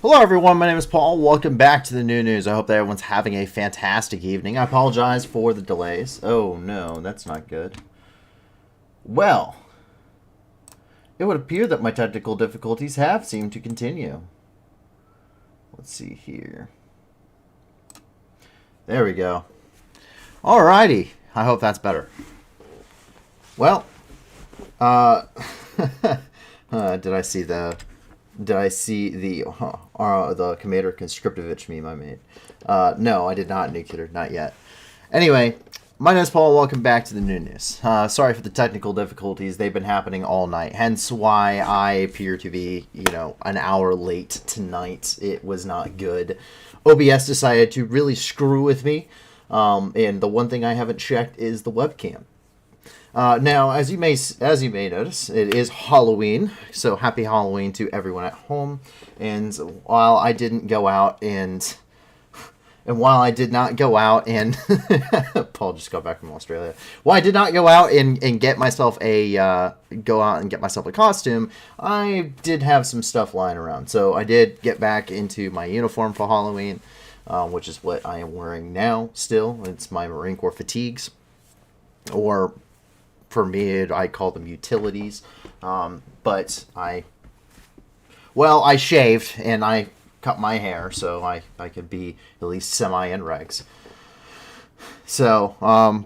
Hello everyone, my name is Paul. Welcome back to the new news. I hope that everyone's having a fantastic evening. I apologize for the delays. Oh no, that's not good. Well, it would appear that my technical difficulties have seemed to continue. Let's see here. There we go. Alrighty, I hope that's better. Well, did I see the Commander Conscriptovich meme I made? No, I did not, Nuclear, not yet. Anyway, my name is Paul. Welcome back to the new news. Sorry for the technical difficulties. They've been happening all night, hence why I appear to be, an hour late tonight. It was not good. OBS decided to really screw with me, and the one thing I haven't checked is the webcam. Now, as you may notice, it is Halloween, so happy Halloween to everyone at home. And while I didn't go out and Paul just got back from Australia. While I did not go out and get myself a costume, I did have some stuff lying around. So I did get back into my uniform for Halloween, which is what I am wearing now. Still, it's my Marine Corps fatigues, or for me, I call them utilities, but I shaved and I cut my hair so I could be at least semi in regs. So,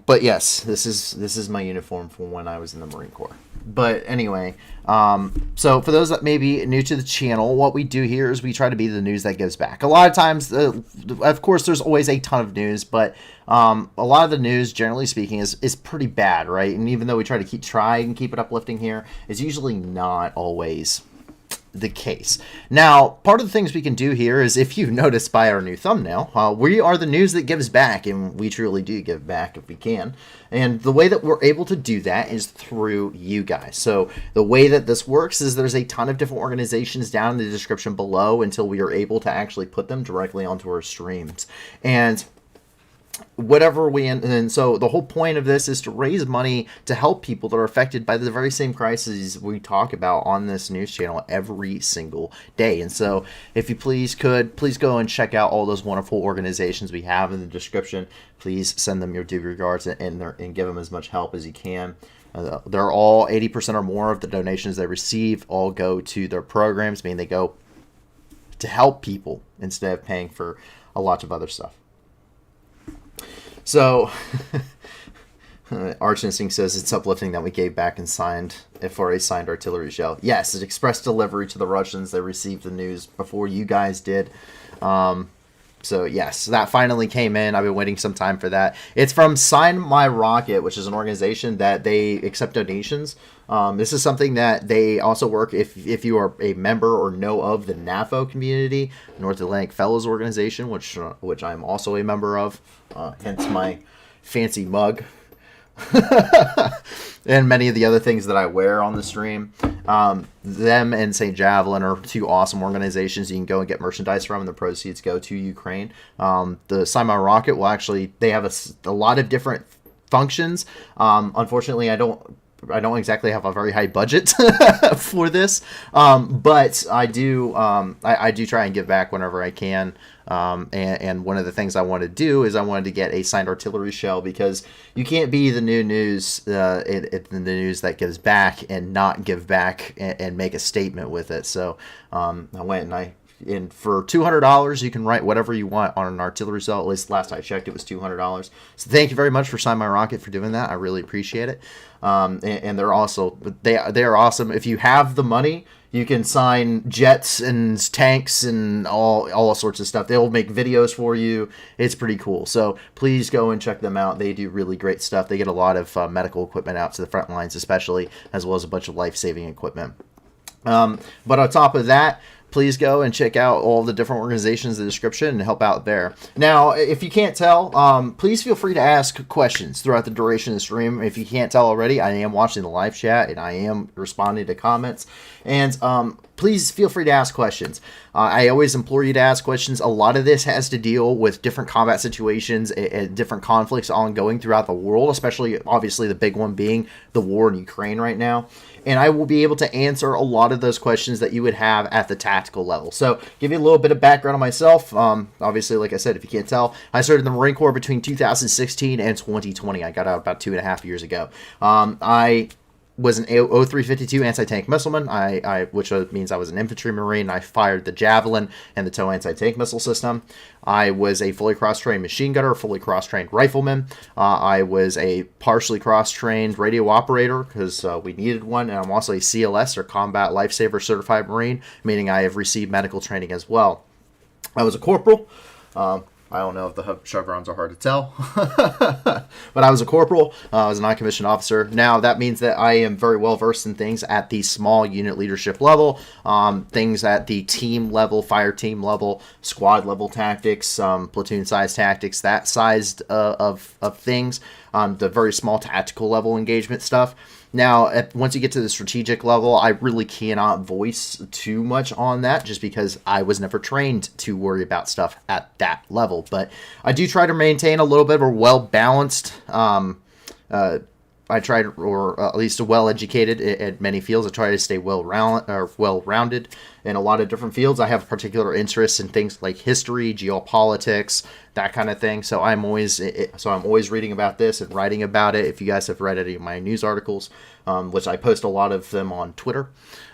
but yes, this is my uniform from when I was in the Marine Corps. But anyway, so for those that may be new to the channel, what we do here is we try to be the news that gives back. A lot of times, of course, there's always a ton of news, but a lot of the news, generally speaking, is pretty bad, right? And even though we try to keep it uplifting here, it's usually not always the case. Now, part of the things we can do here is, if you've noticed by our new thumbnail, we are the news that gives back, and we truly do give back if we can. And the way that we're able to do that is through you guys. So the way that this works is there's a ton of different organizations down in the description below until we are able to actually put them directly onto our streams. And so the whole point of this is to raise money to help people that are affected by the very same crises we talk about on this news channel every single day. And so if you please go and check out all those wonderful organizations we have in the description. Please send them your due regards and give them as much help as you can. They're all 80% or more of the donations they receive all go to their programs, meaning they go to help people instead of paying for a lot of other stuff. So, Arch Instinct says it's uplifting that we gave back and signed for a signed artillery shell. Yes, it's express delivery to the Russians. They received the news before you guys did. So yes, that finally came in. I've been waiting some time for that. It's from Sign My Rocket, which is an organization that they accept donations. This is something that they also work if you are a member or know of the NAFO community, North Atlantic Fellows Organization, which I'm also a member of, hence my fancy mug. And many of the other things that I wear on the stream. Them and St. Javelin are two awesome organizations you can go and get merchandise from, and the proceeds go to Ukraine. The Sign My Rocket they have a lot of different functions. Unfortunately, I don't exactly have a very high budget for this, but I do try and give back whenever I can. And one of the things I wanted to do is I wanted to get a signed artillery shell, because you can't be the new news, the news that gives back and not give back and make a statement with it. So I went and for $200 you can write whatever you want on an artillery cell. At least last I checked, it was $200. So thank you very much for Sign My Rocket for doing that. I really appreciate it. And they're also they are awesome. If you have the money, you can sign jets and tanks and all sorts of stuff. They'll make videos for you. It's pretty cool. So please go and check them out. They do really great stuff. They get a lot of medical equipment out to the front lines, especially, as well as a bunch of life-saving equipment. But on top of that, please go and check out all the different organizations in the description and help out there. Now, if you can't tell, please feel free to ask questions throughout the duration of the stream. If you can't tell already, I am watching the live chat and I am responding to comments. And please feel free to ask questions. I always implore you to ask questions. A lot of this has to deal with different combat situations and different conflicts ongoing throughout the world, especially, obviously, the big one being the war in Ukraine right now. And I will be able to answer a lot of those questions that you would have at the tactical level. So, give you a little bit of background on myself. Obviously, like I said, if you can't tell, I started in the Marine Corps between 2016 and 2020. I got out about 2.5 years ago. I was an O352 anti-tank missileman, which means I was an infantry marine. I fired the Javelin and the TOW anti-tank missile system. I was a fully cross-trained machine gunner, fully cross-trained rifleman. I was a partially cross-trained radio operator because we needed one, and I'm also a CLS, or Combat Lifesaver Certified Marine, meaning I have received medical training as well. I was a corporal. I don't know if the chevrons are hard to tell, but I was a corporal. I was a non-commissioned officer. Now, that means that I am very well versed in things at the small unit leadership level, things at the team level, fire team level, squad level tactics, platoon size tactics, that sized of things, the very small tactical level engagement stuff. Now, once you get to the strategic level, I really cannot voice too much on that just because I was never trained to worry about stuff at that level. But I do try to maintain a little bit of a well-balanced, I try to, or at least well-educated at many fields. I try to stay well-rounded in a lot of different fields. I have particular interests in things like history, geopolitics, that kind of thing. So I'm always reading about this and writing about it. If you guys have read any of my news articles, which I post a lot of them on Twitter.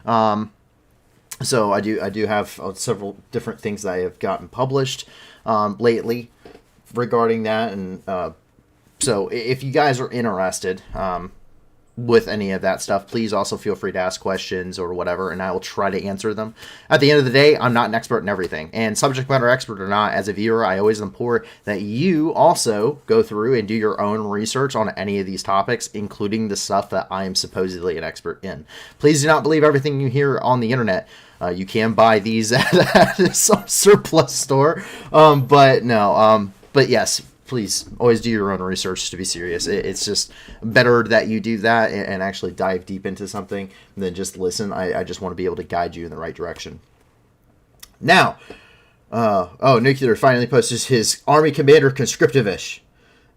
So I do have several different things that I have gotten published lately regarding that, and so if you guys are interested with any of that stuff, please also feel free to ask questions or whatever, and I will try to answer them. At the end of the day, I'm not an expert in everything, and subject matter expert or not, as a viewer, I always implore that you also go through and do your own research on any of these topics, including the stuff that I am supposedly an expert in. Please do not believe everything you hear on the internet. You can buy these at some surplus store, but no. But yes, please always do your own research, to be serious. It's just better that you do that and actually dive deep into something than just listen. I just want to be able to guide you in the right direction. Now, Nuclear finally posted his Army Commander Conscriptivish.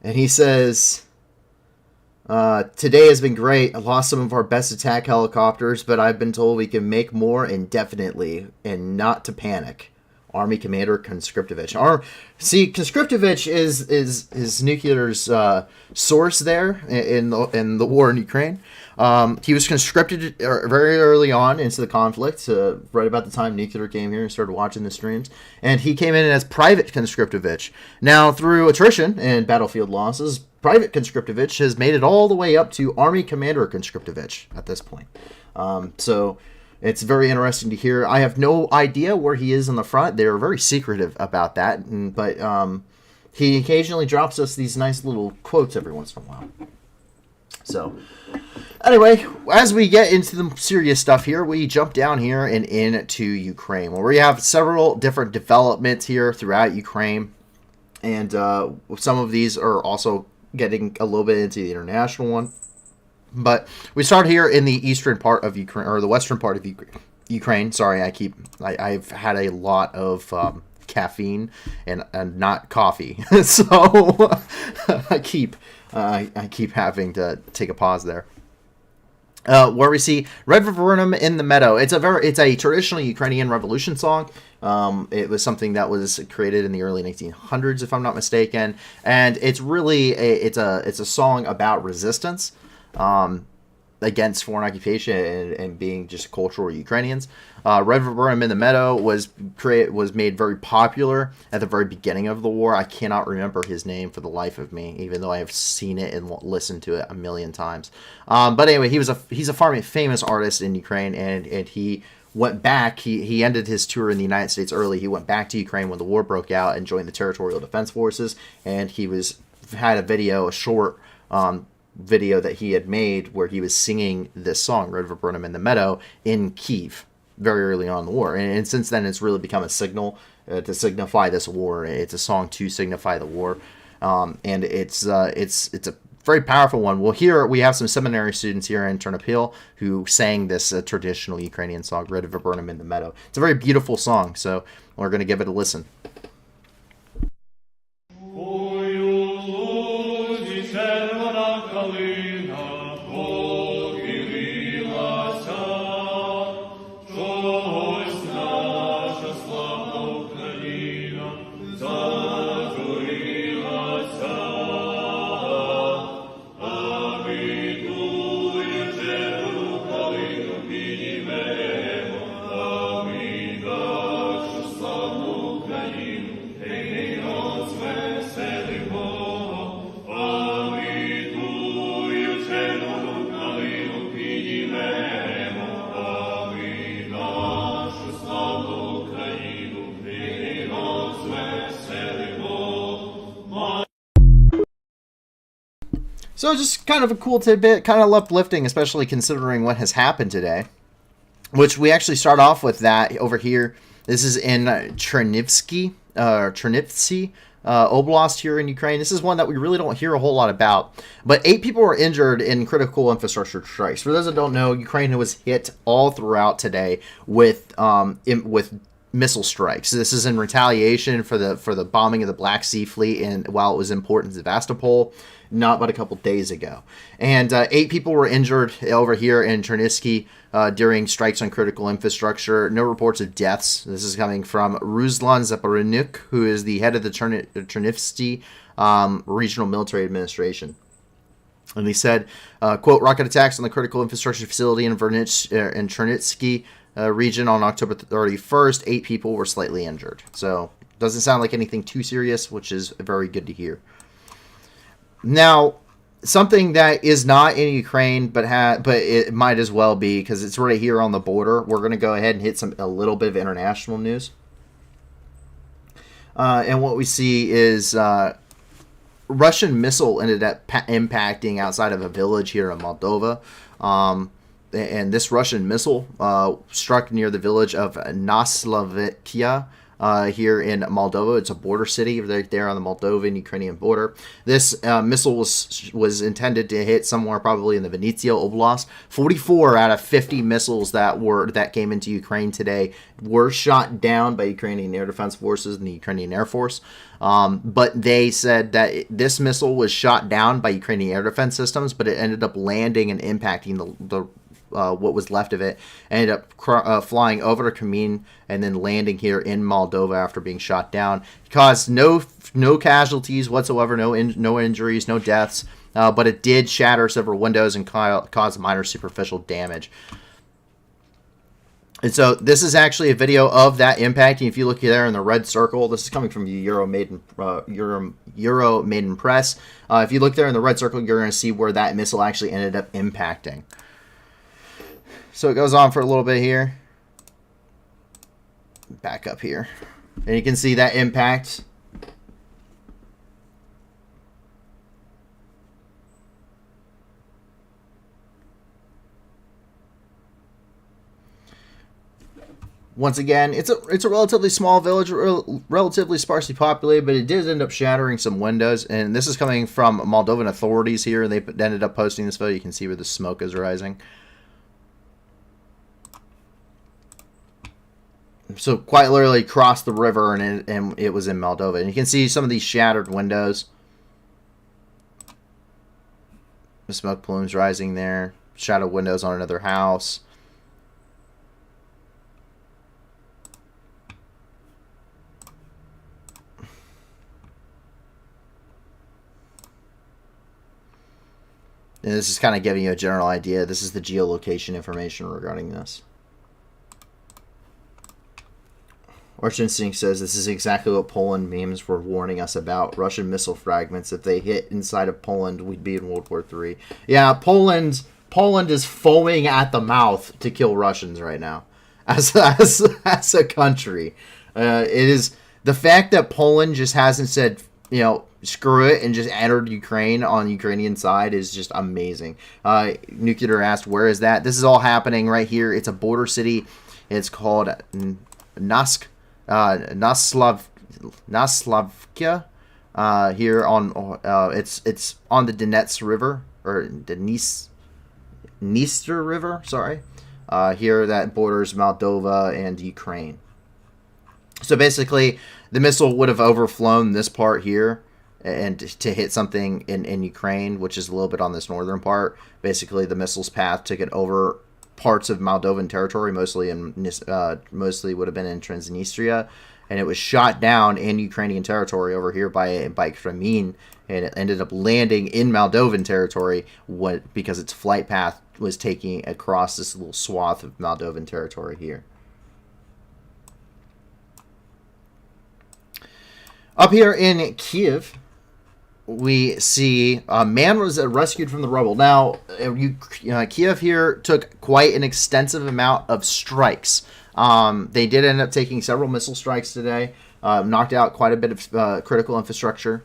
And he says, today has been great. I lost some of our best attack helicopters, but I've been told we can make more indefinitely and not to panic. Army Commander Conscriptivish. See, Conscriptivish is Nuclear's source there in the war in Ukraine. He was conscripted very early on into the conflict, right about the time Nuclear came here and started watching the streams. And he came in as Private Conscriptivish. Now, through attrition and battlefield losses, Private Conscriptivish has made it all the way up to Army Commander Conscriptivish at this point. So it's very interesting to hear. I have no idea where he is on the front. They're very secretive about that, but he occasionally drops us these nice little quotes every once in a while. So, anyway, as we get into the serious stuff here, we jump down here and into Ukraine, where we have several different developments here throughout Ukraine, and some of these are also getting a little bit into the international one. But we start here in the eastern part of Ukraine, or the western part of Ukraine. Sorry, I've had a lot of caffeine and not coffee, so I keep having to take a pause there. Where we see Red Viburnum in the Meadow. It's a traditional Ukrainian revolution song. It was something that was created in the early 1900s, if I'm not mistaken, and it's really it's a song about resistance against foreign occupation and being just cultural Ukrainians. Red Viburnum in the Meadow was made very popular at the very beginning of the war. I cannot remember his name for the life of me, even though I have seen it and listened to it a million times. But anyway, he's a famous artist in Ukraine, and he went back. He ended his tour in the United States early. He went back to Ukraine when the war broke out and joined the Territorial Defense Forces, and he had a short video that he had made where he was singing this song, Red Viburnum in the Meadow, in Kyiv very early on in the war. And since then, it's really become a signal to signify this war. It's a song to signify the war. And it's a very powerful one. Well, here we have some seminary students here in Ternopil who sang this traditional Ukrainian song, Red Viburnum in the Meadow. It's a very beautiful song, so we're going to give it a listen. So just kind of a cool tidbit, kind of uplifting, especially considering what has happened today, which we actually start off with that over here. This is in Chernivtsi Oblast here in Ukraine. This is one that we really don't hear a whole lot about, but 8 people were injured in critical infrastructure strikes. For those that don't know, Ukraine was hit all throughout today with missile strikes. This is in retaliation for the bombing of the Black Sea Fleet, and while it was important to Sevastopol, not but a couple days ago. And 8 people were injured over here in Chernivtsi during strikes on critical infrastructure. No reports of deaths. This is coming from Ruslan Zaporonyuk, who is the head of the Chernivtsi Regional Military Administration. And he said, quote, rocket attacks on the critical infrastructure facility in Chernivtsi region on October 31st. 8 people were slightly injured. So doesn't sound like anything too serious, which is very good to hear. Now, something that is not in Ukraine, but it might as well be because it's right here on the border. We're going to go ahead and hit a little bit of international news. And what we see is Russian missile ended up impacting outside of a village here in Moldova. And this Russian missile struck near the village of Naslavkia here in Moldova. It's a border city right there on the Moldovan-Ukrainian border. This missile was intended to hit somewhere probably in the Vinnytsia Oblast. 44 out of 50 missiles that came into Ukraine today were shot down by Ukrainian Air Defense Forces and the Ukrainian Air Force. But they said that this missile was shot down by Ukrainian air defense systems, but it ended up landing and impacting the what was left of it, ended up flying over to Kremin and then landing here in Moldova after being shot down. It caused no casualties whatsoever, no injuries, no deaths, but it did shatter several windows and cause minor superficial damage. And so this is actually a video of that impact. And if you look there in the red circle, this is coming from the Euro Maiden Press. If you look there in the red circle, you're going to see where that missile actually ended up impacting. So it goes on for a little bit here. Back up here. And you can see that impact. Once again, it's a relatively small village, relatively sparsely populated, but it did end up shattering some windows. And this is coming from Moldovan authorities here. They ended up posting this photo. You can see where the smoke is rising. So quite literally crossed the river, and it was in Moldova. And you can see some of these shattered windows. The smoke plumes rising there. Shattered windows on another house. And this is kind of giving you a general idea. This is the geolocation information regarding this. Arch Instinct says this is exactly what Poland memes were warning us about. Russian missile fragments. If they hit inside of Poland, we'd be in World War III. Yeah, Poland is foaming at the mouth to kill Russians right now. As a country. It is the fact that Poland just hasn't said, screw it and just entered Ukraine on the Ukrainian side is just amazing. Nuclear asked, where is that? This is all happening right here. It's a border city. It's called Naslavkia. here on it's on the Donets River or the Dniester River. Sorry, here that borders Moldova and Ukraine. So basically, the missile would have overflown this part here and to hit something in Ukraine, which is a little bit on this northern part. Basically, the missile's path took it over parts of Moldovan territory, mostly would have been in Transnistria, and it was shot down in Ukrainian territory over here by Kremin, and it ended up landing in Moldovan territory because its flight path was taking across this little swath of Moldovan territory here. Up here in Kiev, we see a man was rescued from the rubble. Now, Kiev here took quite an extensive amount of strikes. They did end up taking several missile strikes today, knocked out quite a bit of critical infrastructure.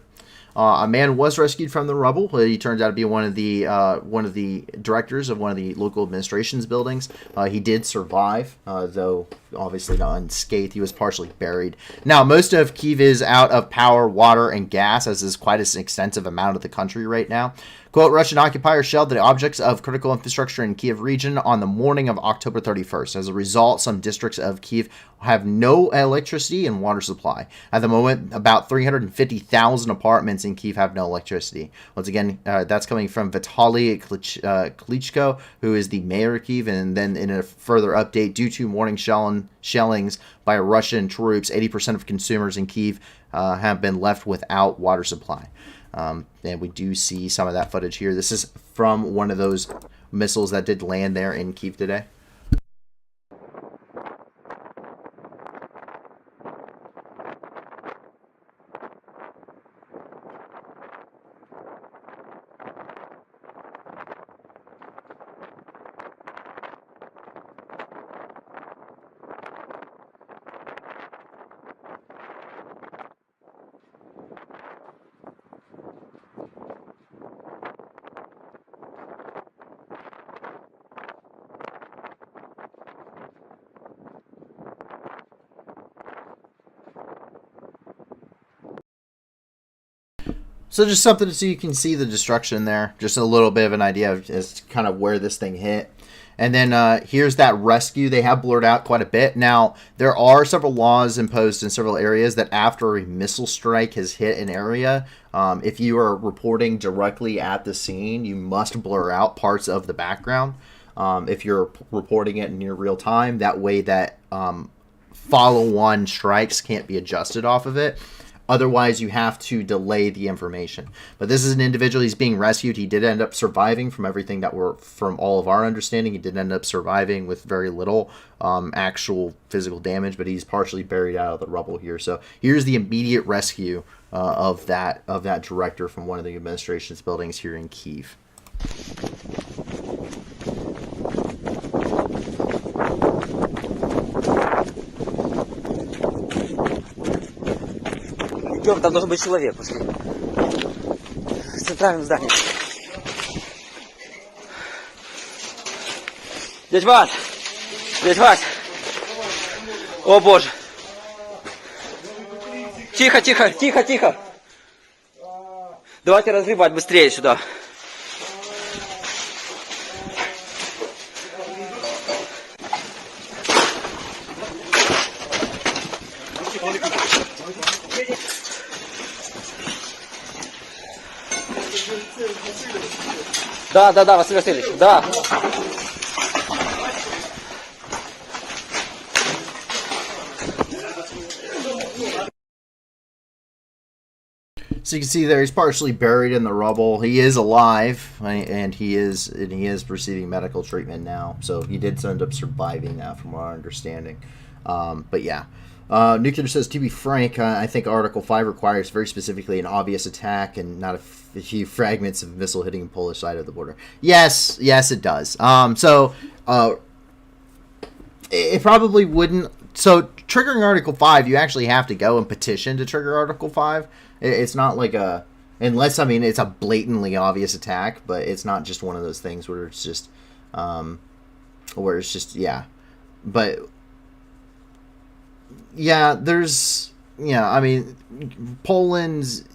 A man was rescued from the rubble. He turns out to be one of the directors of one of the local administration's buildings. He did survive, though obviously not unscathed. He was partially buried. Now, most of Kyiv is out of power, water, and gas, as is quite an extensive amount of the country right now. Quote, Russian occupiers shelled the objects of critical infrastructure in Kiev region on the morning of October 31st. As a result, some districts of Kiev have no electricity and water supply. At the moment, about 350,000 apartments in Kiev have no electricity. Once again, that's coming from Vitaly Klitschko, who is the mayor of Kiev. And then in a further update, due to morning shellings by Russian troops, 80% of consumers in Kiev have been left without water supply. And we do see some of that footage here. This is from one of those missiles that did land there in Kyiv today. So just something so you can see the destruction there. Just a little bit of an idea of just kind of where this thing hit. And then here's that rescue. They have blurred out quite a bit. Now, there are several laws imposed in several areas that after a missile strike has hit an area, if you are reporting directly at the scene, you must blur out parts of the background. If you're reporting it in near real time, that way that follow-on strikes can't be adjusted off of it. Otherwise, you have to delay the information. But this is an individual. He's being rescued. He did end up surviving from everything from all of our understanding. He did end up surviving with very little actual physical damage, but he's partially buried out of the rubble here. So here's the immediate rescue of that director from one of the administration's buildings here in Kyiv. Там должен быть человек после. В центральном здании. Дядь Вась! Дядь Вась! О боже! Тихо, тихо, тихо, тихо! Давайте разгребать быстрее сюда. Да, Василий Васильевич, да. So you can see there he's partially buried in the rubble. He is alive, and he is receiving medical treatment now. So he did end up surviving that, from our understanding. But yeah. Nuclear says, to be frank, I think Article 5 requires very specifically an obvious attack and not a few fragments of missile hitting the Polish side of the border. Yes, it does. It probably wouldn't. So triggering Article 5, you actually have to go and petition to trigger Article 5. It's not like unless, it's a blatantly obvious attack, but it's not just one of those things where it's just, yeah. But yeah, Poland's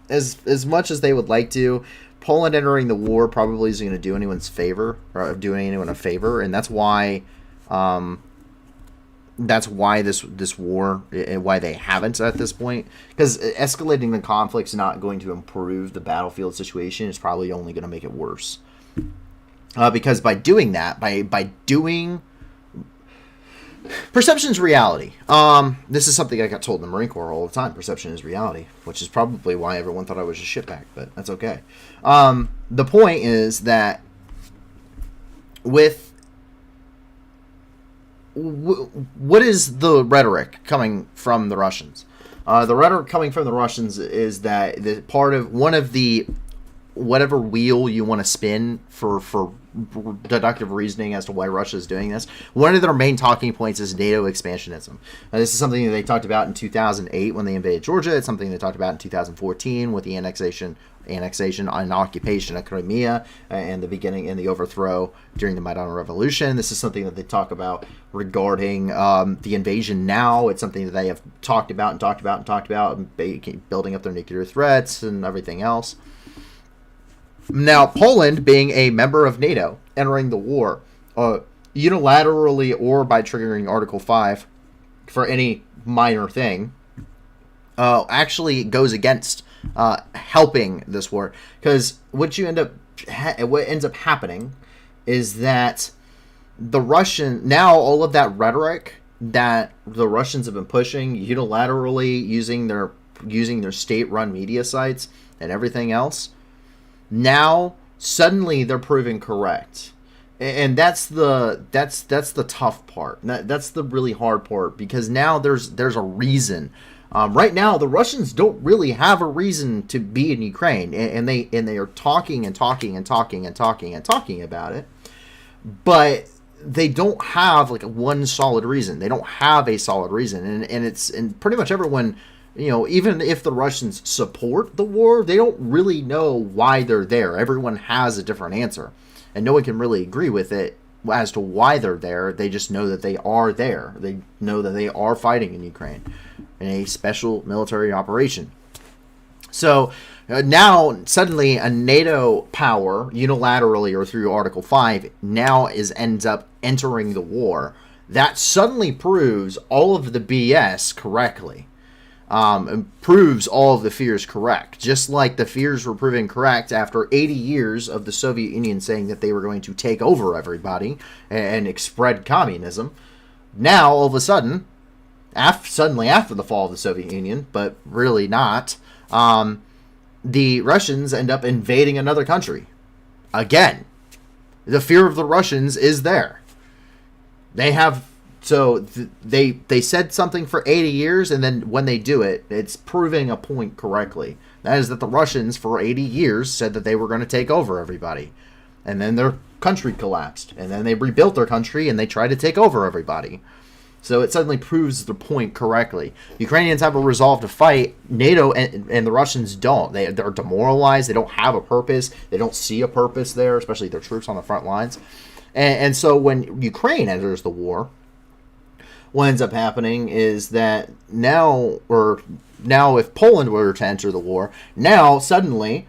as much as they would like to, Poland entering the war probably isn't going to do anyone's favor or doing anyone a favor, and that's why this war, and why they haven't at this point, because escalating the conflict's not going to improve the battlefield situation. It's probably only going to make it worse. Because by doing that, by doing perception is reality. This is something I got told in the Marine Corps all the time. Perception is reality, which is probably why everyone thought I was a shitbag, but that's okay. The point is that with what is the rhetoric coming from the Russians? The rhetoric coming from the Russians is that the part of one of the whatever wheel you want to spin for deductive reasoning as to why Russia is doing this, one of their main talking points is NATO expansionism. Now, this is something that they talked about in 2008 when they invaded Georgia. It's something they talked about in 2014 with the annexation and occupation of Crimea and the beginning and the overthrow during the Maidan Revolution. This is something that they talk about regarding the invasion now. It's something that they have talked about, building up their nuclear threats and everything else. Now, Poland, being a member of NATO, entering the war unilaterally or by triggering Article 5 for any minor thing, actually goes against helping this war. Because what ends up happening is that the Russian, now all of that rhetoric that the Russians have been pushing unilaterally using their state-run media sites and everything else, now suddenly they're proving correct, and that's the tough part. That's the really hard part, because now there's a reason. Right now, the Russians don't really have a reason to be in Ukraine, and they are talking about it, but they don't have like one solid reason. They don't have a solid reason, and pretty much everyone. Even if the Russians support the war, they don't really know why they're there. Everyone has a different answer, and no one can really agree with it as to why they're there. They just know that they are there. They know that they are fighting in Ukraine in a special military operation. So now suddenly a NATO power, unilaterally or through Article 5, now ends up entering the war. That suddenly proves all of the BS correctly. And proves all of the fears correct. Just like the fears were proven correct after 80 years of the Soviet Union saying that they were going to take over everybody and spread communism. Now, all of a sudden, suddenly after the fall of the Soviet Union, but really not, the Russians end up invading another country. Again, the fear of the Russians is there. They have... So they said something for 80 years, and then when they do it, it's proving a point correctly. That is that the Russians, for 80 years, said that they were going to take over everybody. And then their country collapsed. And then they rebuilt their country, and they tried to take over everybody. So it suddenly proves the point correctly. Ukrainians have a resolve to fight. NATO and the Russians don't. They're demoralized. They don't have a purpose. They don't see a purpose there, especially their troops on the front lines. And so when Ukraine enters the war, what ends up happening is that now if Poland were to enter the war, now suddenly,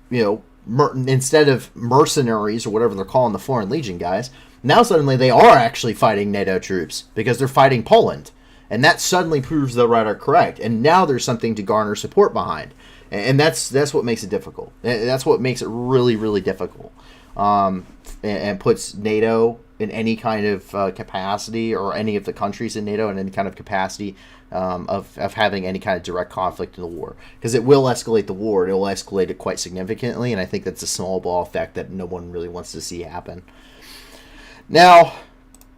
instead of mercenaries or whatever they're calling the Foreign Legion guys, now suddenly they are actually fighting NATO troops because they're fighting Poland. And that suddenly proves the rhetoric correct. And now there's something to garner support behind. And that's what makes it difficult. That's what makes it really, really difficult. And puts NATO in any kind of capacity, or any of the countries in NATO in any kind of capacity of having any kind of direct conflict in the war. Because it will escalate the war. It will escalate it quite significantly, and I think that's a snowball effect that no one really wants to see happen. Now,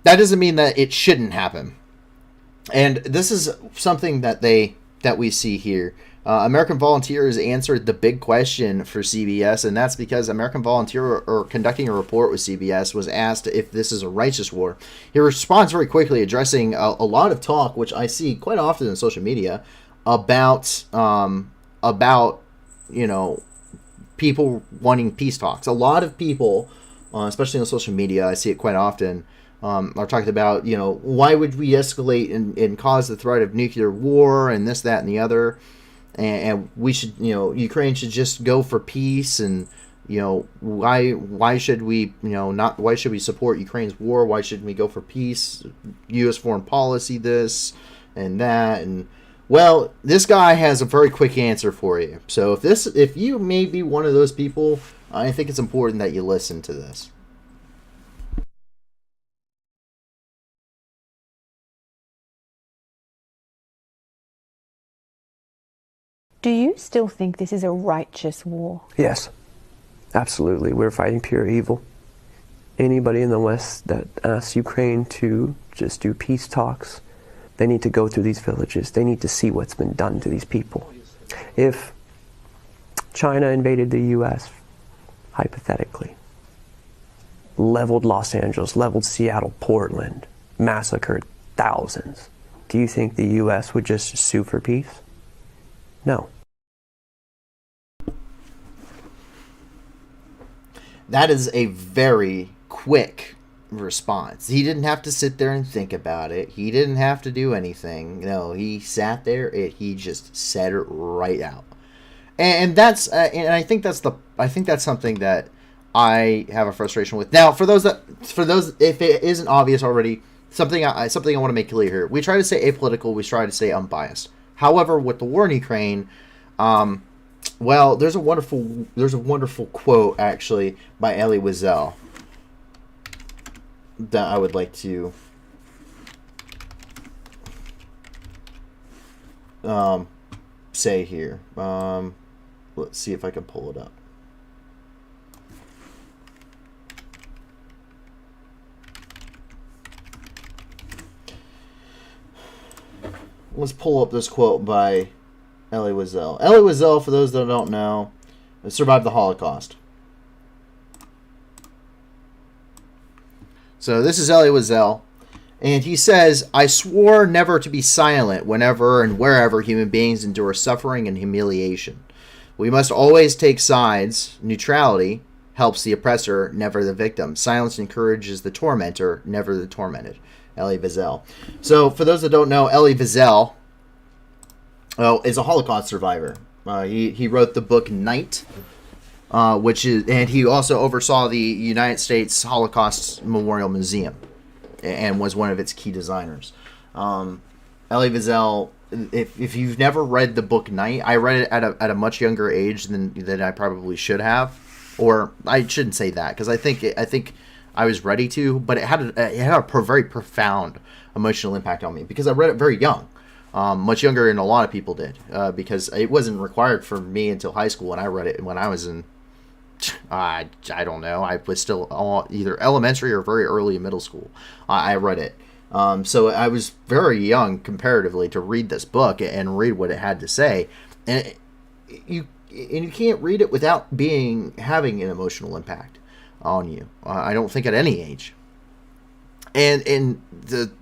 that doesn't mean that it shouldn't happen. And this is something that we see here. American Volunteers answered the big question for CBS, and that's because American Volunteer, or conducting a report with CBS, was asked if this is a righteous war. He responds very quickly, addressing a lot of talk, which I see quite often in social media, about people wanting peace talks. A lot of people, especially on social media, I see it quite often, are talking about, why would we escalate and cause the threat of nuclear war and this, that, and the other. and we should, Ukraine should just go for peace, and why should we, not why should we support Ukraine's war? Why shouldn't we go for peace? U.S. foreign policy, this and that, and well, this guy has a very quick answer for you. So if you may be one of those people, I think it's important that you listen to this. Do you still think this is a righteous war? Yes, absolutely. We're fighting pure evil. Anybody in the West that asks Ukraine to just do peace talks, they need to go through these villages. They need to see what's been done to these people. If China invaded the U.S., hypothetically, leveled Los Angeles, leveled Seattle, Portland, massacred thousands, do you think the U.S. would just sue for peace? No. That is a very quick response. He didn't have to sit there and think about it. He didn't have to do anything. No, he sat there. He just said it right out. And that's and I think that's something that I have a frustration with. Now, for those if it isn't obvious already, something I want to make clear here. We try to say apolitical. We try to say unbiased. However, with the war in Ukraine, well, there's a wonderful quote actually by Elie Wiesel that I would like to say here. Let's see if I can pull it up. Let's pull up this quote by Elie Wiesel. Elie Wiesel, for those that don't know, survived the Holocaust. So this is Elie Wiesel, and he says, "I swore never to be silent whenever and wherever human beings endure suffering and humiliation. We must always take sides. Neutrality helps the oppressor, never the victim. Silence encourages the tormentor, never the tormented." Elie Wiesel. So, for those that don't know, Elie Wiesel is a Holocaust survivor. He wrote the book Night, and he also oversaw the United States Holocaust Memorial Museum, and was one of its key designers. Elie Wiesel, if you've never read the book Night, I read it at a much younger age than I probably should have, or I shouldn't say that, because I think I was ready to, but it had a very profound emotional impact on me because I read it very young, much younger than a lot of people did, because it wasn't required for me until high school, and I read it when I was in, I don't know, I was still either elementary or very early middle school. I read it, so I was very young comparatively to read this book and read what it had to say, and you can't read it without having an emotional impact on you. I don't think at any age. And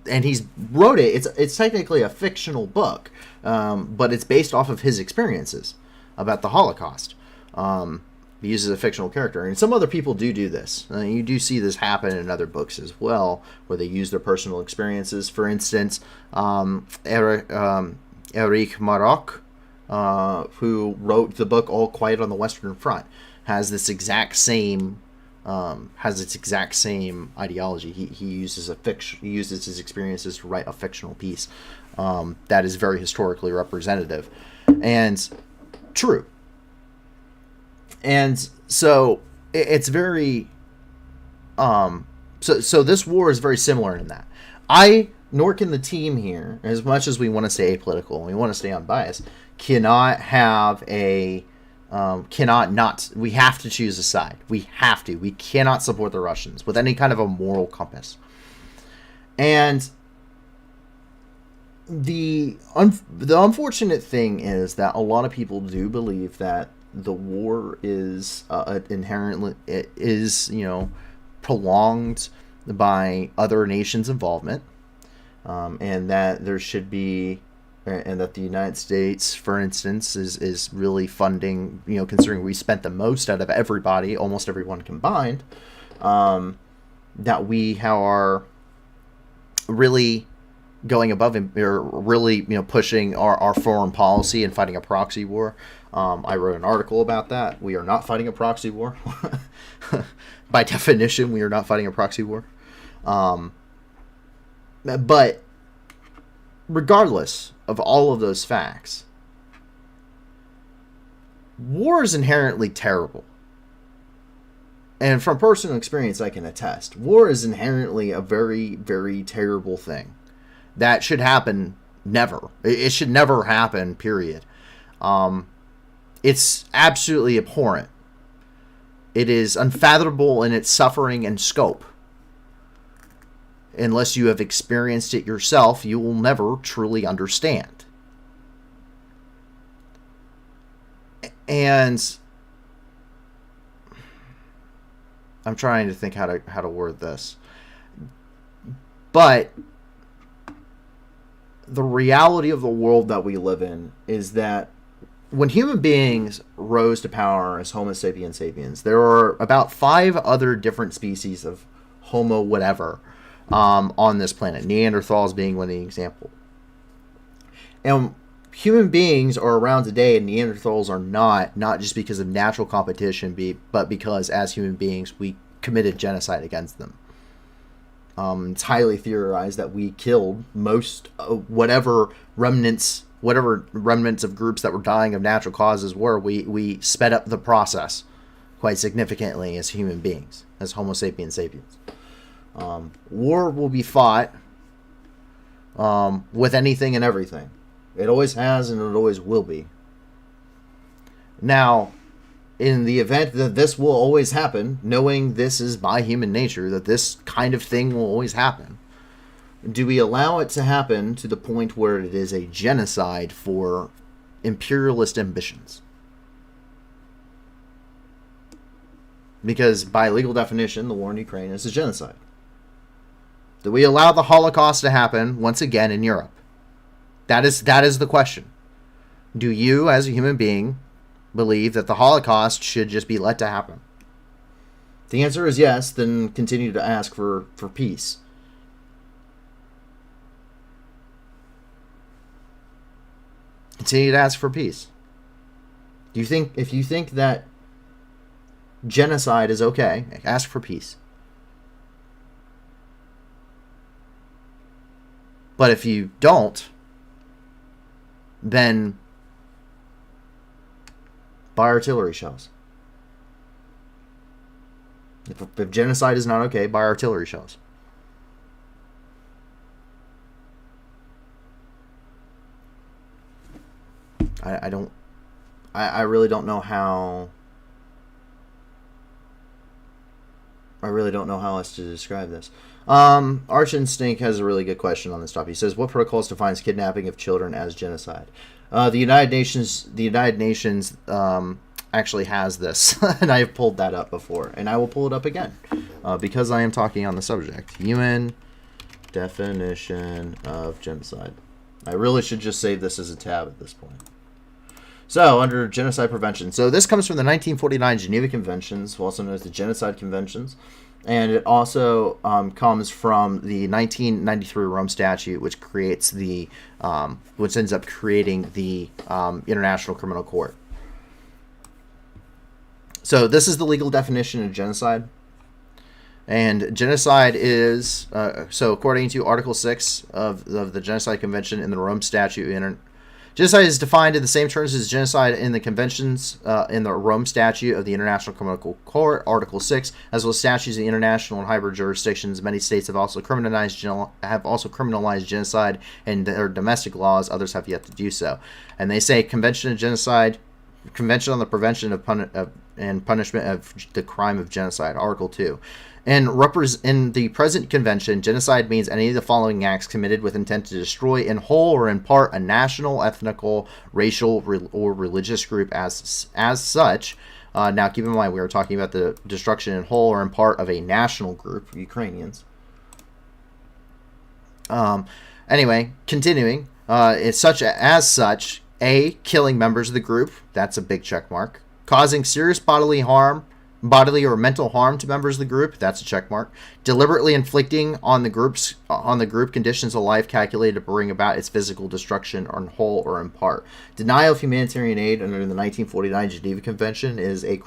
he's wrote it. It's technically a fictional book, but it's based off of his experiences about the Holocaust. He uses a fictional character, and some other people do this. You do see this happen in other books as well, where they use their personal experiences. For instance, Eric Maroc, who wrote the book All Quiet on the Western Front, has its exact same ideology. He uses his experiences to write a fictional piece that is very historically representative and true. And so it's very so this war is very similar in that. Nor can the team here, as much as we want to stay apolitical and we want to stay unbiased, cannot have a we have to choose a side. We cannot support the Russians with any kind of a moral compass. And the unfortunate thing is that a lot of people do believe that the war is inherently prolonged by other nations' involvement, and that there should be. And that the United States, for instance, is really funding, considering we spent the most out of everybody, almost everyone combined, that we are really going above and or really pushing our foreign policy and fighting a proxy war. I wrote an article about that. We are not fighting a proxy war. By definition, we are not fighting a proxy war. But regardless of all of those facts, war is inherently terrible. And from personal experience, I can attest. War is inherently a very, very terrible thing. That should happen never. It should never happen, period. It's absolutely abhorrent. It is unfathomable in its suffering and scope. Unless you have experienced it yourself, you will never truly understand. And I'm trying to think how to word this. But the reality of the world that we live in is that when human beings rose to power as Homo sapiens sapiens, there are about 5 other different species of Homo whatever on this planet. Neanderthals being one example. And human beings are around today and Neanderthals are not just because of natural competition, but because as human beings we committed genocide against them. It's highly theorized that we killed most whatever remnants of groups that were dying of natural causes were. We sped up the process quite significantly as human beings, as Homo sapiens sapiens. War will be fought with anything and everything. It always has and it always will be. Now, in the event that this will always happen, knowing this is by human nature, that this kind of thing will always happen, do we allow it to happen to the point where it is a genocide for imperialist ambitions? Because by legal definition, the war in Ukraine is a genocide. Do we allow the Holocaust to happen once again in Europe? That is the question. Do you, as a human being, believe that the Holocaust should just be let to happen? If the answer is yes, then continue to ask for peace. Continue to ask for peace. If you think that genocide is okay, ask for peace. But if you don't, then buy artillery shells. If genocide is not okay, buy artillery shells. I really don't know how. I really don't know how else to describe this. Arch Instinct has a really good question on this topic. He says, "What protocols defines kidnapping of children as genocide?" The United Nations actually has this, and I have pulled that up before, and I will pull it up again because I am talking on the subject. UN definition of genocide. I really should just save this as a tab at this point. So, under genocide prevention. So, this comes from the 1949 Geneva Conventions, also known as the Genocide Conventions. And it also comes from the 1993 Rome Statute, which creates which ends up creating the International Criminal Court. So, this is the legal definition of genocide. And genocide is, so according to Article 6 of the Genocide Convention in the Rome Statute, genocide is defined in the same terms as genocide in the conventions in the Rome Statute of the International Criminal Court, Article 6, as well as statutes in international and hybrid jurisdictions. Many states have also criminalized genocide in their domestic laws. Others have yet to do so. And they say Convention on the Prevention of and Punishment of the Crime of Genocide, Article 2. In the present convention, genocide means any of the following acts committed with intent to destroy in whole or in part a national, ethnical, racial, or religious group as such. Now, keep in mind, we were talking about the destruction in whole or in part of a national group, Ukrainians. Anyway, continuing, it's as such, A, killing members of the group, that's a big check mark, causing serious bodily harm, bodily or mental harm to members of the group, that's a check mark. Deliberately inflicting on the group conditions of life calculated to bring about its physical destruction in whole or in part. Denial of humanitarian aid under the 1949 Geneva Convention is a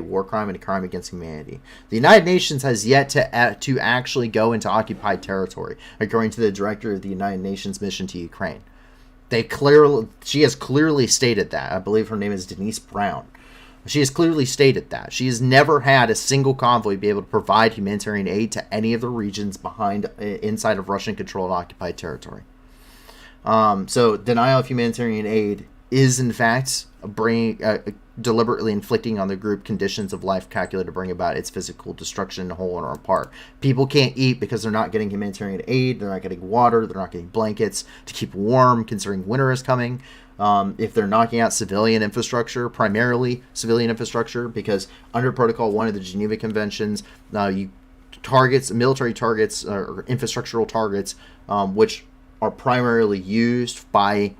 war crime and a crime against humanity. The United Nations has yet to actually go into occupied territory, according to the director of the United Nations mission to Ukraine. She has clearly stated that. I believe her name is Denise Brown. She has clearly stated that. She has never had a single convoy be able to provide humanitarian aid to any of the regions inside of Russian-controlled occupied territory. So denial of humanitarian aid is, in fact, deliberately inflicting on the group conditions of life calculated to bring about its physical destruction in whole or in part. People can't eat because they're not getting humanitarian aid, they're not getting water, they're not getting blankets to keep warm, considering winter is coming. If they're knocking out civilian infrastructure, primarily civilian infrastructure, because under Protocol 1 of the Geneva Conventions, military targets or infrastructural targets, which are primarily used by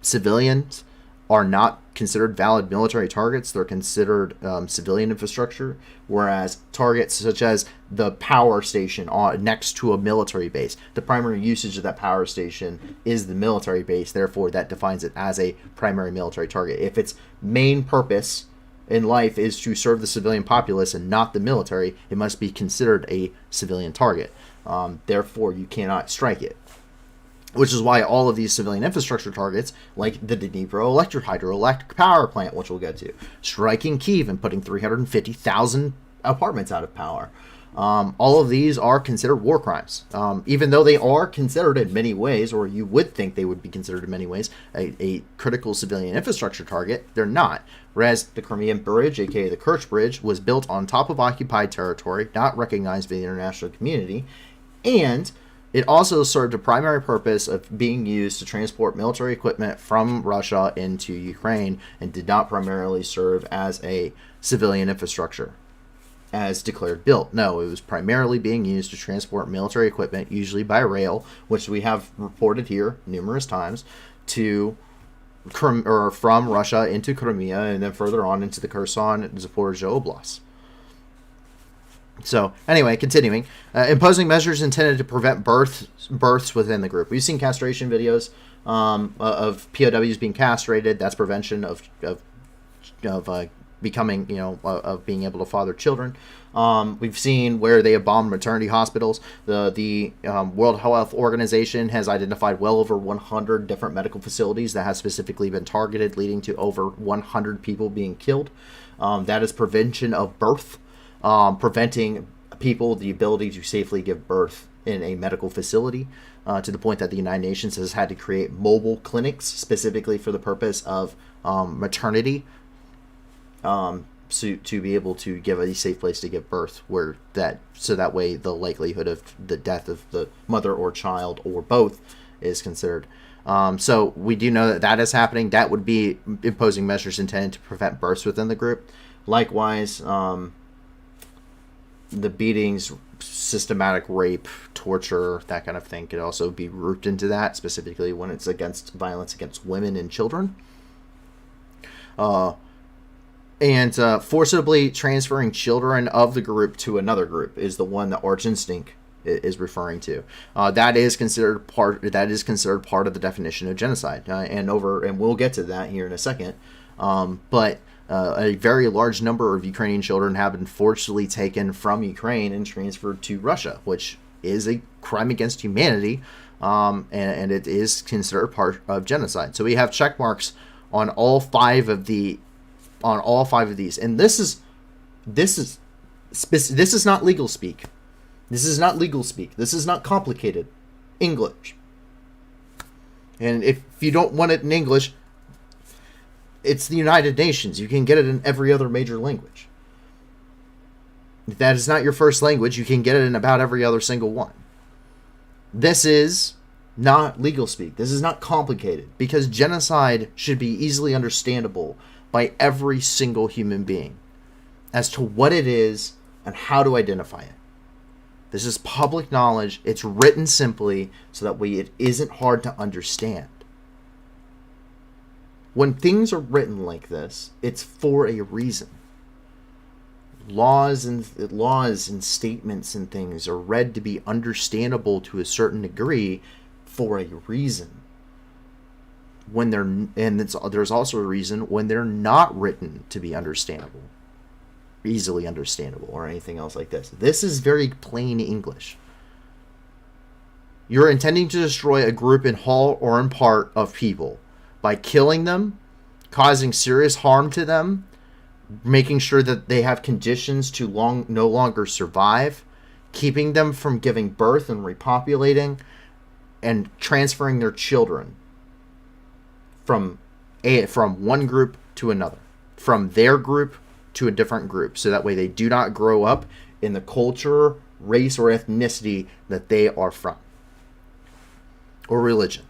civilians, are not considered valid military targets. They're considered civilian infrastructure, whereas targets such as the power station next to a military base, the primary usage of that power station is the military base. Therefore, that defines it as a primary military target. If its main purpose in life is to serve the civilian populace and not the military, it must be considered a civilian target. Therefore, you cannot strike it. Which is why all of these civilian infrastructure targets, like the Dnipro hydroelectric power plant, which we'll get to, striking Kyiv and putting 350,000 apartments out of power, all of these are considered war crimes. Even though they are considered in many ways, or you would think they would be considered in many ways, a critical civilian infrastructure target, they're not. Whereas the Crimean Bridge, aka the Kerch Bridge, was built on top of occupied territory, not recognized by the international community, and it also served a primary purpose of being used to transport military equipment from Russia into Ukraine, and did not primarily serve as a civilian infrastructure as declared built. No, it was primarily being used to transport military equipment, usually by rail, which we have reported here numerous times, from Russia into Crimea, and then further on into the Kherson and Zaporizhzhia Oblast. So, anyway, continuing. Imposing measures intended to prevent births within the group. We've seen castration videos of POWs being castrated. That's prevention of becoming, of being able to father children. We've seen where they have bombed maternity hospitals. The World Health Organization has identified well over 100 different medical facilities that have specifically been targeted, leading to over 100 people being killed. That is prevention of birth. Preventing people the ability to safely give birth in a medical facility, to the point that the United Nations has had to create mobile clinics specifically for the purpose of maternity, to be able to give a safe place to give birth, so that way the likelihood of the death of the mother or child or both is considered. So we do know that is happening. That would be imposing measures intended to prevent births within the group. Likewise, the beatings, systematic rape, torture, that kind of thing could also be grouped into that, specifically when it's against violence against women and children. And forcibly transferring children of the group to another group is the one that Arch Instinct is referring to. That is considered part of the definition of genocide, and we'll get to that here in a second. But a very large number of Ukrainian children have been forcibly taken from Ukraine and transferred to Russia, which is a crime against humanity, and it is considered part of genocide. So we have check marks on all five of these, and this is not legal speak. This is not legal speak. This is not complicated English. And if you don't want it in English, it's the United Nations. You can get it in every other major language. If that is not your first language, you can get it in about every other single one. This is not legal speak. This is not complicated, because genocide should be easily understandable by every single human being as to what it is and how to identify it. This is public knowledge. It's written simply so that way it isn't hard to understand. When things are written like this, it's for a reason. laws and statements and things are read to be understandable to a certain degree for a reason. There's also a reason when they're not written to be understandable, easily understandable, or anything else like this. This is very plain English. You're intending to destroy a group in whole or in part of people by killing them, causing serious harm to them, making sure that they have conditions to no longer survive, keeping them from giving birth and repopulating, and transferring their children from one group to another, from their group to a different group, so that way they do not grow up in the culture, race, or ethnicity that they are from, or religion.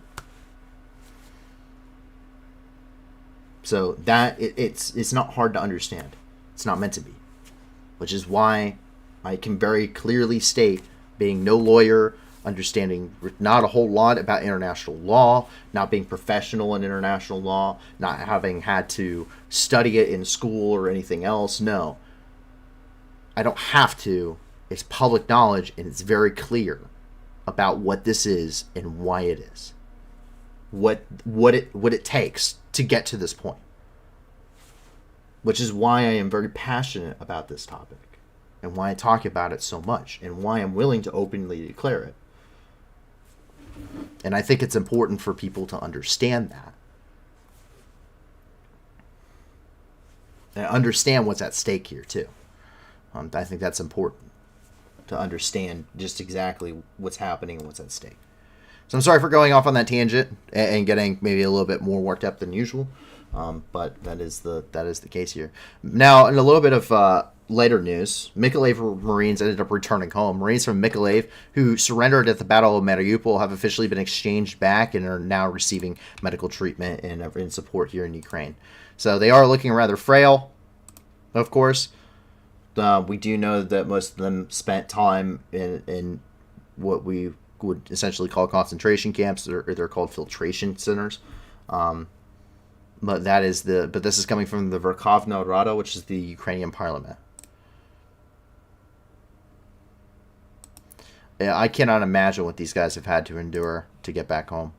So that it's not hard to understand. It's not meant to be, which is why I can very clearly state, being no lawyer, understanding not a whole lot about international law, not being professional in international law, not having had to study it in school or anything else. No, I don't have to. It's public knowledge, and it's very clear about what this is and why it is, what it takes to get to this point, which is why I am very passionate about this topic, and why I talk about it so much, and why I'm willing to openly declare it. And I think it's important for people to understand that, and understand what's at stake here too. I think that's important to understand just exactly what's happening and what's at stake. So I'm sorry for going off on that tangent and getting maybe a little bit more worked up than usual, but that is the case here. Now, in a little bit of later news, Mykolaiv Marines ended up returning home. Marines from Mykolaiv who surrendered at the Battle of Mariupol have officially been exchanged back and are now receiving medical treatment and support here in Ukraine. So they are looking rather frail, of course. We do know that most of them spent time in what we would essentially call concentration camps, or they're called filtration centers. But this is coming from the Verkhovna Rada, which is the Ukrainian parliament. Yeah, I cannot imagine what these guys have had to endure to get back home.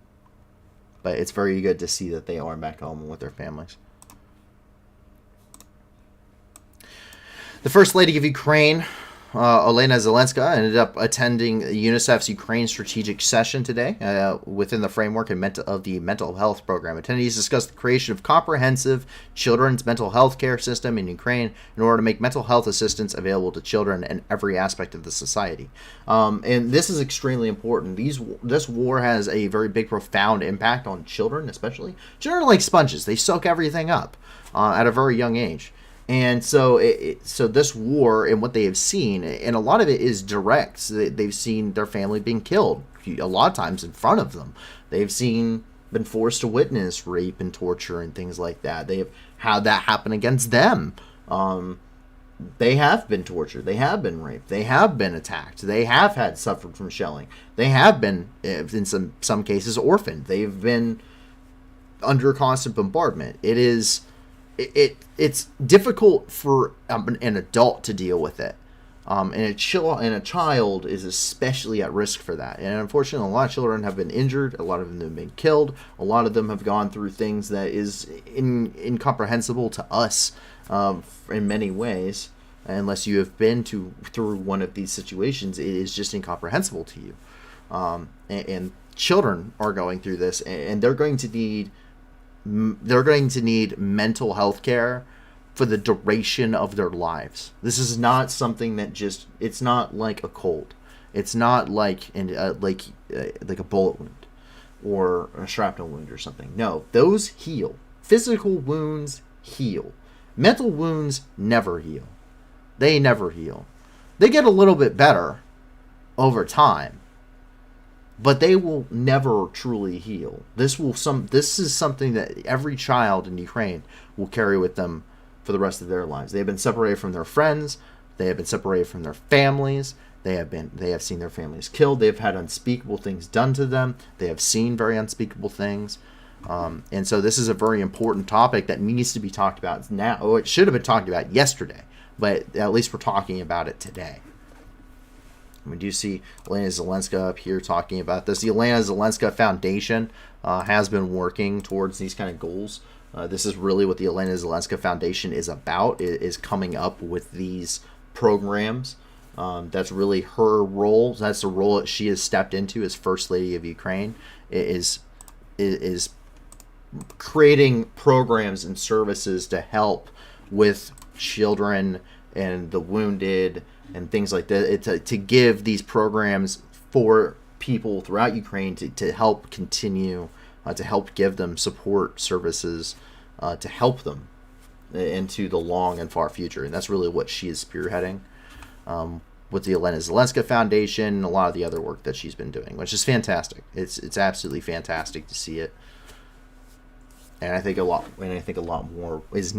But it's very good to see that they are back home with their families. The First Lady of Ukraine, Olena Zelenska, ended up attending UNICEF's Ukraine strategic session today within the framework of the mental health program. Attendees discussed the creation of comprehensive children's mental health care system in Ukraine in order to make mental health assistance available to children in every aspect of the society. And this is extremely important. This war has a very big, profound impact on children, especially. Children are like sponges. They soak everything up at a very young age. And so this war and what they have seen, and a lot of it is direct. They've seen their family being killed a lot of times in front of them. They've been forced to witness rape and torture and things like that. They have had that happen against them. They have been tortured. They have been raped. They have been attacked. They have suffered from shelling. They have been, in some cases, orphaned. They've been under constant bombardment. It's difficult for an adult to deal with it, and a child is especially at risk for that. And unfortunately, a lot of children have been injured. A lot of them have been killed. A lot of them have gone through things that is incomprehensible to us in many ways. Unless you have been through one of these situations, it is just incomprehensible to you. And children are going through this, and they're going to need mental health care for the duration of their lives. This is not something that it's not like a cold. It's not like a bullet wound or a shrapnel wound or something. No, those heal. Physical wounds heal. Mental wounds never heal. They never heal. They get a little bit better over time, but they will never truly heal. This is something that every child in Ukraine will carry with them for the rest of their lives. They have been separated from their friends. They have been separated from their families. They have seen their families killed. They have had unspeakable things done to them. They have seen very unspeakable things. And so this is a very important topic that needs to be talked about now. Oh, it should have been talked about yesterday. but at least we're talking about it today. We do see Elena Zelenska up here talking about this. The Elena Zelenska Foundation has been working towards these kind of goals. This is really what the Elena Zelenska Foundation is about, is coming up with these programs. That's really her role. That's the role that she has stepped into as First Lady of Ukraine, is creating programs and services to help with children and the wounded and things like that, to give these programs for people throughout Ukraine to help continue, to help give them support services, to help them into the long and far future. And that's really what she is spearheading with the Elena Zelenska Foundation and a lot of the other work that she's been doing, which is fantastic. It's absolutely fantastic to see it. And I think a lot more is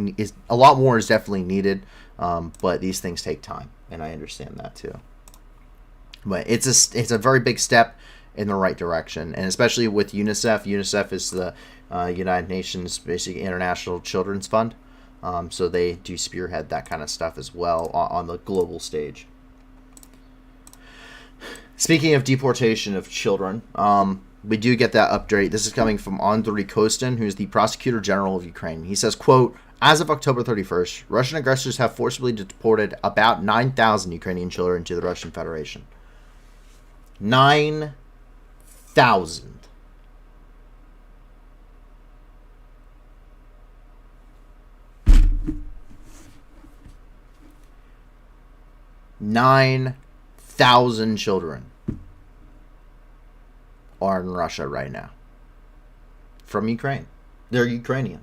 definitely needed, but these things take time, and I understand that too. But it's a very big step in the right direction, and especially with UNICEF. UNICEF is the United Nations basically International Children's Fund, so they do spearhead that kind of stuff as well on the global stage. Speaking of deportation of children, we do get that update. This is coming from Andriy Kostin, who's the Prosecutor General of Ukraine. He says, quote, as of October 31st, Russian aggressors have forcibly deported about 9,000 Ukrainian children to the Russian Federation. 9,000. Nine thousand children are in Russia right now from Ukraine. They're Ukrainian.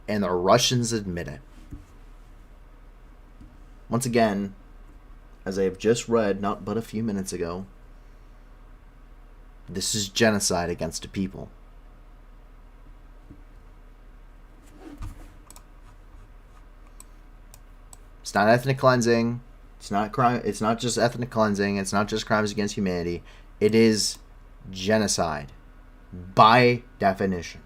And the Russians admit it. Once again, as I have just read not but a few minutes ago, this is genocide against a people. It's not ethnic cleansing. It's not crime. It's not just ethnic cleansing. It's not just crimes against humanity. It is genocide by definition.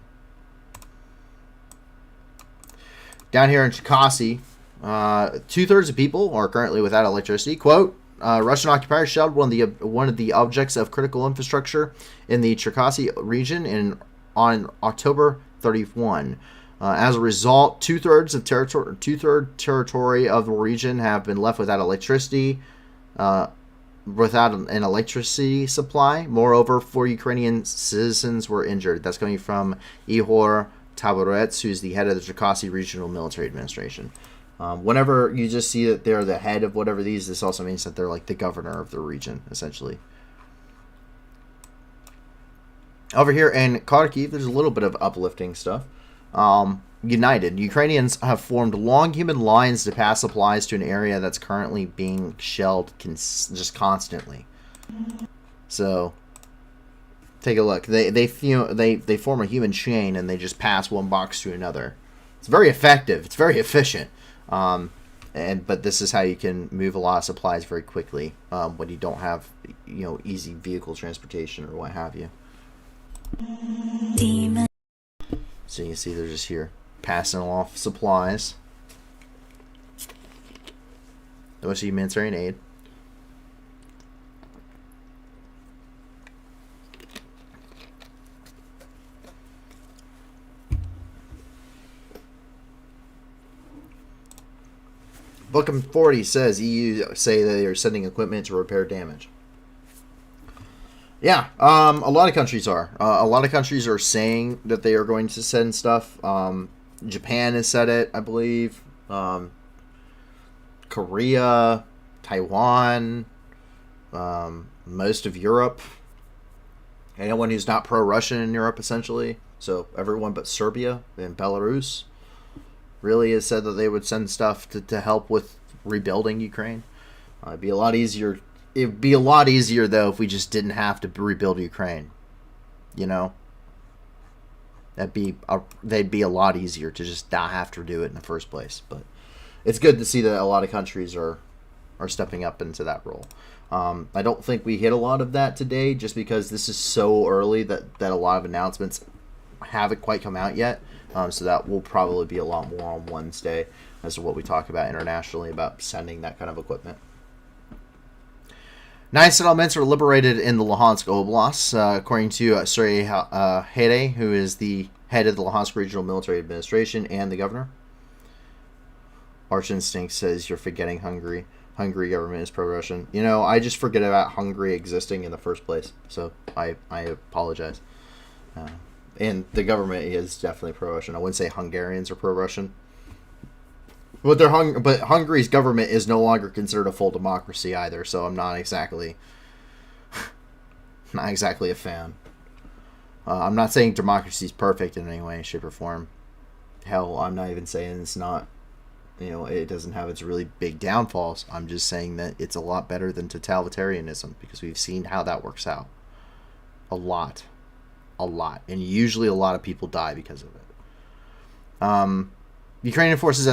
Down here in Cherkasy, 2/3 of people are currently without electricity. Quote, Russian occupiers shelled one of the objects of critical infrastructure in the Cherkasy region on October 31. As a result, two-thirds territory of the region have been left without electricity, without an electricity supply. Moreover, 4 Ukrainian citizens were injured. That's coming from Ihor Taborets, who's the head of the Cherkasy Regional Military Administration. Whenever you just see that they're the head of whatever this also means that they're like the governor of the region, essentially. Over here in Kharkiv, there's a little bit of uplifting stuff. United. Ukrainians have formed long human lines to pass supplies to an area that's currently being shelled just constantly. So, take a look. They form a human chain and they just pass one box to another. It's very effective. It's very efficient. But this is how you can move a lot of supplies very quickly when you don't have easy vehicle transportation or what have you. Demon. So you can see they're just here passing off supplies. Those humanitarian aid. Bookham 40 says EU say that they are sending equipment to repair damage. Yeah, a lot of countries are. A lot of countries are saying that they are going to send stuff. Japan has said it, I believe. Korea, Taiwan, most of Europe. Anyone who's not pro-Russian in Europe, essentially. So everyone but Serbia and Belarus really has said that they would send stuff to help with rebuilding Ukraine. It'd be a lot easier. It'd be a lot easier, though, if we just didn't have to rebuild Ukraine. They'd be a lot easier to just not have to do it in the first place. But it's good to see that a lot of countries are stepping up into that role. I don't think we hit a lot of that today, just because this is so early that a lot of announcements haven't quite come out yet. So that will probably be a lot more on Wednesday. as to what we talk about internationally about sending that kind of equipment. 9 settlements are liberated in the Luhansk Oblast, according to Sergei Haidai, who is the head of the Luhansk Regional Military Administration and the governor. Arch Instinct says you're forgetting Hungary. Hungary government is pro-Russian. You know, I just forget about Hungary existing in the first place, so I apologize. And the government is definitely pro-Russian. I wouldn't say Hungarians are pro-Russian. But Hungary's government is no longer considered a full democracy either, so I'm not exactly a fan. I'm not saying democracy is perfect in any way, shape, or form. Hell, I'm not even saying it's not. You know, it doesn't have its really big downfalls. I'm just saying that it's a lot better than totalitarianism because we've seen how that works out. A lot. And usually a lot of people die because of it. Ukrainian forces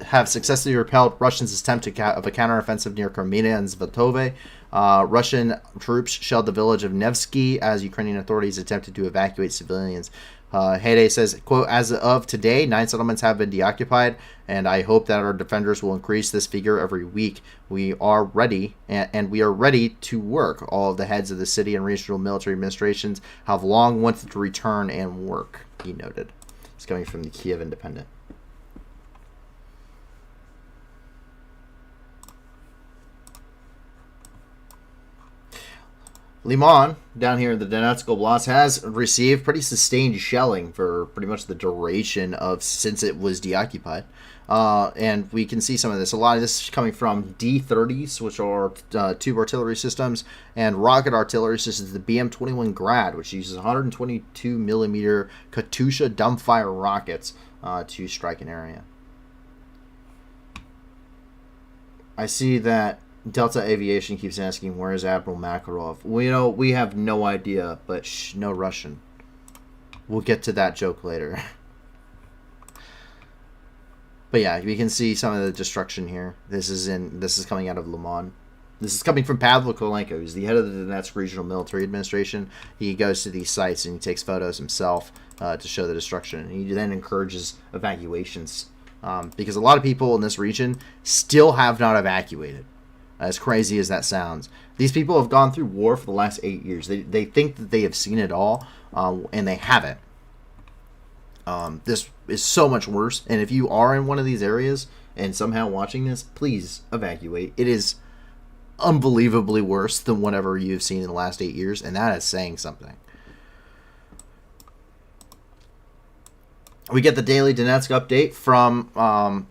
have successfully repelled Russians' attempt of a counteroffensive near Crimea and Svatove. Russian troops shelled the village of Nevsky as Ukrainian authorities attempted to evacuate civilians. Haidai says, quote, as of today, 9 settlements have been deoccupied, and I hope that our defenders will increase this figure every week. We are ready, and we are ready to work. All of the heads of the city and regional military administrations have long wanted to return and work, he noted. It's coming from the Kiev Independent. Liman, down here in the Donetsk Oblast, has received pretty sustained shelling for pretty much the duration of since it was deoccupied. And we can see some of this. A lot of this is coming from D-30s, which are tube artillery systems, and rocket artillery systems, the BM-21 Grad, which uses 122 millimeter Katyusha dumbfire rockets to strike an area. I see that Delta Aviation keeps asking, where is Admiral Makarov? Well, you know, we have no idea, but no Russian. We'll get to that joke later. But yeah, we can see some of the destruction here. This is coming out of Le Mans. This is coming from Pavel Kolenko, who's the head of the Donetsk Regional Military Administration. He goes to these sites and he takes photos himself to show the destruction. And he then encourages evacuations because a lot of people in this region still have not evacuated. As crazy as that sounds, these people have gone through war for the last 8 years. They think that they have seen it all, and they haven't. This is so much worse. And if you are in one of these areas and somehow watching this, please evacuate. It is unbelievably worse than whatever you've seen in the last 8 years, and that is saying something. We get the daily Donetsk update from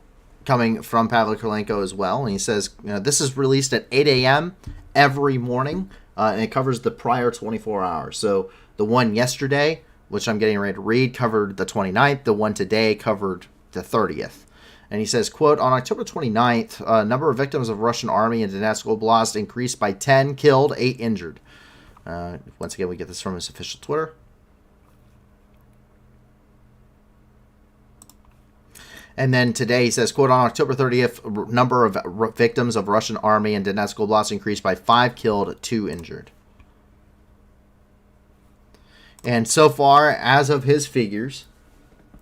coming from Pavel Kolenko as well, and he says, you know, this is released at 8 a.m. every morning, and it covers the prior 24 hours. So the one yesterday, which I'm getting ready to read, covered the 29th. The one today covered the 30th. And he says, quote, on October 29th, number of victims of Russian army in Donetsk Oblast increased by 10 killed, 8 injured. Once again, we get this from his official Twitter. And then today he says, quote, on October 30th, number of victims of Russian army in Donetsk Oblast increased by 5 killed, 2 injured. And so far, as of his figures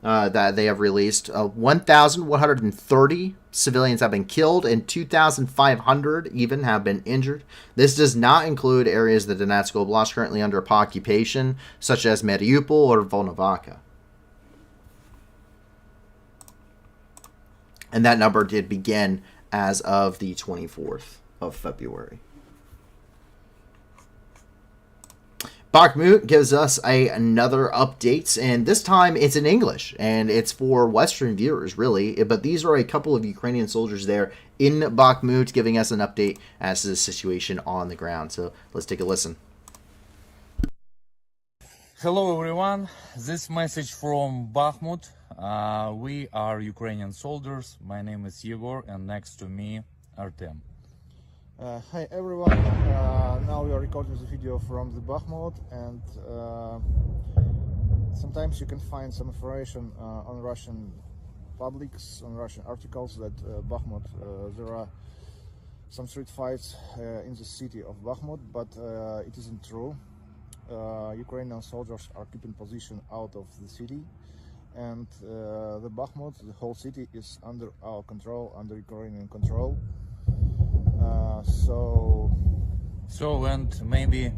that they have released, 1,130 civilians have been killed and 2,500 even have been injured. This does not include areas of the Donetsk Oblast currently under occupation, such as Mariupol or Volnovakha. And that number did begin as of the 24th of February. Bakhmut gives us another update, and this time it's in English, and it's for Western viewers, really. But these are a couple of Ukrainian soldiers there in Bakhmut giving us an update as to the situation on the ground. So let's take a listen. Hello everyone, this message from Bakhmut. We are Ukrainian soldiers. My name is Yegor and next to me Artem. Hi everyone, now we are recording the video from the Bakhmut, and sometimes you can find some information on Russian publics, on Russian articles that Bakhmut, there are some street fights in the city of Bakhmut, but it isn't true. Ukrainian soldiers are keeping position out of the city, and the Bakhmut, the whole city, is under our control, under Ukrainian control. So, and maybe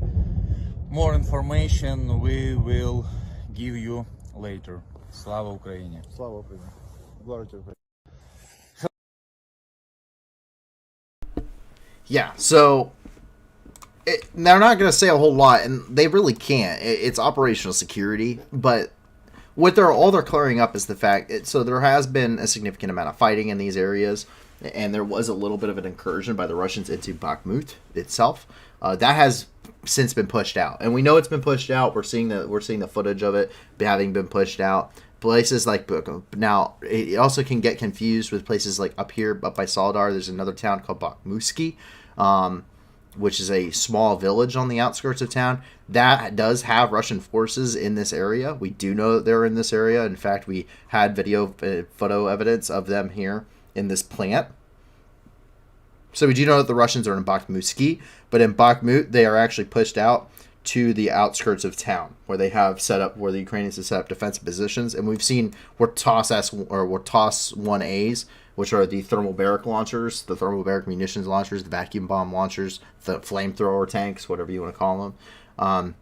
more information we will give you later. Slava Ukraini. Slava Ukraini. Glory to Ukraine. Yeah, so they're not going to say a whole lot, and they really can't. It's operational security, but what all they're clearing up is the fact. So there has been a significant amount of fighting in these areas, and there was a little bit of an incursion by the Russians into Bakhmut itself. That has since been pushed out, and we know it's been pushed out. We're seeing the footage of it having been pushed out. Places like now, it also can get confused with places like up by Soledar. There's another town called Bakhmutsky, which is a small village on the outskirts of town that does have Russian forces in this area. We do know that they're in this area. In fact, we had photo evidence of them here in this plant. So we do know that the Russians are in Bakhmutsky, but in Bakhmut, they are actually pushed out to the outskirts of town, where they have set up, where the Ukrainians have set up defensive positions, and we've seen TOS 1As, which are the thermobaric launchers, the thermobaric munitions launchers, the vacuum bomb launchers, the flamethrower tanks, whatever you want to call them.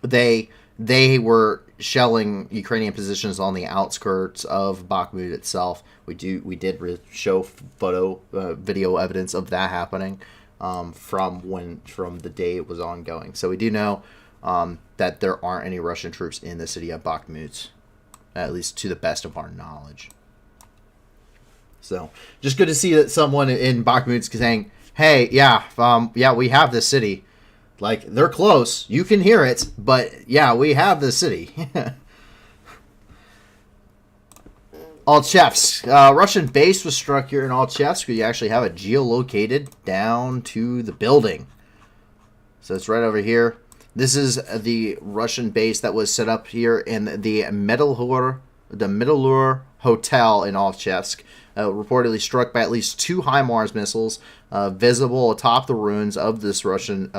They were shelling Ukrainian positions on the outskirts of Bakhmut itself. We did show video evidence of that happening. From the day it was ongoing. So we do know that there aren't any Russian troops in the city of Bakhmut, at least to the best of our knowledge. So just good to see that someone in Bakhmut's saying, "Hey, yeah, we have this city. Like, they're close. You can hear it, but yeah, we have this city." Alchevsk. Russian base was struck here in Alchevsk. We actually have it geolocated down to the building. So it's right over here. This is the Russian base that was set up here in the Metallur Hotel in Alchevsk. Reportedly struck by at least 2 HIMARS missiles, visible atop the ruins of this Russian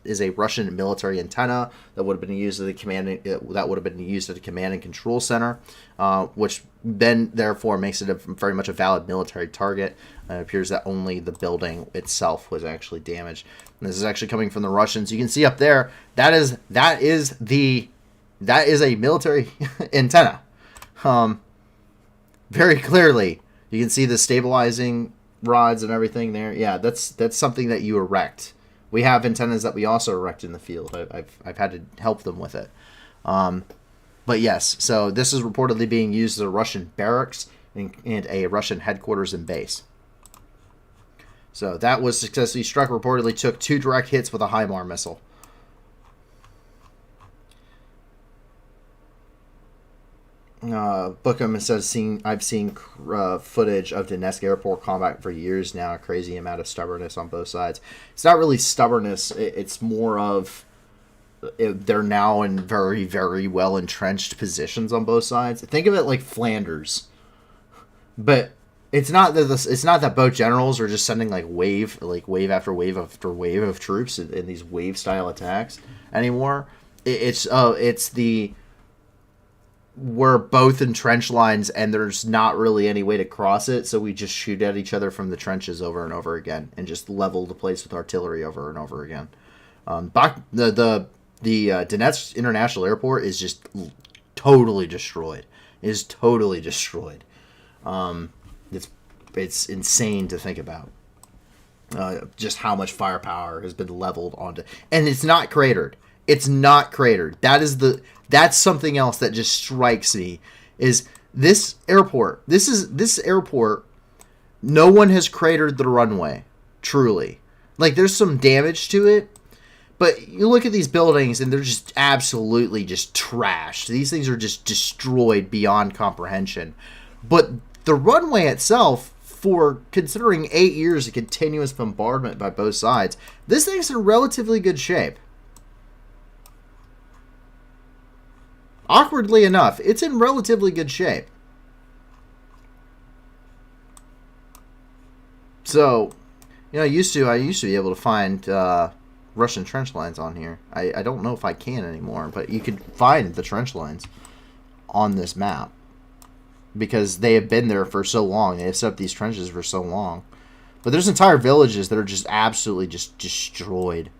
is a Russian military antenna that would have been used at the command and control center, which then therefore makes it very much a valid military target. It appears that only the building itself was actually damaged. And this is actually coming from the Russians. You can see up there that is a military antenna. Very clearly, you can see the stabilizing rods and everything there. Yeah, that's something that you erect. We have antennas that we also erect in the field. I've had to help them with it. But yes, so this is reportedly being used as a Russian barracks and a Russian headquarters and base. So that was successfully struck. Reportedly took 2 direct hits with a HIMAR missile. Bookham says, I've seen footage of Donetsk airport combat for years now. A crazy amount of stubbornness on both sides. It's not really stubbornness. It's more of they're now in very, very well entrenched positions on both sides. Think of it like Flanders, but it's not that both generals are just sending like wave after wave after wave of troops in these wave style attacks anymore. We're both in trench lines and there's not really any way to cross it, so we just shoot at each other from the trenches over and over again and just level the place with artillery over and over again. The Donetsk International Airport is just totally destroyed. It is totally destroyed. It's insane to think about. Just how much firepower has been leveled onto, and it's not cratered. It's not cratered. That's something else that just strikes me. Is this airport? This airport. No one has cratered the runway. Truly, like there's some damage to it, but you look at these buildings and they're just absolutely just trashed. These things are just destroyed beyond comprehension. But the runway itself, for considering 8 years of continuous bombardment by both sides, this thing's in relatively good shape. Awkwardly enough, it's in relatively good shape. So, I used to be able to find Russian trench lines on here. I don't know if I can anymore, but you could find the trench lines on this map because they have been there for so long. They have set up these trenches for so long. But there's entire villages that are just absolutely just destroyed.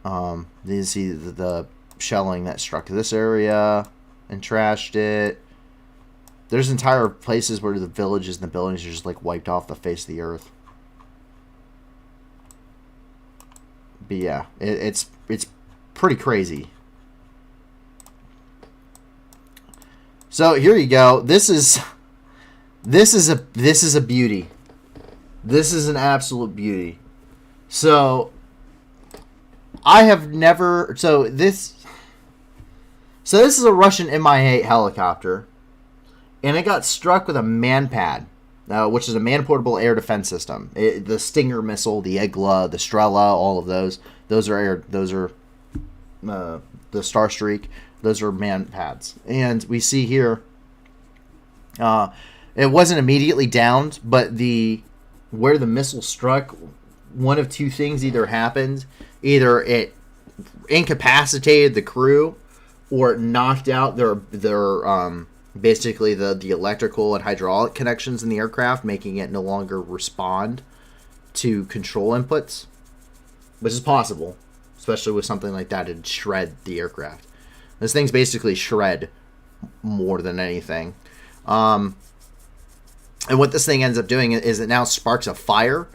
You see the shelling that struck this area and trashed it. There's entire places where the villages and the buildings are just like wiped off the face of the earth. But yeah, it's pretty crazy. So here you go. This is a beauty. This is an absolute beauty. So I have never this is a Russian Mi-8 helicopter, and it got struck with a MANPAD, which is a man-portable air defense system. The Stinger missile, the Egla, the Strela, all of those are the Starstreak. Those are MANPADs, and we see here it wasn't immediately downed, but where the missile struck, one of two things either happened. Either it incapacitated the crew, or it knocked out their basically the electrical and hydraulic connections in the aircraft, making it no longer respond to control inputs, which is possible, especially with something like that. It'd shred the aircraft. This thing's basically shred more than anything. And what this thing ends up doing is it now sparks a fire,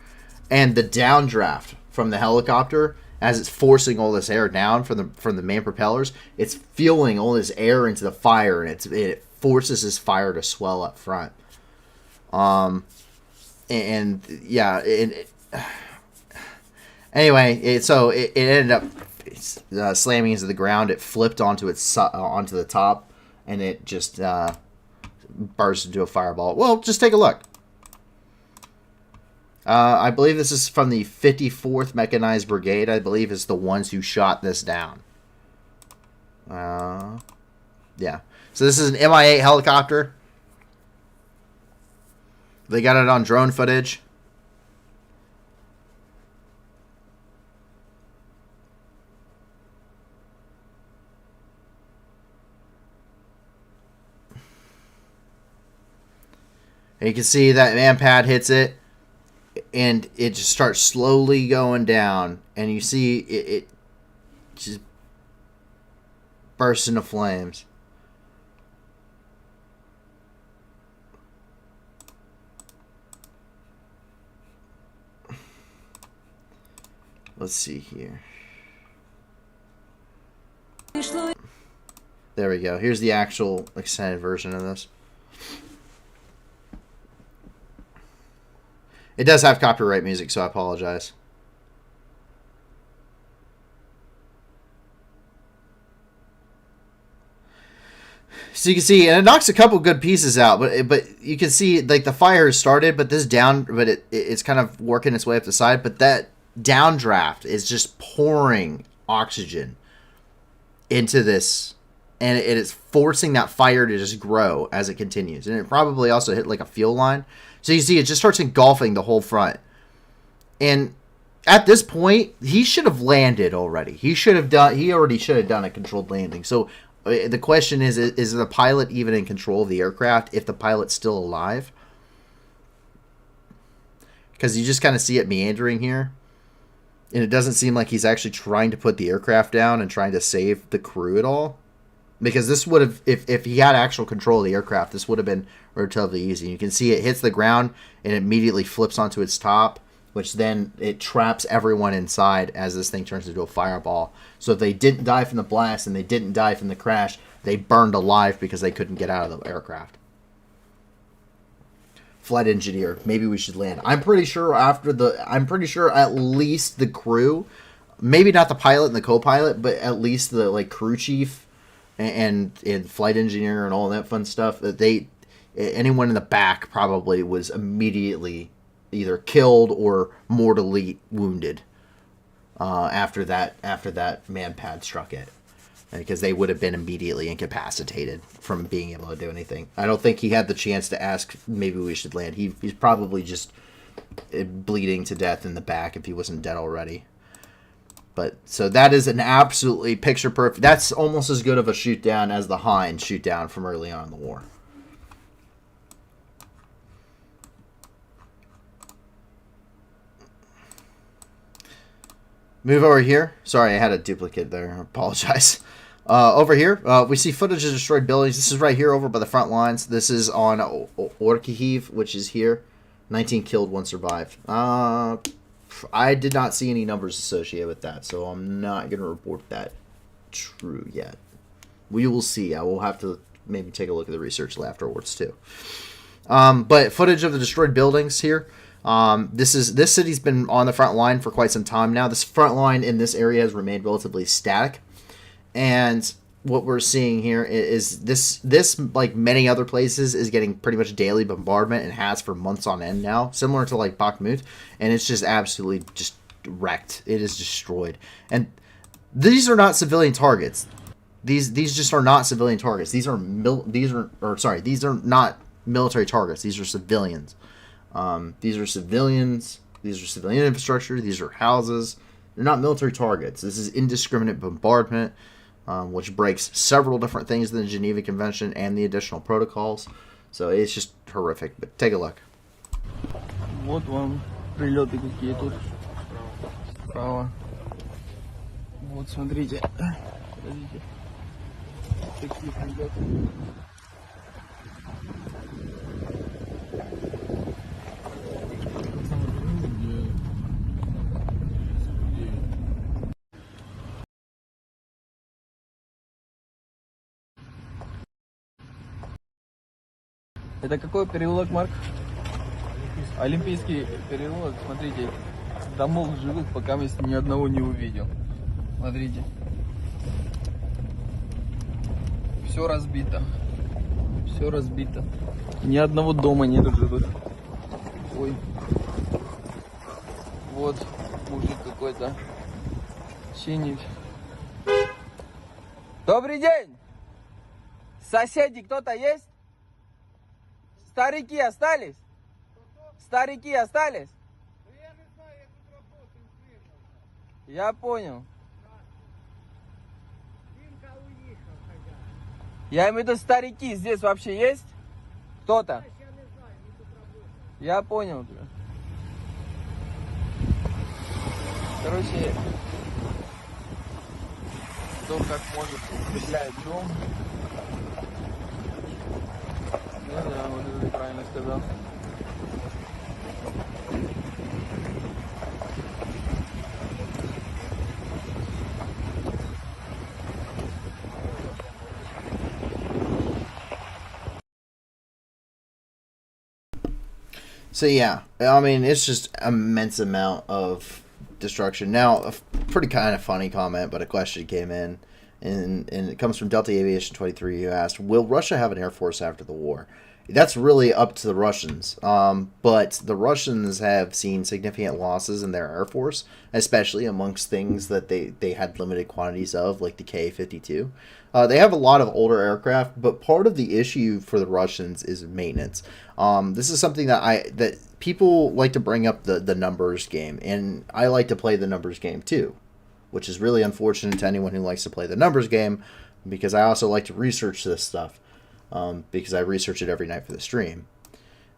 and the downdraft from the helicopter, as it's forcing all this air down from the main propellers, it's fueling all this air into the fire, and it forces this fire to swell up front. Anyway, it ended up slamming into the ground. It flipped onto the top, and it just burst into a fireball. Well, just take a look. I believe this is from the 54th Mechanized Brigade. I believe is the ones who shot this down. Yeah. So this is an Mi-8 helicopter. They got it on drone footage. And you can see that MANPAD hits it, and it just starts slowly going down, and you see it just bursts into flames. Let's see here. There we go. Here's the actual extended version of this. It does have copyright music, so I apologize. So you can see, and it knocks a couple good pieces out, but you can see like the fire has started, but it's kind of working its way up the side. But that downdraft is just pouring oxygen into this, and it is forcing that fire to just grow as it continues. And it probably also hit like a fuel line. So you see it just starts engulfing the whole front. And at this point, he should have landed already. He already should have done a controlled landing. So the question is the pilot even in control of the aircraft if the pilot's still alive? Because you just kind of see it meandering here. And it doesn't seem like he's actually trying to put the aircraft down and trying to save the crew at all. Because this would have, if he had actual control of the aircraft, this would have been relatively easy. You can see it hits the ground and immediately flips onto its top, which then it traps everyone inside as this thing turns into a fireball. So if they didn't die from the blast and they didn't die from the crash, they burned alive because they couldn't get out of the aircraft. Flight engineer, maybe we should land. I'm pretty sure at least the crew, maybe not the pilot and the co-pilot, but at least the crew chief and flight engineer and all that fun stuff, that anyone in the back probably was immediately either killed or mortally wounded after that MANPAD struck it, because they would have been immediately incapacitated from being able to do anything. I don't think he had the chance to ask maybe we should land. He's probably just bleeding to death in the back if he wasn't dead already. But so that is an absolutely picture perfect. That's almost as good of a shoot down as the Heinz shoot down from early on in the war. Move over here. Sorry, I had a duplicate there. I apologize. Over here, we see footage of destroyed buildings. This is right here over by the front lines. This is on Orkihiv, which is here. 19 killed, 1 survived. I did not see any numbers associated with that, so I'm not going to report that true yet. We will see. I will have to maybe take a look at the research afterwards, too. But footage of the destroyed buildings here. This city's been on the front line for quite some time now. This front line in this area has remained relatively static. And what we're seeing here is this, like many other places, is getting pretty much daily bombardment and has for months on end now, similar to like Bakhmut, and it's just absolutely just wrecked. It is destroyed. And these are not civilian targets. These just are not civilian targets. These are not military targets. These are civilians. These are civilians. These are civilian infrastructure. These are houses. They're not military targets. This is indiscriminate bombardment, which breaks several different things in the Geneva Convention and the additional protocols. So it's just horrific. But take a look. Вот вам прилеты какие тут справа. Вот смотрите. Подождите. Такие прилеты. Это какой переулок, Марк? Олимпийский переулок. Смотрите, домов живых пока ни одного не увидел. Смотрите. Все разбито. Все разбито. Ни одного дома нет живых. Ой. Вот мужик какой-то чинит. Добрый день! Соседи кто-то есть? Старики остались? Старики остались? Я понял. Я имею в виду, старики здесь вообще есть? Кто-то? Я понял тебя. Короче, кто как может укрепляет дом. Да, вот это ты правильно сказал. So yeah, I mean, it's just immense amount of destruction. Now, a pretty kind of funny comment, but a question came in, and it comes from Delta Aviation 23, who asked, will Russia have an air force after the war? That's really up to the Russians. But the Russians have seen significant losses in their air force, especially amongst things that they had limited quantities of, like the Ka-52. They have a lot of older aircraft, but part of the issue for the Russians is maintenance. This is something that people like to bring up the numbers game, and I like to play the numbers game too, which is really unfortunate to anyone who likes to play the numbers game, because I also like to research this stuff. Because I research it every night for the stream,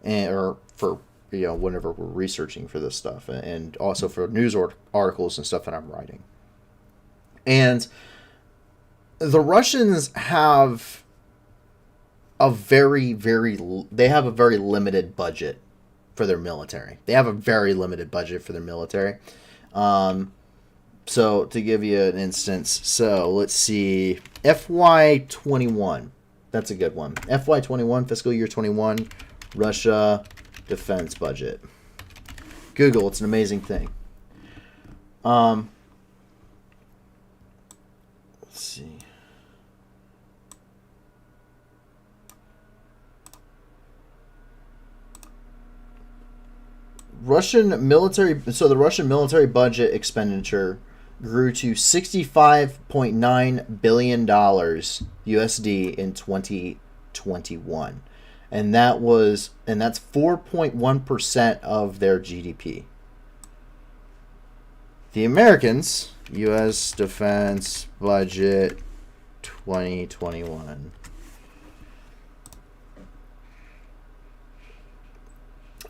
or for whenever we're researching for this stuff, and also for news articles and stuff that I'm writing. And the Russians have a very limited budget for their military. They have a very limited budget for their military. So to give you an instance, so let's see, FY21. That's a good one. FY21, fiscal year 21, Russia defense budget. Google, it's an amazing thing. Let's see. So the Russian military budget expenditure grew to $65.9 billion USD in 2021. And that's 4.1% of their GDP. The Americans U.S. defense budget 2021.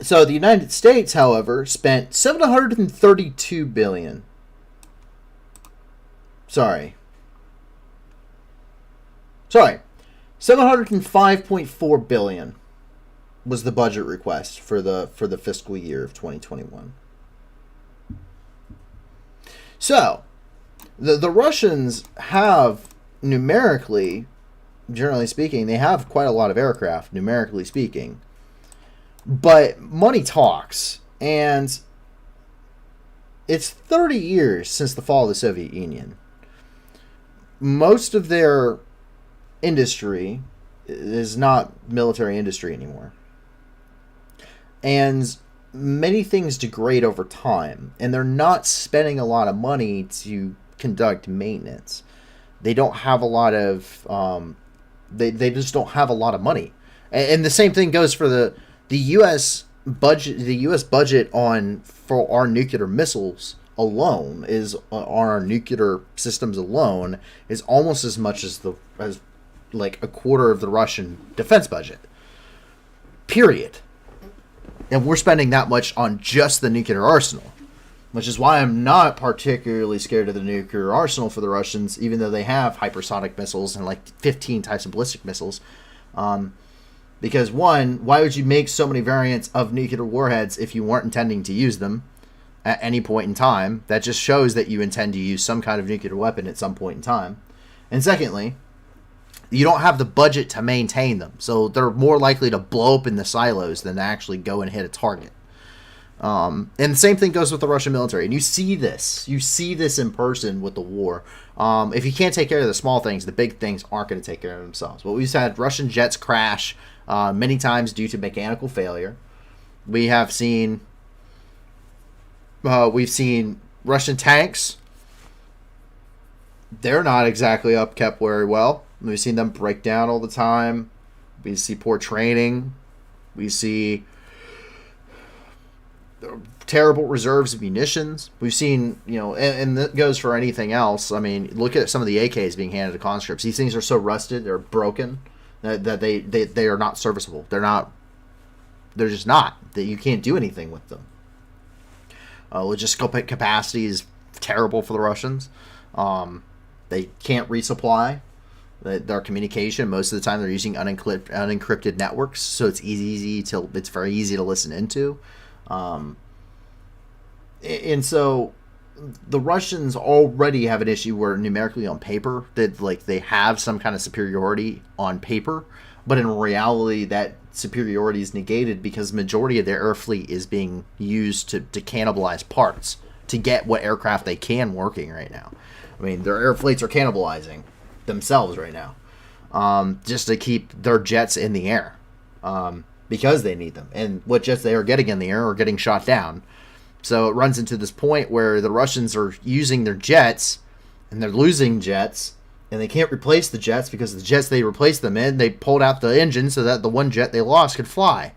So the United States, however, spent $732 billion. Sorry, $705.4 billion was the budget request for the fiscal year of 2021. So, the Russians have, numerically, generally speaking, they have quite a lot of aircraft, numerically speaking. But money talks, and it's 30 years since the fall of the Soviet Union. Most of their industry is not military industry anymore. And many things degrade over time, and they're not spending a lot of money to conduct maintenance. They don't have a lot of they just don't have a lot of money. And the same thing goes for the US budget. The US budget for our nuclear missiles alone is on our nuclear systems alone is almost as much as like a quarter of the Russian defense budget. Period. And we're spending that much on just the nuclear arsenal, which is why I'm not particularly scared of the nuclear arsenal for the Russians, even though they have hypersonic missiles and like 15 types of ballistic missiles. Because one, why would you make so many variants of nuclear warheads if you weren't intending to use them at any point in time? That just shows that you intend to use some kind of nuclear weapon at some point in time. And secondly, you don't have the budget to maintain them, so they're more likely to blow up in the silos than to actually go and hit a target. And the same thing goes with the Russian military, and you see this in person with the war. If you can't take care of the small things, the big things aren't going to take care of themselves. But we've had Russian jets crash many times due to mechanical failure. We've seen Russian tanks. They're not exactly upkept very well. We've seen them break down all the time. We see poor training. We see terrible reserves of munitions. We've seen, and that goes for anything else. I mean, look at some of the AKs being handed to conscripts. These things are so rusted, they're broken, that they are not serviceable. They're just not. That you can't do anything with them. Logistical capacity is terrible for the Russians. They can't resupply their communication. Most of the time they're using unencrypted networks, so it's very easy to listen into. And so the Russians already have an issue where numerically on paper that they have some kind of superiority on paper, but in reality that superiority is negated because the majority of their air fleet is being used to cannibalize parts to get what aircraft they can working right now. I mean, their air fleets are cannibalizing themselves right now, just to keep their jets in the air, because they need them. And what jets they are getting in the air are getting shot down. So it runs into this point where the Russians are using their jets, and they're losing jets, and they can't replace the jets because the jets they replaced them in, they pulled out the engine so that the one jet they lost could fly.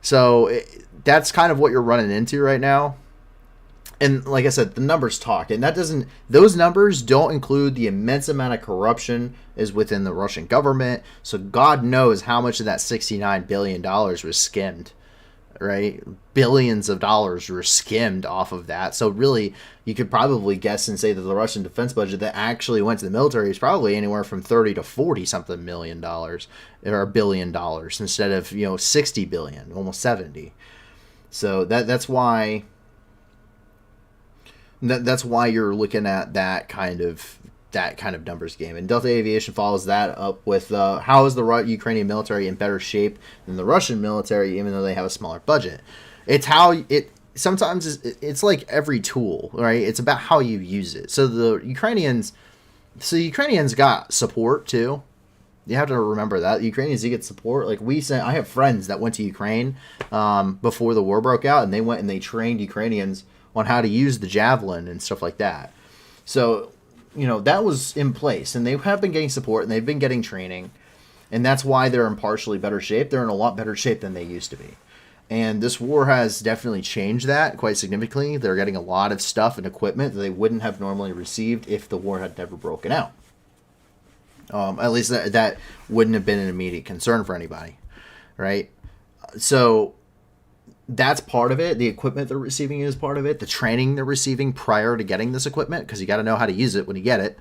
So that's kind of what you're running into right now. And like I said, the numbers talk, and those numbers don't include the immense amount of corruption is within the Russian government. So God knows how much of that $69 billion was skimmed, right? Billions of dollars were skimmed off of that. So really, you could probably guess and say that the Russian defense budget that actually went to the military is probably anywhere from 30 to 40 something million dollars or $1 billion instead of 60 billion, almost 70. So that's why. That's why you're looking at that kind of numbers game. And Delta Aviation follows that up with how is the Ukrainian military in better shape than the Russian military, even though they have a smaller budget. It's how sometimes it's like every tool, right? It's about how you use it. So the Ukrainians got support too. You have to remember that Ukrainians do get support. I have friends that went to Ukraine before the war broke out, and they went and they trained Ukrainians on how to use the Javelin and stuff like that. So, that was in place, and they have been getting support, and they've been getting training, and that's why they're in partially better shape. They're in a lot better shape than they used to be. And this war has definitely changed that quite significantly. They're getting a lot of stuff and equipment that they wouldn't have normally received if the war had never broken out. At least that wouldn't have been an immediate concern for anybody, right? So that's part of it. The equipment they're receiving is part of it. The training they're receiving prior to getting this equipment, because you got to know how to use it when you get it,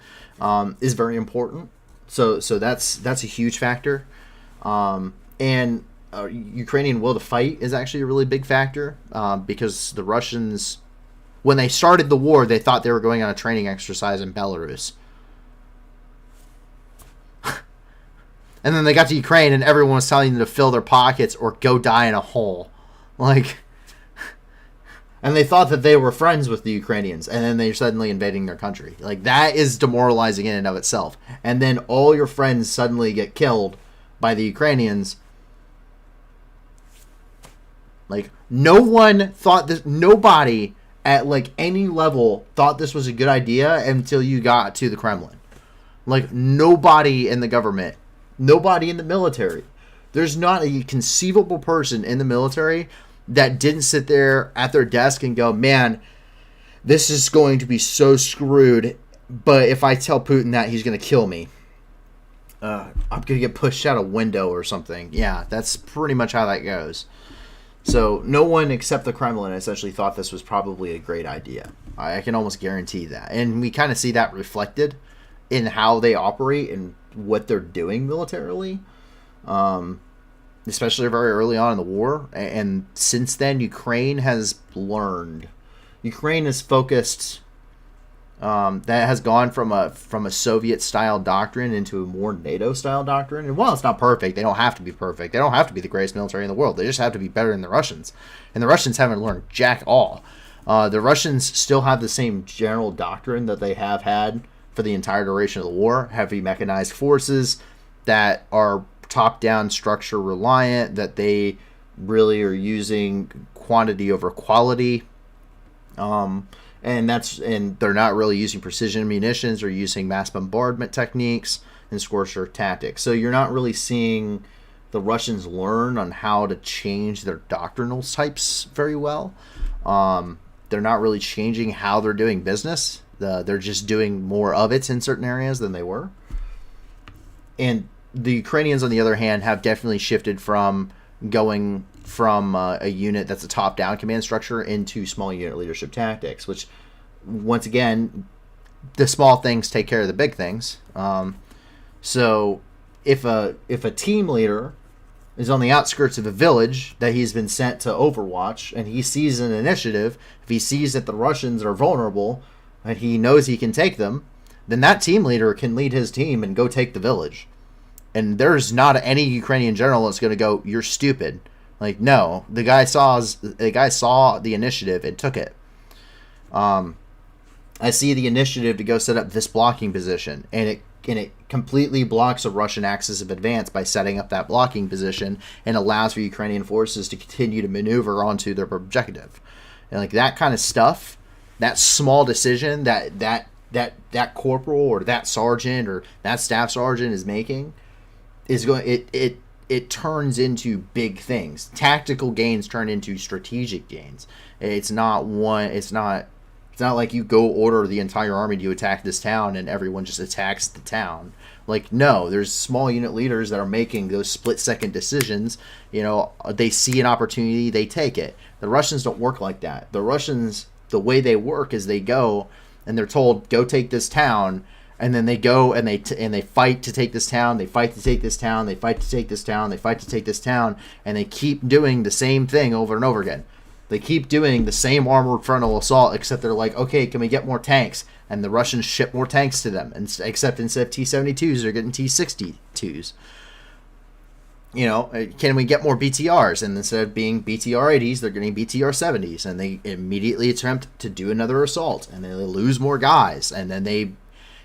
is very important. So that's a huge factor. And Ukrainian will to fight is actually a really big factor, because the Russians, when they started the war, they thought they were going on a training exercise in Belarus. And then they got to Ukraine and everyone was telling them to fill their pockets or go die in a hole. Like, and they thought that they were friends with the Ukrainians, and then they're suddenly invading their country. Like, that is demoralizing in and of itself. And then all your friends suddenly get killed by the Ukrainians. Like, no one thought this, nobody at, like, any level thought this was a good idea until you got to the Kremlin. Like, nobody in the government, nobody in the military. There's not a conceivable person in the military that didn't sit there at their desk and go, man, this is going to be so screwed, but if I tell Putin that, he's going to kill me. I'm going to get pushed out a window or something. Yeah, that's pretty much how that goes. So no one except the Kremlin essentially thought this was probably a great idea. I can almost guarantee that. And we kind of see that reflected in how they operate and what they're doing militarily. Especially very early on in the war. And since then, Ukraine has learned. Ukraine is focused. That has gone from a Soviet-style doctrine into a more NATO-style doctrine. And while it's not perfect, they don't have to be perfect. They don't have to be the greatest military in the world. They just have to be better than the Russians. And the Russians haven't learned jack all. The Russians still have the same general doctrine that they have had for the entire duration of the war. Heavy mechanized forces that are top-down structure reliant, that they really are using quantity over quality. And they're not really using precision munitions or using mass bombardment techniques and scorcher tactics. So you're not really seeing the Russians learn on how to change their doctrinal types very well. They're not really changing how they're doing business. They're just doing more of it in certain areas than they were. And the Ukrainians, on the other hand, have definitely shifted from going from a unit that's a top-down command structure into small unit leadership tactics, which, once again, the small things take care of the big things. So if a team leader is on the outskirts of a village that he's been sent to overwatch, and he sees an initiative, if he sees that the Russians are vulnerable and he knows he can take them, then that team leader can lead his team and go take the village. And there's not any Ukrainian general that's going to go, you're stupid. Like, no, the guy saw the initiative and took it. I see the initiative to go set up this blocking position, and it completely blocks a Russian axis of advance by setting up that blocking position, and allows for Ukrainian forces to continue to maneuver onto their objective. And like that kind of stuff, that small decision that corporal or that sergeant or that staff sergeant is making, is going it turns into big things. Tactical gains turn into strategic gains. It's not like you go order the entire army to attack this town and everyone just attacks the town. Like, no, there's small unit leaders that are making those split-second decisions. You know, they see an opportunity, they take it. The Russians don't work like that. The Russians, the way they work is they go and they're told, go take this town. And then they go and they fight to take this town. They fight to take this town. They fight to take this town. They fight to take this town. And they keep doing the same thing over and over again. They keep doing the same armored frontal assault, except they're like, okay, can we get more tanks? And the Russians ship more tanks to them. And except instead of T-72s, they're getting T-62s. You know, can we get more BTRs? And instead of being BTR-80s, they're getting BTR-70s. And they immediately attempt to do another assault. And then they lose more guys. And then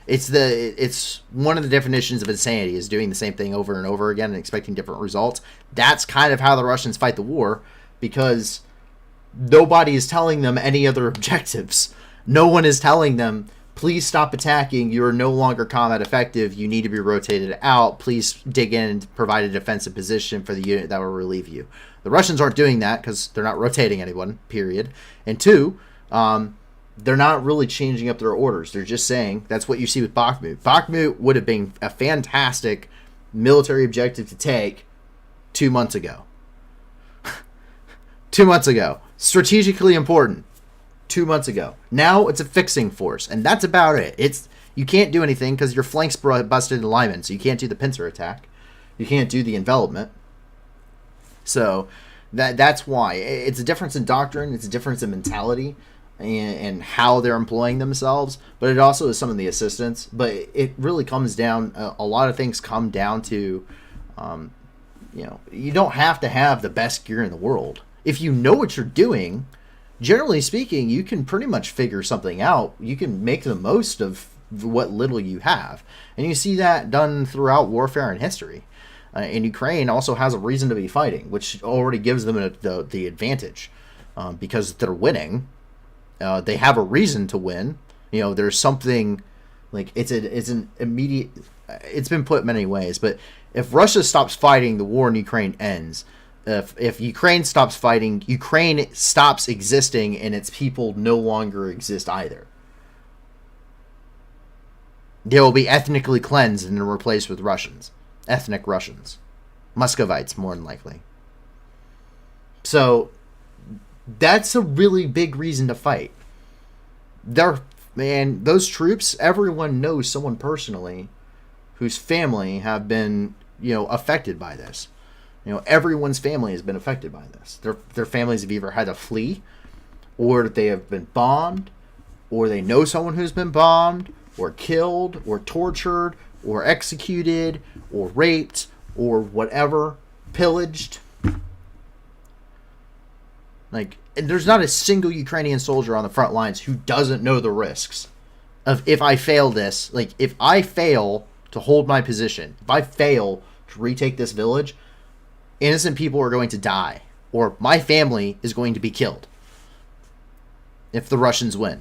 it's one of the definitions of insanity, is doing the same thing over and over again and expecting different results. That's kind of how the Russians fight the war, because nobody is telling them any other objectives. No one is telling them, please stop attacking. You are no longer combat effective. You need to be rotated out. Please dig in and provide a defensive position for the unit that will relieve you. The Russians aren't doing that because they're not rotating anyone, period. And two, they're not really changing up their orders. They're just saying that's what you see with Bakhmut. Bakhmut would have been a fantastic military objective to take 2 months ago. 2 months ago. Strategically important. 2 months ago. Now it's a fixing force, and that's about it. You can't do anything because your flanks busted in alignment, so you can't do the pincer attack. You can't do the envelopment. So that's why. It's a difference in doctrine. It's a difference in mentality and how they're employing themselves, but it also is some of the assistance. But it really comes down, a lot of things come down to, you don't have to have the best gear in the world. If you know what you're doing, generally speaking, you can pretty much figure something out. You can make the most of what little you have. And you see that done throughout warfare and history. And Ukraine also has a reason to be fighting, which already gives them the advantage because they're winning. They have a reason to win. There's something like it's an immediate. It's been put many ways, but if Russia stops fighting, the war in Ukraine ends. If Ukraine stops fighting, Ukraine stops existing, and its people no longer exist either. They will be ethnically cleansed and replaced with Russians. Ethnic Russians. Muscovites, more than likely. So, that's a really big reason to fight. Those troops, everyone knows someone personally whose family have been, affected by this. Everyone's family has been affected by this. Their families have either had to flee, or they have been bombed, or they know someone who's been bombed, or killed, or tortured, or executed, or raped, or whatever, pillaged. And there's not a single Ukrainian soldier on the front lines who doesn't know the risks of, if I fail this, if I fail to hold my position, if I fail to retake this village, innocent people are going to die, or my family is going to be killed if the Russians win.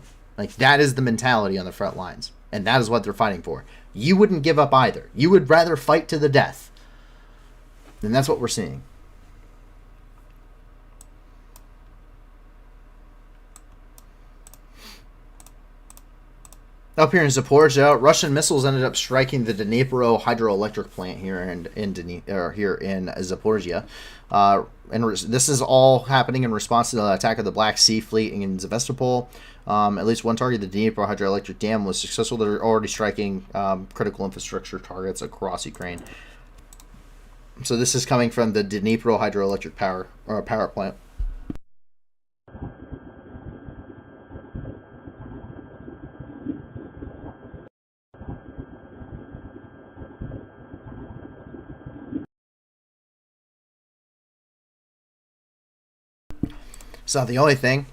That is the mentality on the front lines, and that is what they're fighting for. You wouldn't give up either. You would rather fight to the death. And that's what we're seeing. Up here in Zaporizhia, Russian missiles ended up striking the Dnipro hydroelectric plant here in Zaporizhia. And this is all happening in response to the attack of the Black Sea Fleet in Sevastopol. At least one target, the Dnipro hydroelectric dam, was successful. They're already striking critical infrastructure targets across Ukraine. So this is coming from the Dnipro hydroelectric power plant. It's not the only thing.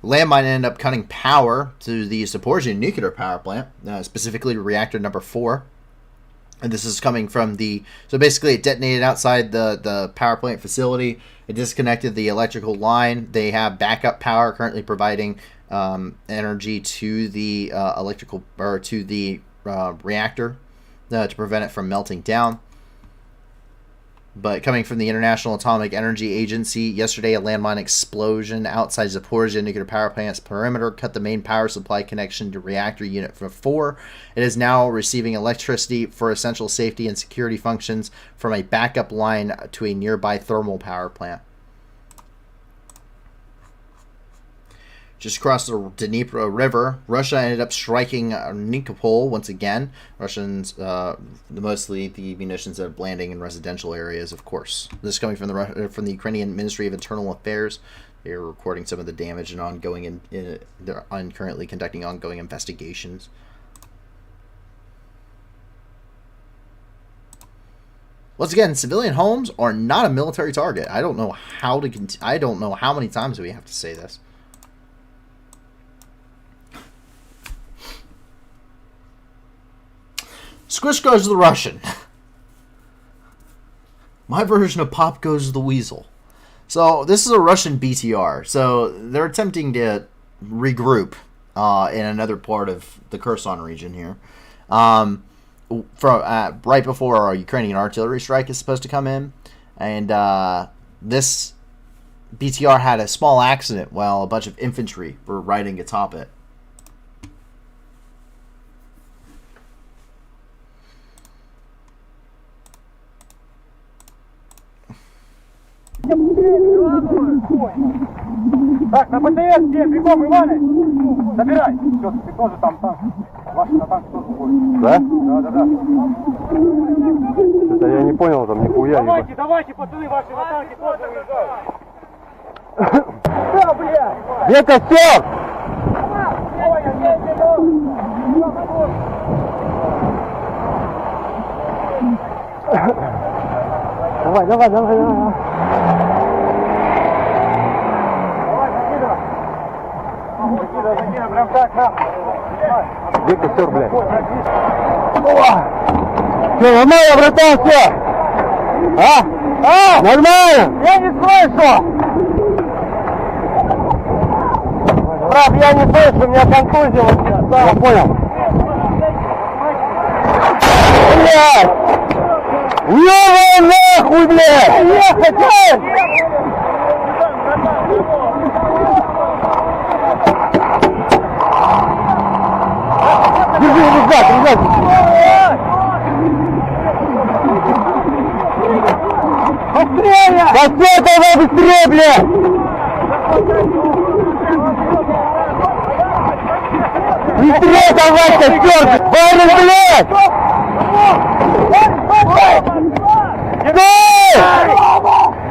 Landmine ended up cutting power to the Zaporizhia nuclear power plant, specifically reactor number 4. And this is coming from so basically it detonated outside the power plant facility. It disconnected the electrical line. They have backup power currently providing energy to the reactor to prevent it from melting down. But coming from the International Atomic Energy Agency, yesterday a landmine explosion outside Zaporizhia nuclear power plant's perimeter cut the main power supply connection to reactor unit 4. It is now receiving electricity for essential safety and security functions from a backup line to a nearby thermal power plant. Just across the Dnipro River, Russia ended up striking Nikopol once again. Russians, mostly the munitions that are landing in residential areas, of course. This is coming from the Ukrainian Ministry of Internal Affairs. They are recording some of the damage and they're currently conducting ongoing investigations. Once again, civilian homes are not a military target. I don't know how many times we have to say this. Squish goes to the Russian. My version of Pop goes to the Weasel. So this is a Russian BTR. So they're attempting to regroup in another part of the Kherson region here. From right before our Ukrainian artillery strike is supposed to come in, and this BTR had a small accident while a bunch of infantry were riding atop it. Так, на БТС, где? Бегом, Иваны! Забирай! Все, ты тоже там танк. Ваш на танк тоже будет. Да? Да. Это я не понял, там нихуя. Давайте, пацаны, ваши на танке тоже уезжают. Что, блядь? Где костер? Давай. Прям так, на. Где костер, блядь? Все, нормально, братан, все? Нормально? Я не слышу! Брат, я не слышу, меня контузило сейчас. Да. Я понял. Блядь! Ёбай нахуй, блядь! Ехать, блядь! Держи, рюкзак! Быстрее! Костер, давай быстрее, блядь! Быстрее давай, костер! Варим, блядь! Стой!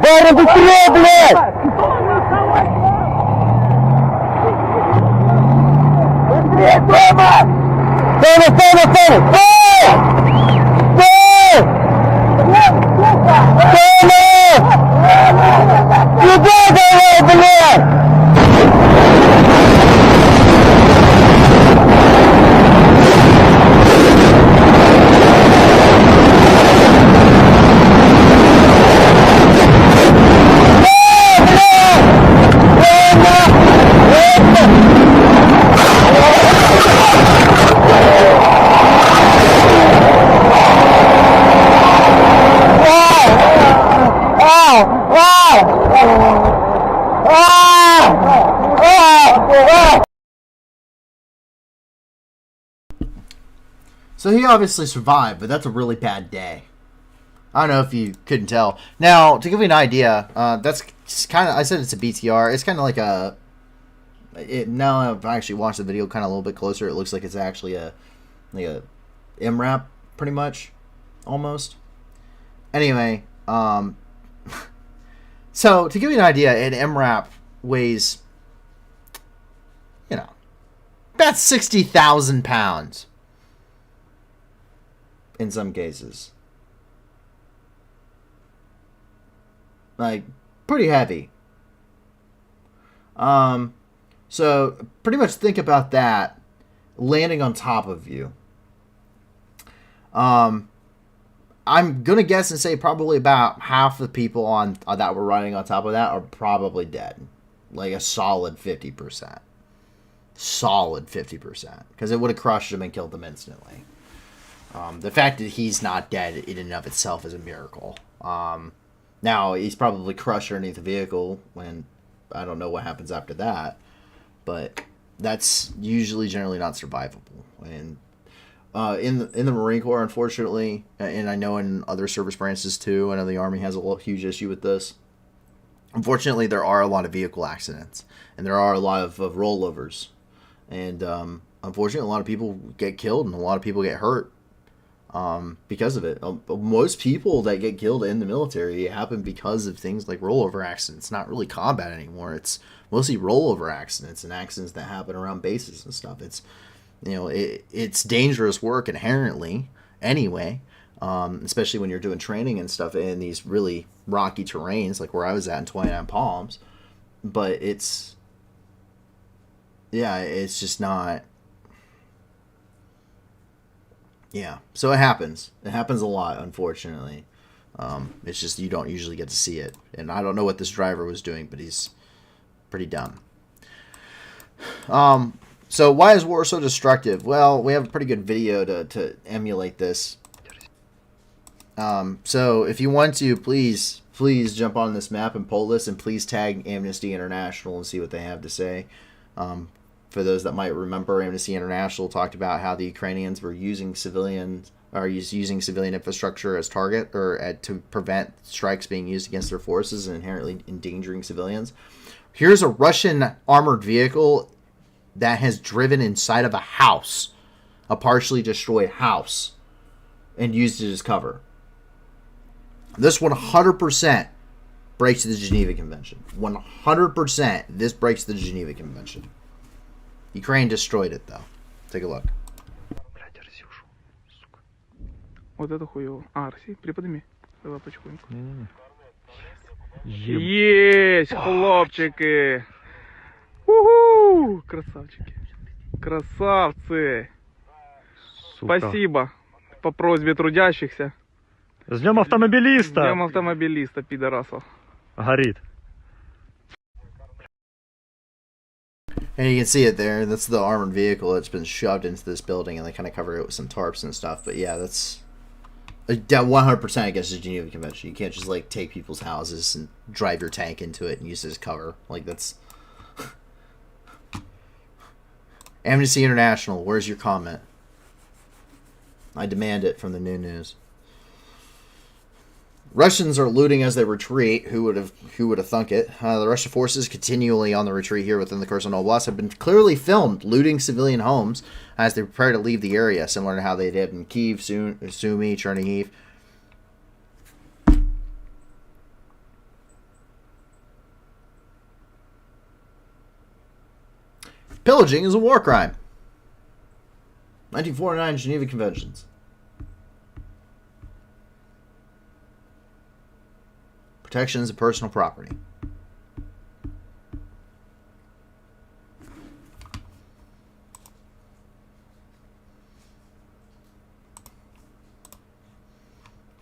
Варим, быстрее, блядь! Быстрее, Тома! Стой! Сюда давай, блядь! So he obviously survived, but that's a really bad day. I don't know if you couldn't tell. Now, to give you an idea, that's kind of, I said it's a BTR. It's kind of like a, now I've actually watched the video kind of a little bit closer. It looks like it's actually a MRAP, pretty much, almost. Anyway, so to give you an idea, an MRAP weighs, about 60,000 pounds. In some cases. Like, pretty heavy. So, pretty much think about that landing on top of you. I'm gonna guess and say probably about half the people on that were riding on top of that are probably dead. Like a solid 50%. Solid 50%. Because it would have crushed them and killed them instantly. The fact that he's not dead in and of itself is a miracle. Now, he's probably crushed underneath the vehicle when I don't know what happens after that. But that's usually generally not survivable. And in the Marine Corps, unfortunately, and I know in other service branches too, I know the Army has a huge issue with this. Unfortunately, there are a lot of vehicle accidents. And there are a lot of rollovers. And unfortunately, a lot of people get killed and a lot of people get hurt. Because of it. Most people that get killed in the military happen because of things like rollover accidents. Not really combat anymore. It's mostly rollover accidents and accidents that happen around bases and stuff. It's, it's dangerous work inherently anyway, especially when you're doing training and stuff in these really rocky terrains like where I was at in 29 Palms. But it's just not... Yeah, so it happens. It happens a lot, unfortunately. It's just you don't usually get to see it. And I don't know what this driver was doing, but he's pretty dumb. So why is war so destructive? Well, we have a pretty good video to emulate this. So if you want to, please jump on this map and poll this, and please tag Amnesty International and see what they have to say. For those that might remember, Amnesty International talked about how the Ukrainians were using using civilian infrastructure as target to prevent strikes being used against their forces and inherently endangering civilians. Here's a Russian armored vehicle that has driven inside of a house, a partially destroyed house, and used it as cover. This 100% breaks the Geneva Convention. 100% this breaks the Geneva Convention. Ukraine destroyed it, though. Take a look. Вот это хуёво. Арси, приподними. Давай потихоньку. Есть, хлопчики. Уху! Красавчики. Красавцы. Сука. Спасибо. По просьбе трудящихся. С днем автомобилиста! С днем автомобилиста, пидорасов. Горит. And you can see it there. That's the armored vehicle that's been shoved into this building, and they kind of cover it with some tarps and stuff. But yeah, that's 100% against the Geneva Convention. You can't just like take people's houses and drive your tank into it and use it as cover. Like, that's Amnesty International. Where's your comment? I demand it from the new news. Russians are looting as they retreat. Who would have thunk it? The Russian forces continually on the retreat here within the Kherson Oblast have been clearly filmed looting civilian homes as they prepare to leave the area, similar to how they did in Kyiv, Sumy, Chernihiv. Pillaging is a war crime. 1949 Geneva Conventions. Protections of personal property.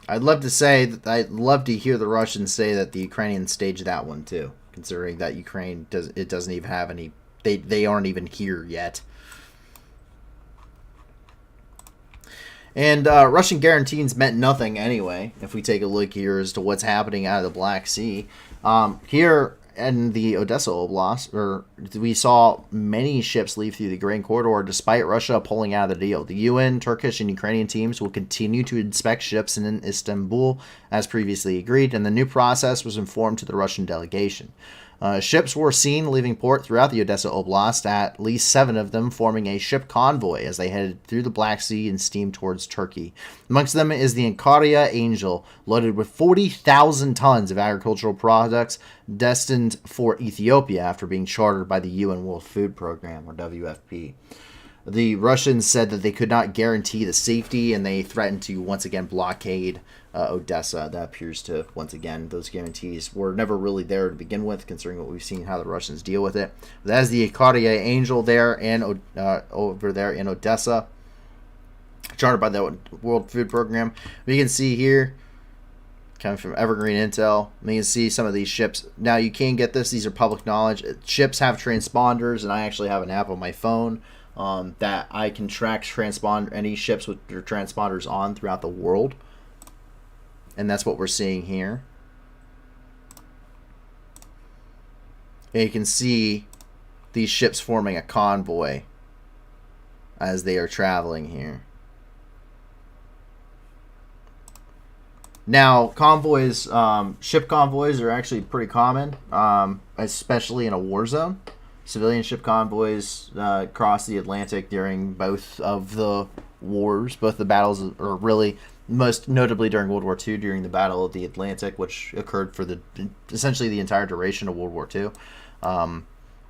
I'd love to hear the Russians say that the Ukrainians staged that one too, considering that Ukraine doesn't even have any. They aren't even here yet. And Russian guarantees meant nothing anyway, if we take a look here as to what's happening out of the Black Sea. Here in the Odessa Oblast, we saw many ships leave through the Grain Corridor despite Russia pulling out of the deal. The UN, Turkish, and Ukrainian teams will continue to inspect ships in Istanbul as previously agreed, and the new process was informed to the Russian delegation. Ships were seen leaving port throughout the Odessa Oblast, at least 7 of them forming a ship convoy as they headed through the Black Sea and steamed towards Turkey. Amongst them is the Ankarya Angel, loaded with 40,000 tons of agricultural products destined for Ethiopia after being chartered by the UN World Food Program, or WFP. The Russians said that they could not guarantee the safety, and they threatened to once again blockade Odessa. That appears to, once again, those guarantees were never really there to begin with, considering what we've seen how the Russians deal with it. That is the Ankarya Angel there and over there in Odessa, chartered by the World Food Program. We can see here, coming from Evergreen Intel, we can see some of these ships. Now, you can get this. These are public knowledge. Ships have transponders, and I actually have an app on my phone that I can track any ships with their transponders on throughout the world. And that's what we're seeing here. And you can see these ships forming a convoy as they are traveling here. Now, convoys, ship convoys are actually pretty common, especially in a war zone. Civilian ship convoys cross the Atlantic during both of the wars, both the battles, or really most notably during World War II, during the Battle of the Atlantic, which occurred for essentially the entire duration of World War II,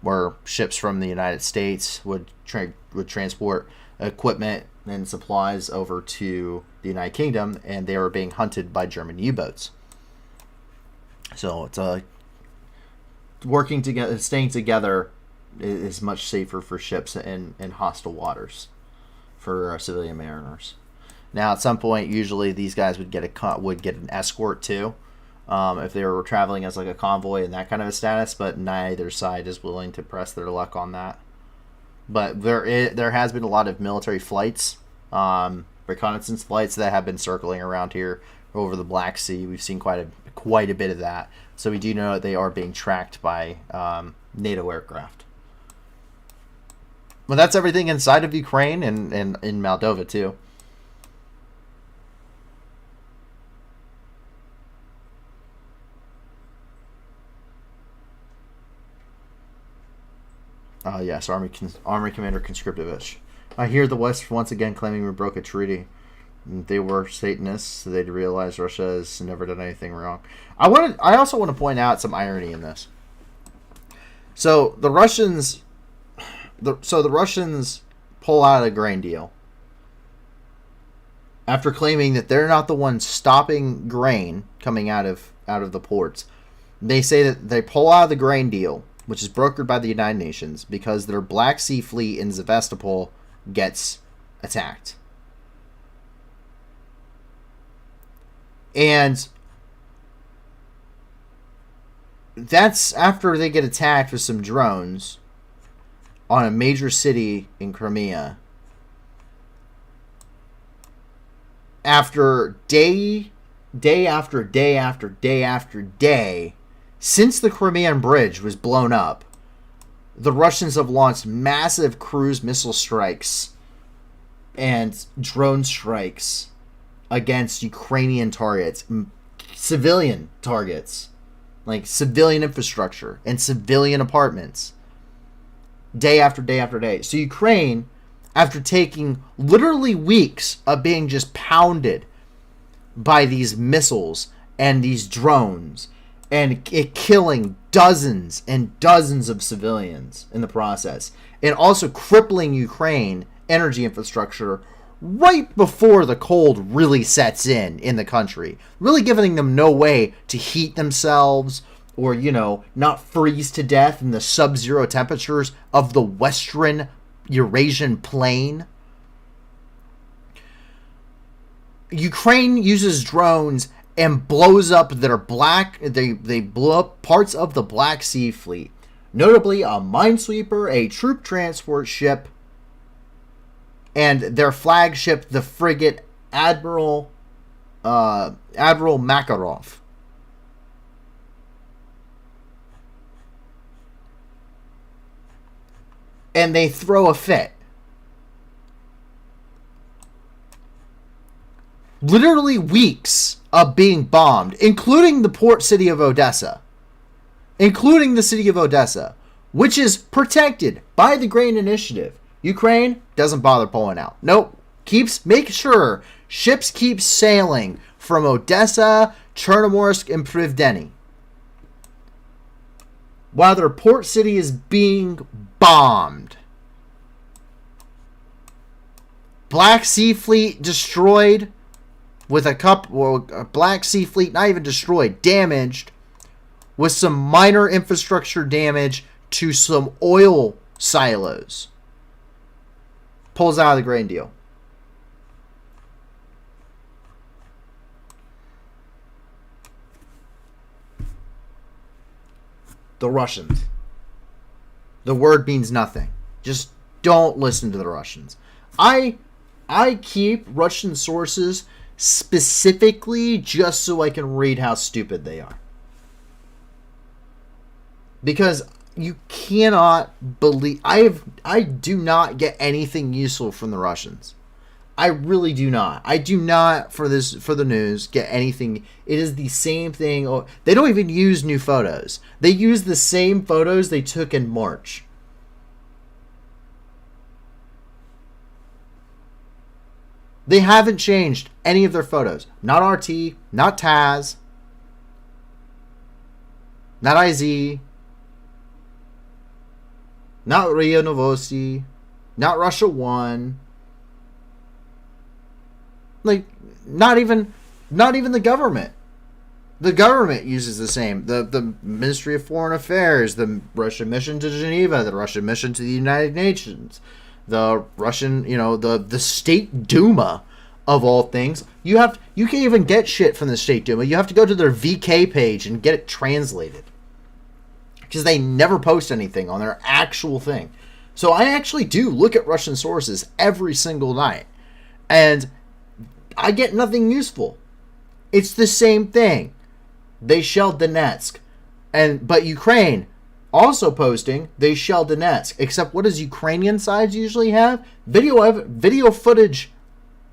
where ships from the United States would transport equipment and supplies over to the United Kingdom, and they were being hunted by German U-boats. So it's working together, staying together is much safer for ships in hostile waters for civilian mariners. Now, at some point, usually these guys would get an escort too, if they were traveling as like a convoy and that kind of a status. But neither side is willing to press their luck on that. but there has been a lot of military flights, reconnaissance flights that have been circling around here over the Black Sea. We've seen quite a bit of that, so we do know that they are being tracked by NATO aircraft. Well, that's everything inside of Ukraine and in Moldova too. Yes, Army Commander Conscriptovich. I hear the West once again claiming we broke a treaty. They were Satanists, so they'd realize Russia has never done anything wrong. I also want to point out some irony in this. So the Russians pull out of the grain deal after claiming that they're not the ones stopping grain coming out of the ports. They say that they pull out of the grain deal, which is brokered by the United Nations, because their Black Sea fleet in Sevastopol gets attacked. And that's after they get attacked with some drones on a major city in Crimea. After day after day after day after day, since the Crimean Bridge was blown up, the Russians have launched massive cruise missile strikes and drone strikes against Ukrainian targets, civilian targets, like civilian infrastructure and civilian apartments, day after day after day. So Ukraine, after taking literally weeks of being just pounded by these missiles and these drones, and it killing dozens and dozens of civilians in the process, and also crippling Ukraine energy infrastructure right before the cold really sets in the country, really giving them no way to heat themselves or, not freeze to death in the sub-zero temperatures of the Western Eurasian plain. Ukraine uses drones and blows up they blow up parts of the Black Sea Fleet, notably a minesweeper, a troop transport ship, and their flagship, the frigate Admiral Makarov. And they throw a fit. Literally weeks of being bombed, including the port city of Odessa. Including the city of Odessa, which is protected by the Grain Initiative. Ukraine doesn't bother pulling out. Nope. Make sure ships keep sailing from Odessa, Chernomorsk, and Privdeni, while their port city is being bombed. Black Sea Fleet destroyed with a Black Sea Fleet not even destroyed, damaged, with some minor infrastructure damage to some oil silos. Pulls out of the grain deal. The Russians. The word means nothing. Just don't listen to the Russians. I keep Russian sources specifically just so I can read how stupid they are. Because you cannot believe... I do not get anything useful from the Russians. I really do not. I do not, for the news, get anything. It is the same thing. They don't even use new photos. They use the same photos they took in March. They haven't changed any of their photos. Not RT, not Taz, not IZ, not Ria Novosti, not Russia 1. Like, not even the government. The government uses the same. The Ministry of Foreign Affairs, the Russian mission to Geneva, the Russian mission to the United Nations, the Russian, the State Duma of all things. You can't even get shit from the State Duma. You have to go to their VK page and get it translated, because they never post anything on their actual thing. So I actually do look at Russian sources every single night, and I get nothing useful. It's the same thing. They shelled Donetsk, but Ukraine also posting they shelled Donetsk. Except what does Ukrainian sides usually have? Video footage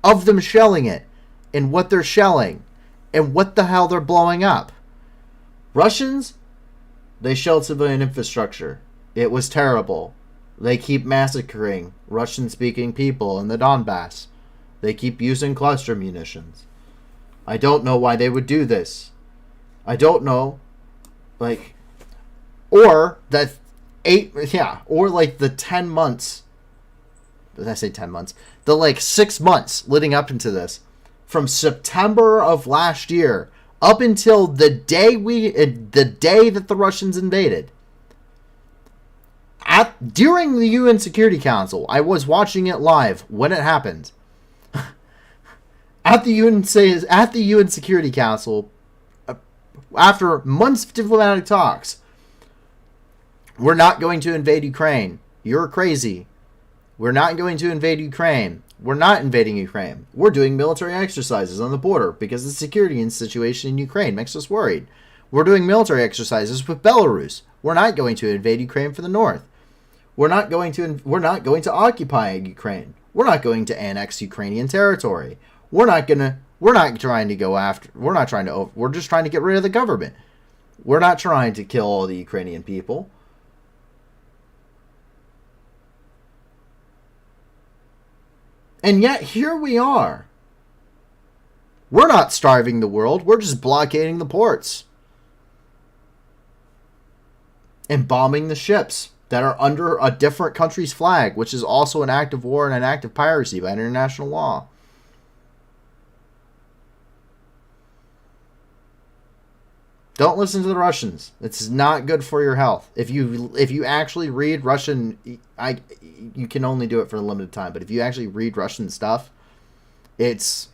of them shelling it, and what they're shelling, and what the hell they're blowing up. Russians, they shelled civilian infrastructure. It was terrible. They keep massacring Russian-speaking people in the Donbass. They keep using cluster munitions. I don't know why they would do this. I don't know. Or the 10 months. Did I say 10 months? The 6 months leading up into this. From September of last year up until the day that the Russians invaded. During the UN Security Council, I was watching it live when it happened. At the UN Security Council, after months of diplomatic talks, we're not going to invade Ukraine. You're crazy. We're not going to invade Ukraine. We're not invading Ukraine. We're doing military exercises on the border because the security situation in Ukraine makes us worried. We're doing military exercises with Belarus. We're not going to invade Ukraine from the north. We're not going to occupy Ukraine. We're not going to annex Ukrainian territory. We're just trying to get rid of the government. We're not trying to kill all the Ukrainian people. And yet here we are. We're not starving the world. We're just blockading the ports. And bombing the ships that are under a different country's flag, which is also an act of war and an act of piracy by international law. Don't listen to the Russians. It's not good for your health. If you actually read Russian, you can only do it for a limited time. But if you actually read Russian stuff, it's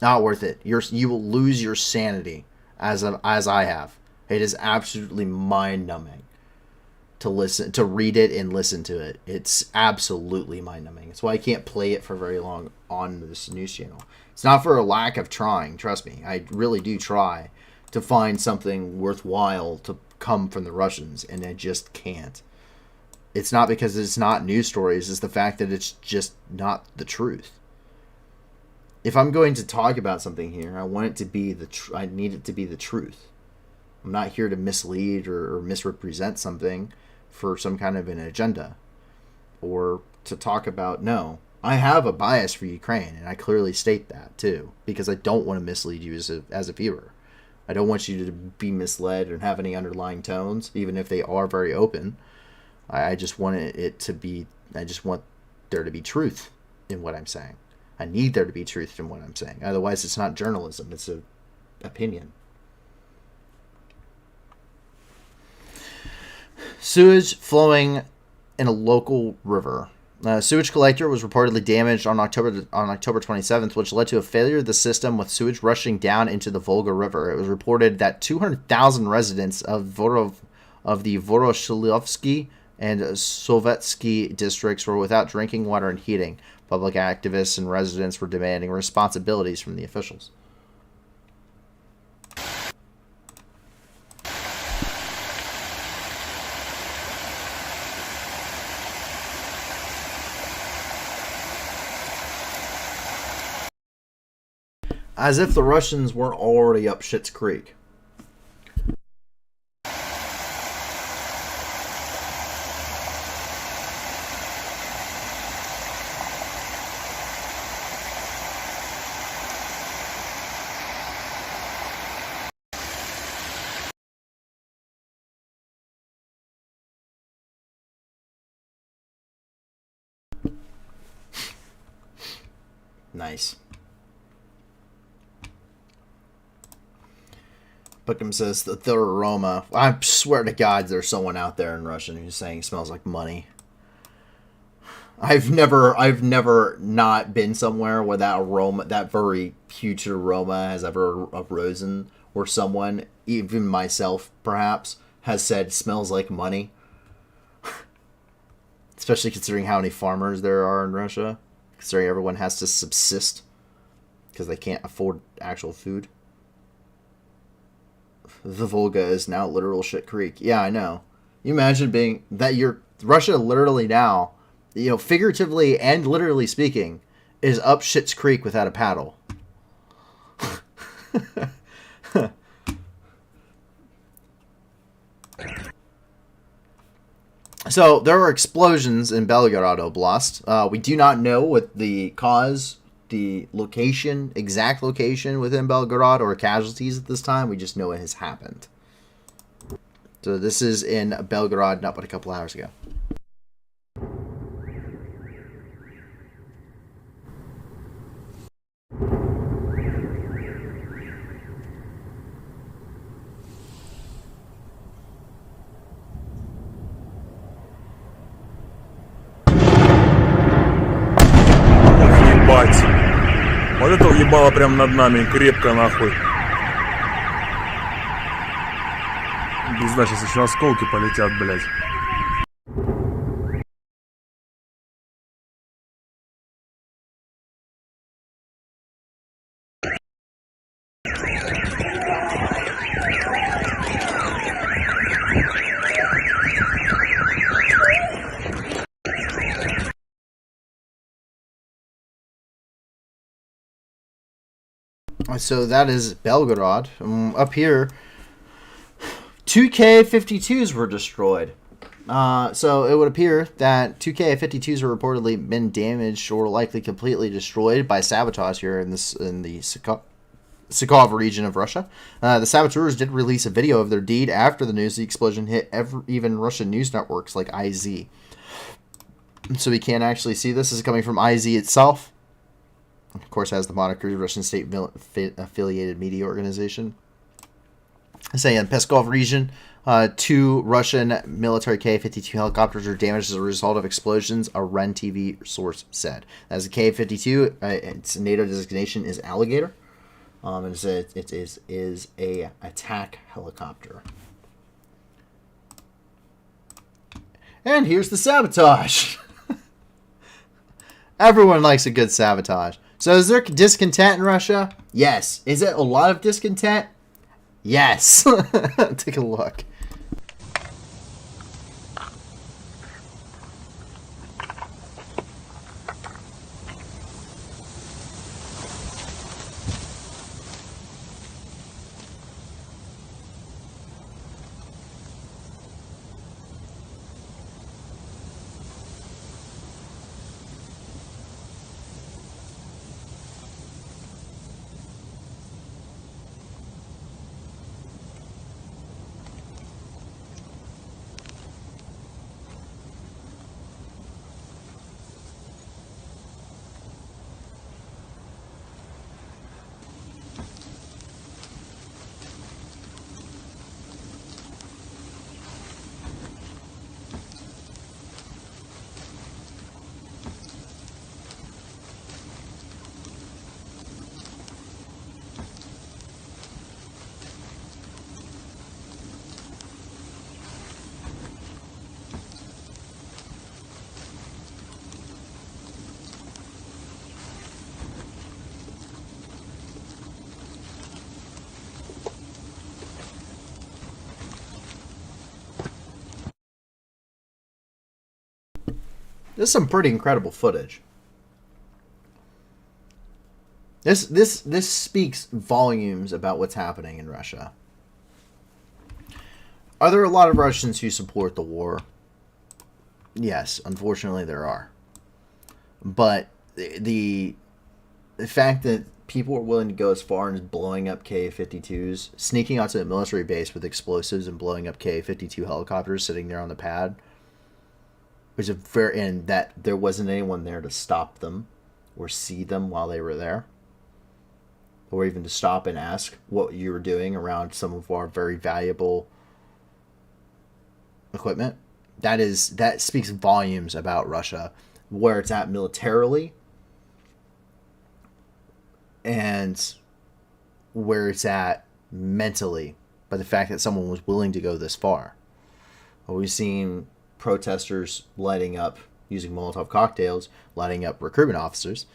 not worth it. You will lose your sanity, as I have. It is absolutely mind-numbing to read it and listen to it. It's absolutely mind-numbing. That's why I can't play it for very long on this news channel. It's not for a lack of trying. Trust me, I really do try to find something worthwhile to come from the Russians, and I just can't. It's not because it's not news stories, it's the fact that it's just not the truth. If I'm going to talk about something here, I want it to be I need it to be the truth. I'm not here to mislead or misrepresent something for some kind of an agenda, or to talk about, no. I have a bias for Ukraine, and I clearly state that too, because I don't want to mislead you as a viewer. I don't want you to be misled and have any underlying tones, even if they are very open. I just want I just want there to be truth in what I'm saying. I need there to be truth in what I'm saying. Otherwise, it's not journalism. It's an opinion. Sewage flowing in a local river. A sewage collector was reportedly damaged on October 27th, which led to a failure of the system with sewage rushing down into the Volga River. It was reported that 200,000 residents of the Voroshilovsky and Sovetsky districts were without drinking water and heating. Public activists and residents were demanding responsibilities from the officials. As if the Russians weren't already up Schitt's Creek. Nice. Bookham says that the aroma. I swear to God, there's someone out there in Russian who's saying it smells like money. I've never not been somewhere where that aroma, that very putrid aroma, has ever arisen, where someone, even myself perhaps, has said smells like money. especially considering how many farmers there are in Russia, considering everyone has to subsist because they can't afford actual food. The Volga is now literal shit creek. Yeah, I know. You imagine being that you're Russia literally now, you know, figuratively and literally speaking, is up shit's creek without a paddle. So there were explosions in Belgorod Oblast. We do not know what the cause, the location, exact location within Belgorod or casualties at this time. We just know it has happened. So this is in Belgorod, not but a couple hours ago. Ебать. Вот это уебало прям над нами крепко нахуй. Пизда, сейчас еще осколки полетят, блядь. So that is Belgorod. Up here, 2K-52s were destroyed. So it would appear that 2K-52s were reportedly been damaged or likely completely destroyed by sabotage here in the Sakov region of Russia. The saboteurs did release a video of their deed after the news. The explosion hit even Russian news networks like IZ. So we can't actually see this. This is coming from IZ itself. Of course, has the moniker Russian state affiliated media organization. Say in Peskov region, 2 Russian military Ka-52 helicopters were damaged as a result of explosions, a REN TV source said. As a Ka-52, its NATO designation is Alligator. And it is a attack helicopter. And here's the sabotage. Everyone likes a good sabotage. So is there discontent in Russia? Yes. Is it a lot of discontent? Yes. Take a look. This is some pretty incredible footage. This speaks volumes about what's happening in Russia. Are there a lot of Russians who support the war? Yes, unfortunately there are. But the fact that people are willing to go as far as blowing up Ka-52s, sneaking onto a military base with explosives and blowing up Ka-52 helicopters sitting there on the pad, which is very, and that there wasn't anyone there to stop them or see them while they were there, or even to stop and ask what you were doing around some of our very valuable equipment. That speaks volumes about Russia, where it's at militarily and where it's at mentally, by the fact that someone was willing to go this far. We've seen protesters lighting up using Molotov cocktails, lighting up recruitment officers.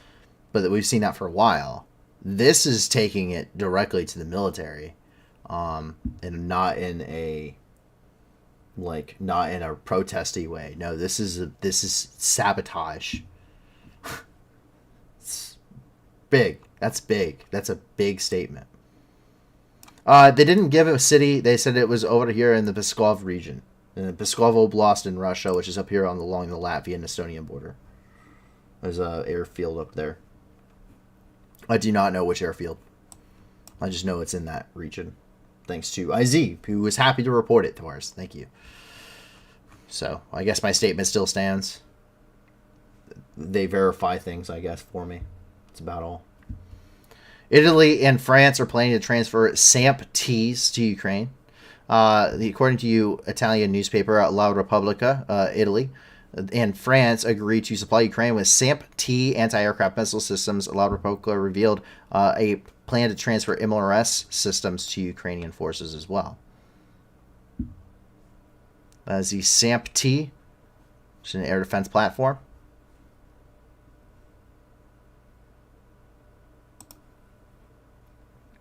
But we've seen that for a while. This is taking it directly to the military, and not in a protesty way. No, this is sabotage. It's big. That's big. That's a big statement. They didn't give a city. They said it was over here in the Pskov region, in the Pskov Oblast in Russia, which is up here along the Latvian and Estonian border. There's a airfield up there. I do not know which airfield. I just know it's in that region. Thanks to IZ, who was happy to report it to us. Thank you. So, I guess my statement still stands. They verify things, I guess, for me. That's about all. Italy and France are planning to transfer SAMP teas to Ukraine. According to Italian newspaper La Repubblica, Italy and France agreed to supply Ukraine with SAMP-T anti-aircraft missile systems. La Repubblica revealed a plan to transfer MLRS systems to Ukrainian forces as well. As the SAMP-T, which is an air defense platform.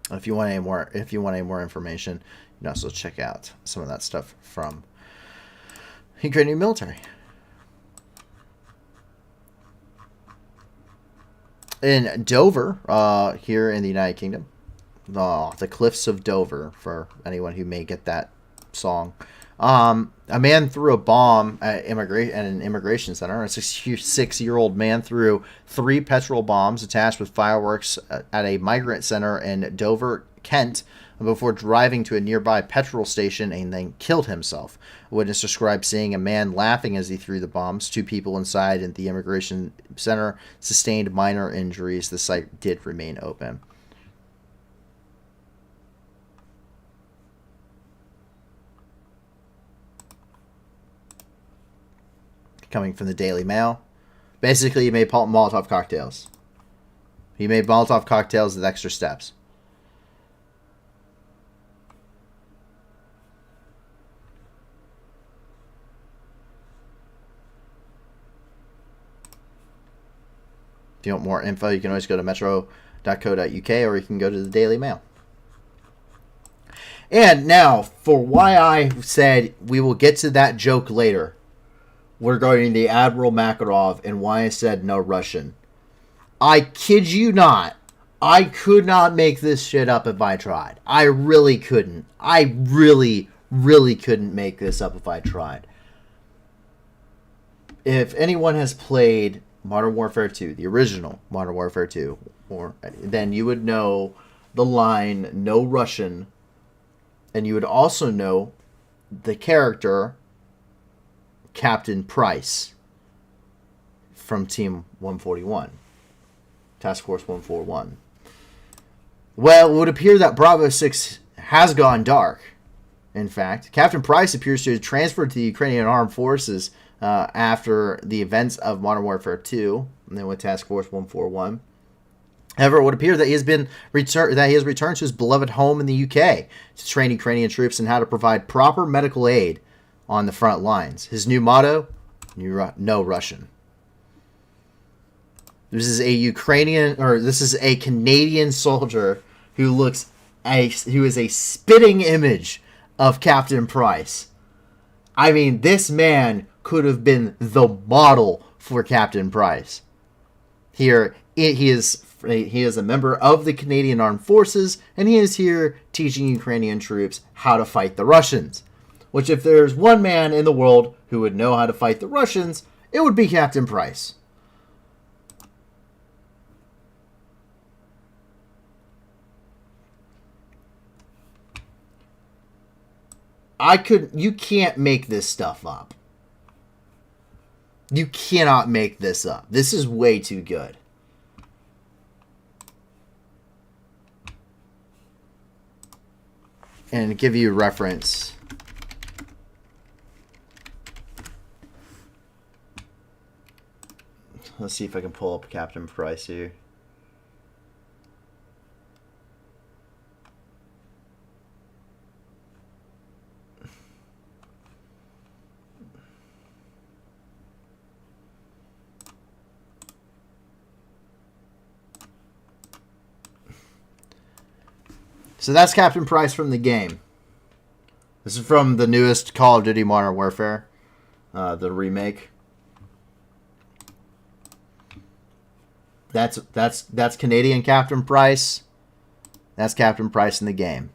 If you want any more information, you can also check out some of that stuff from Ukrainian military. In Dover, here in the United Kingdom, the Cliffs of Dover, for anyone who may get that song. A man threw a bomb at an immigration center. A 66-year-old man threw 3 petrol bombs attached with fireworks at a migrant center in Dover, Kent, before driving to a nearby petrol station and then killed himself. A witness described seeing a man laughing as he threw the bombs. 2 people inside at the immigration center sustained minor injuries. The site did remain open. Coming from the Daily Mail. Basically, he made Molotov cocktails. He made Molotov cocktails with extra steps. If you want more info, you can always go to metro.co.uk or you can go to the Daily Mail. And now, for why I said we will get to that joke later, regarding the Admiral Makarov and why I said no Russian. I kid you not. I could not make this shit up if I tried. I really couldn't. I really, really couldn't make this up if I tried. If anyone has played Modern Warfare 2, the original Modern Warfare 2, then you would know the line, no Russian, and you would also know the character Captain Price from Team 141, Task Force 141. Well, it would appear that Bravo 6 has gone dark. In fact, Captain Price appears to have transferred to the Ukrainian Armed Forces after the events of Modern Warfare 2, and then with Task Force 141. However, it would appear that he has returned to his beloved home in the UK to train Ukrainian troops in how to provide proper medical aid on the front lines. His new motto: no Russian. This is a Canadian soldier who is a spitting image of Captain Price. I mean, this man could have been the model for Captain Price. Here, he is a member of the Canadian Armed Forces, and he is here teaching Ukrainian troops how to fight the Russians. Which, if there's one man in the world who would know how to fight the Russians, it would be Captain Price. You can't make this stuff up. You cannot make this up. This is way too good. And to give you a reference, let's see if I can pull up Captain Price here. So that's Captain Price from the game. This is from the newest Call of Duty Modern Warfare, the remake. That's Canadian Captain Price. That's Captain Price in the game.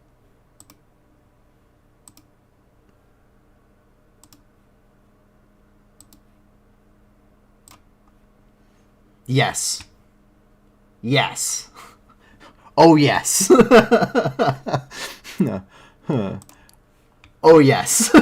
Yes. Yes. Oh, yes. Oh, yes.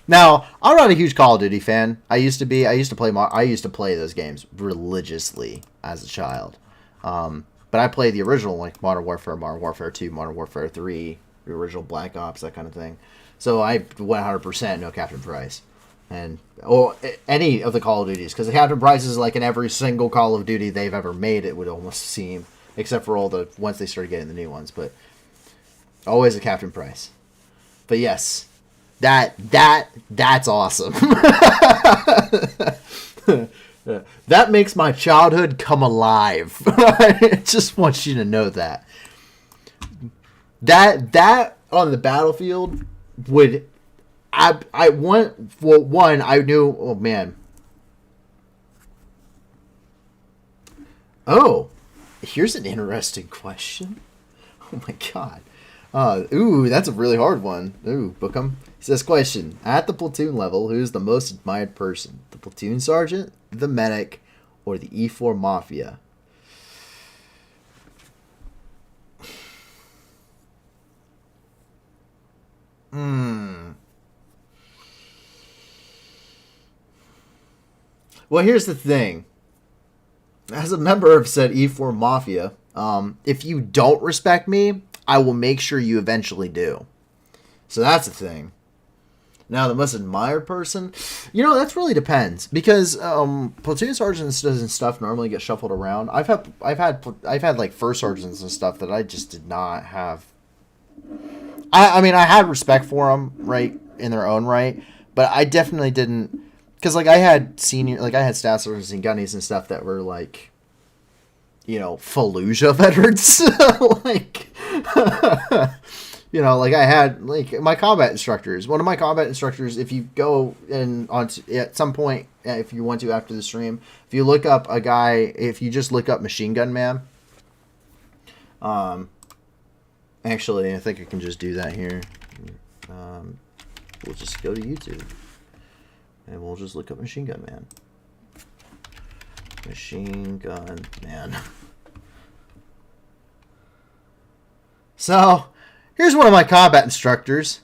Now, I'm not a huge Call of Duty fan. I used to play those games religiously as a child. But I played the original, like Modern Warfare, Modern Warfare 2, Modern Warfare 3, the original Black Ops, that kind of thing. So I 100% know Captain Price. Or any of the Call of Duties, because Captain Price is like in every single Call of Duty they've ever made, it would almost seem, except for all the once they started getting the new ones, but always a Captain Price. But yes, that's awesome. That makes my childhood come alive. I just want you to know that on the battlefield would. I knew, oh man. Oh, here's an interesting question. Oh my god. Ooh, that's a really hard one. Ooh, Bookham. He says, question. At the platoon level, who's the most admired person? The platoon sergeant, the medic, or the E4 Mafia? Well, here's the thing. As a member of said E4 Mafia, if you don't respect me, I will make sure you eventually do. So that's the thing. Now, the most admired person, that really depends, because platoon sergeants and stuff normally get shuffled around. I've had like first sergeants and stuff that I just did not have. I mean, I had respect for them, right, in their own right, but I definitely didn't. Because, like, I had staff sergeants and gunnies and stuff that were, like, Fallujah veterans. Like, I had, like, my combat instructors. One of my combat instructors, if you go at some point, if you want to after the stream, if you look up a guy, if you just look up Machine Gun Man, actually, I think I can just do that here. We'll just go to YouTube. And we'll just look up Machine Gun Man. Machine Gun Man. So, here's one of my combat instructors.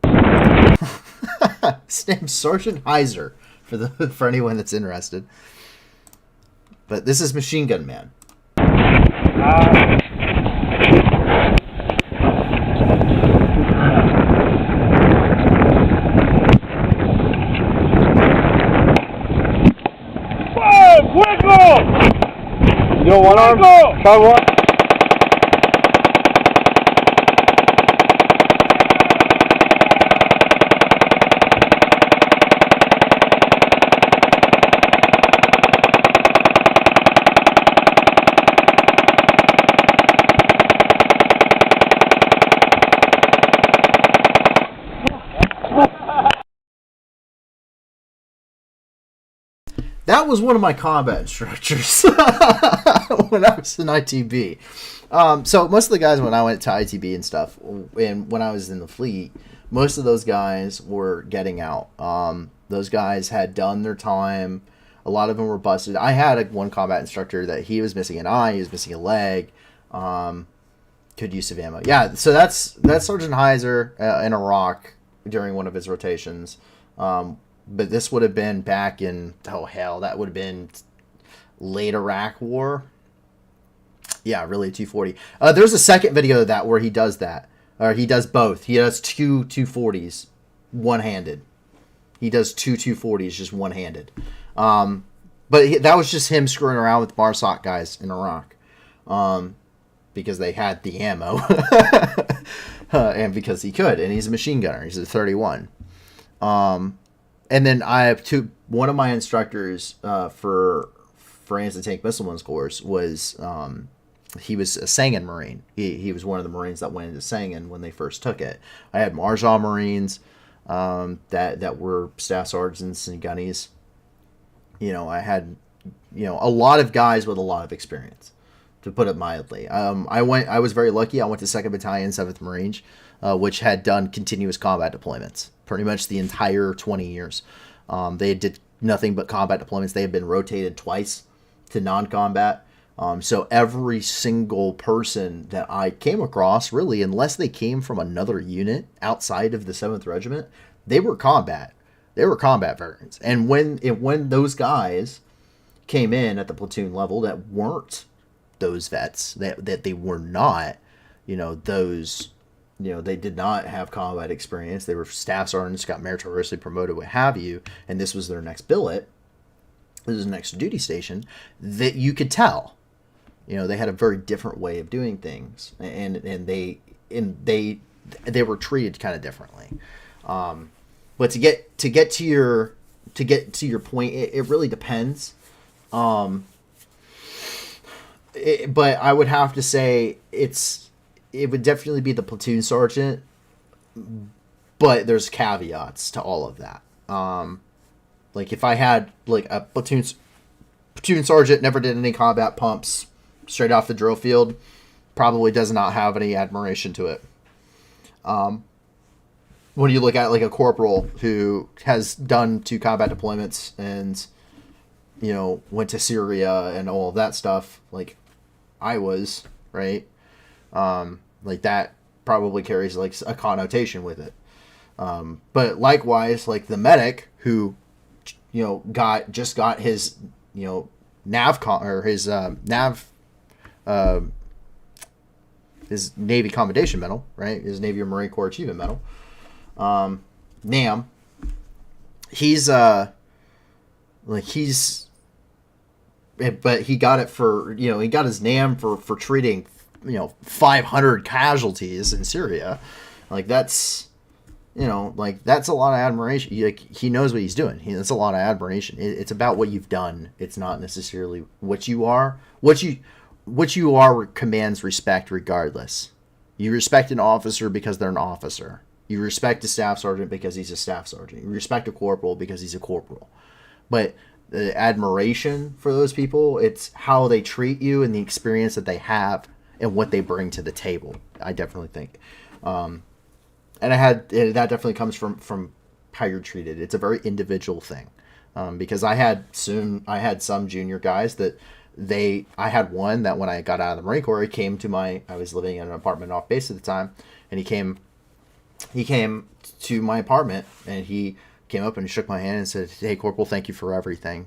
His name's Sergeant Heiser, for anyone that's interested. But this is Machine Gun Man. Yo, one arm. Try one. That was one of my combat instructors when I was in ITB. So most of the guys when I went to ITB and stuff, and when I was in the fleet, most of those guys were getting out. Those guys had done their time. A lot of them were busted. I had one combat instructor that he was missing an eye, he was missing a leg, could use some ammo. Yeah, so that's Sergeant Heiser in Iraq during one of his rotations. But this would have been back in, that would have been late Iraq War. Yeah, really, 240. There's a second video of that where he does that. Or he does both. He does two 240s one-handed. He does two 240s just one-handed. But that was just him screwing around with MARSOC guys in Iraq. Because they had the ammo. And because he could. And he's a machine gunner. He's a 31. And then I have one of my instructors for anti-tank missile course was he was a Sangin Marine. He was one of the Marines that went into Sangin when they first took it. I had Marjal Marines that were staff sergeants and gunnies. I had a lot of guys with a lot of experience, to put it mildly. I was very lucky. I went to 2nd Battalion, 7th Marines, which had done continuous combat deployments pretty much the entire 20 years. They did nothing but combat deployments. They had been rotated twice to non-combat. So every single person that I came across, really, unless they came from another unit outside of the 7th Regiment, they were combat. They were combat veterans. And when those guys came in at the platoon level that weren't those vets, that they were not, they did not have combat experience. They were staff sergeants, got meritoriously promoted, what have you, and this was their next billet, this was the next duty station, that you could tell. They had a very different way of doing things, and they were treated kind of differently. But to get to your point, it really depends. But I would have to say it would definitely be the platoon sergeant, but there's caveats to all of that. Like if I had like a platoon sergeant, never did any combat pumps, straight off the drill field, probably does not have any admiration to it. When you look at like a corporal who has done 2 combat deployments and went to Syria and all of that stuff, like I was, right? Like that probably carries like a connotation with it. But likewise, like the medic who, got his, his Navy Commendation Medal, right? His Navy or Marine Corps Achievement Medal. NAM. But he got it for, he got his NAM for treating, 500 casualties in Syria. Like that's, that's a lot of admiration. He knows what he's doing. That's a lot of admiration. It's about what you've done. It's not necessarily what you are. What you are commands respect regardless. You respect an officer because they're an officer. You respect a staff sergeant because he's a staff sergeant. You respect a corporal because he's a corporal. But the admiration for those people, it's how they treat you and the experience that they have and what they bring to the table. I definitely think. And that definitely comes from how you're treated. It's a very individual thing. Because I had some junior guys that I had one that when I got out of the Marine Corps, I was living in an apartment off base at the time, and he came to my apartment and he came up and shook my hand and said, "Hey, Corporal, thank you for everything."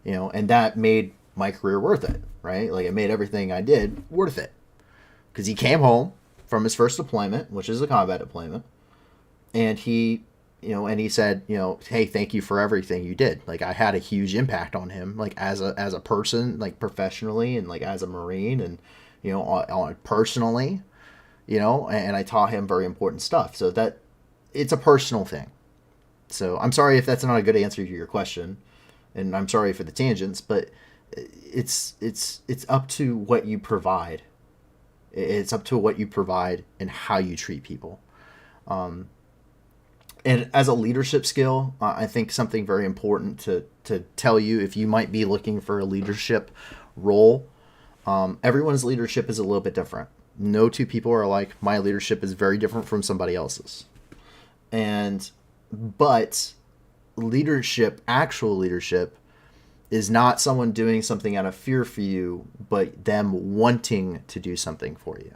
And that made my career worth it, right? Like it made everything I did worth it. Because he came home from his first deployment, which is a combat deployment, and he said, "Hey, thank you for everything you did." Like I had a huge impact on him, like as a person, like professionally and like as a Marine and, on personally, and I taught him very important stuff. So that it's a personal thing. So I'm sorry if that's not a good answer to your question, and I'm sorry for the tangents, but it's up to what you provide. It's up to what you provide and how you treat people. And as a leadership skill, I think something very important to tell you if you might be looking for a leadership role, everyone's leadership is a little bit different. No two people are alike. My leadership is very different from somebody else's. But leadership, actual leadership, is not someone doing something out of fear for you, but them wanting to do something for you.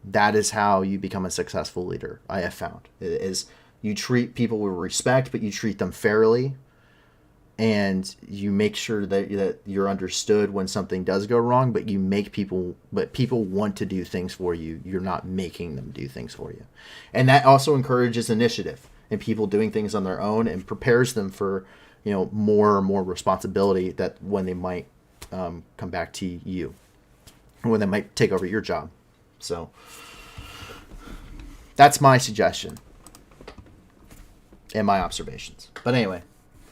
That is how you become a successful leader, I have found. Is you treat people with respect, but you treat them fairly, and you make sure that you're understood when something does go wrong, but people want to do things for you. You're not making them do things for you. And that also encourages initiative and people doing things on their own and prepares them for, more and more responsibility that when they might come back to you, when they might take over your job. So that's my suggestion and my observations. But anyway,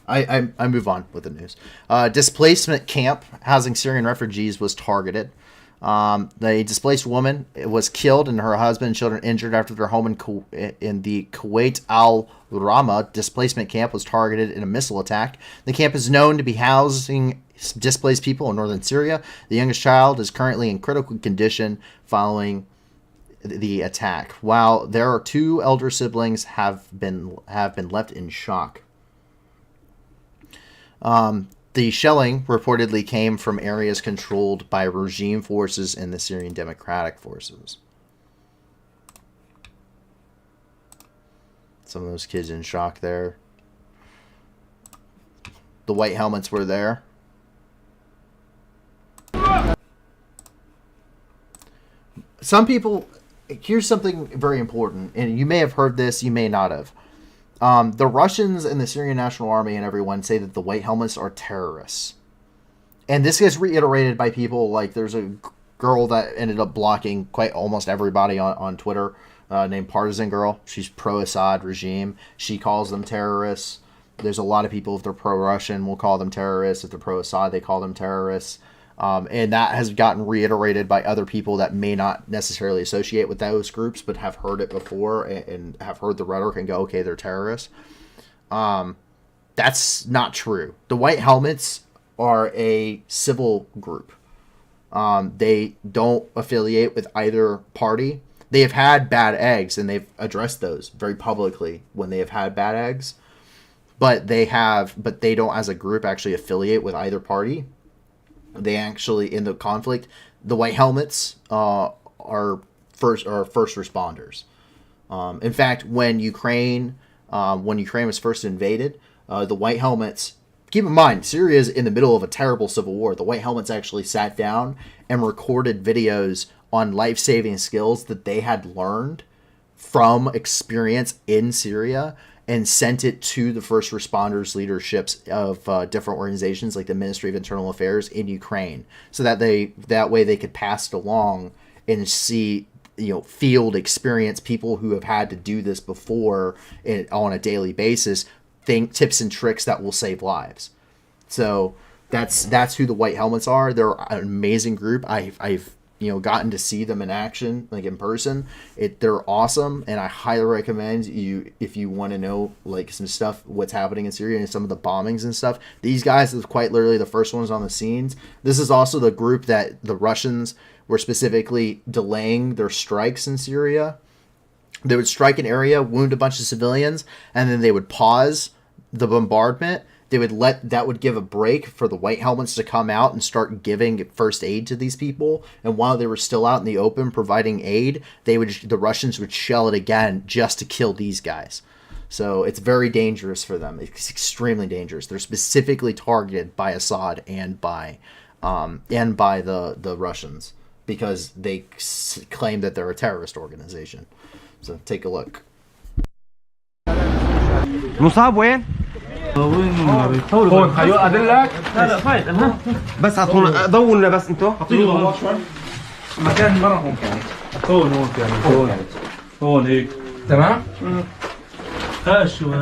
I move on with the news. Displacement camp housing Syrian refugees was targeted. The displaced woman was killed and her husband and children injured after their home in the Kuwait al-Rama displacement camp was targeted in a missile attack. The camp is known to be housing displaced people in northern Syria. The youngest child is currently in critical condition following the attack, while there are 2 elder siblings have been left in shock. The shelling reportedly came from areas controlled by regime forces and the Syrian Democratic Forces. Some of those kids in shock there. The white helmets were there. Some people, here's something very important, and you may have heard this, you may not have. The Russians and the Syrian National Army and everyone say that the white helmets are terrorists. And this gets reiterated by people like there's a girl that ended up blocking quite almost everybody on Twitter named Partisan Girl. She's pro-Assad regime. She calls them terrorists. There's a lot of people, if they're pro-Russian, will call them terrorists. If they're pro-Assad, they call them terrorists. And that has gotten reiterated by other people that may not necessarily associate with those groups, but have heard it before and have heard the rhetoric and go, okay, they're terrorists. That's not true. The White Helmets are a civil group. They don't affiliate with either party. They have had bad eggs, and they've addressed those very publicly when they have had bad eggs. But they don't, as a group, actually affiliate with either party. They actually, in the conflict, the White Helmets are first responders. In fact, when Ukraine was first invaded, the White Helmets, keep in mind, Syria is in the middle of a terrible civil war. The White Helmets actually sat down and recorded videos on life-saving skills that they had learned from experience in Syria and sent it to the first responders leaderships of different organizations like the Ministry of Internal Affairs in Ukraine, so that way they could pass it along and see, field experience, people who have had to do this before on a daily basis, tips and tricks that will save lives. So that's who the White Helmets are. They're an amazing group. I've gotten to see them in action, like in person. They're awesome, and I highly recommend you, if you want to know like some stuff, what's happening in Syria and some of the bombings and stuff. These guys are quite literally the first ones on the scenes. This is also the group that the Russians were specifically delaying their strikes in Syria. They would strike an area, wound a bunch of civilians, and then they would pause the bombardment. That would give a break for the White Helmets to come out and start giving first aid to these people. And while they were still out in the open providing aid, the Russians would shell it again just to kill these guys. So it's very dangerous for them. It's extremely dangerous. They're specifically targeted by Assad and by the Russians because they claim that they're a terrorist organization. So take a look. مصاب وين؟ هون ايوه ادلك لا فايت اها بس اعطونا ضووا لنا بس انتوا اعطيني شوي مكان مره هون كانت هون كانت هون هيك تمام ها شوي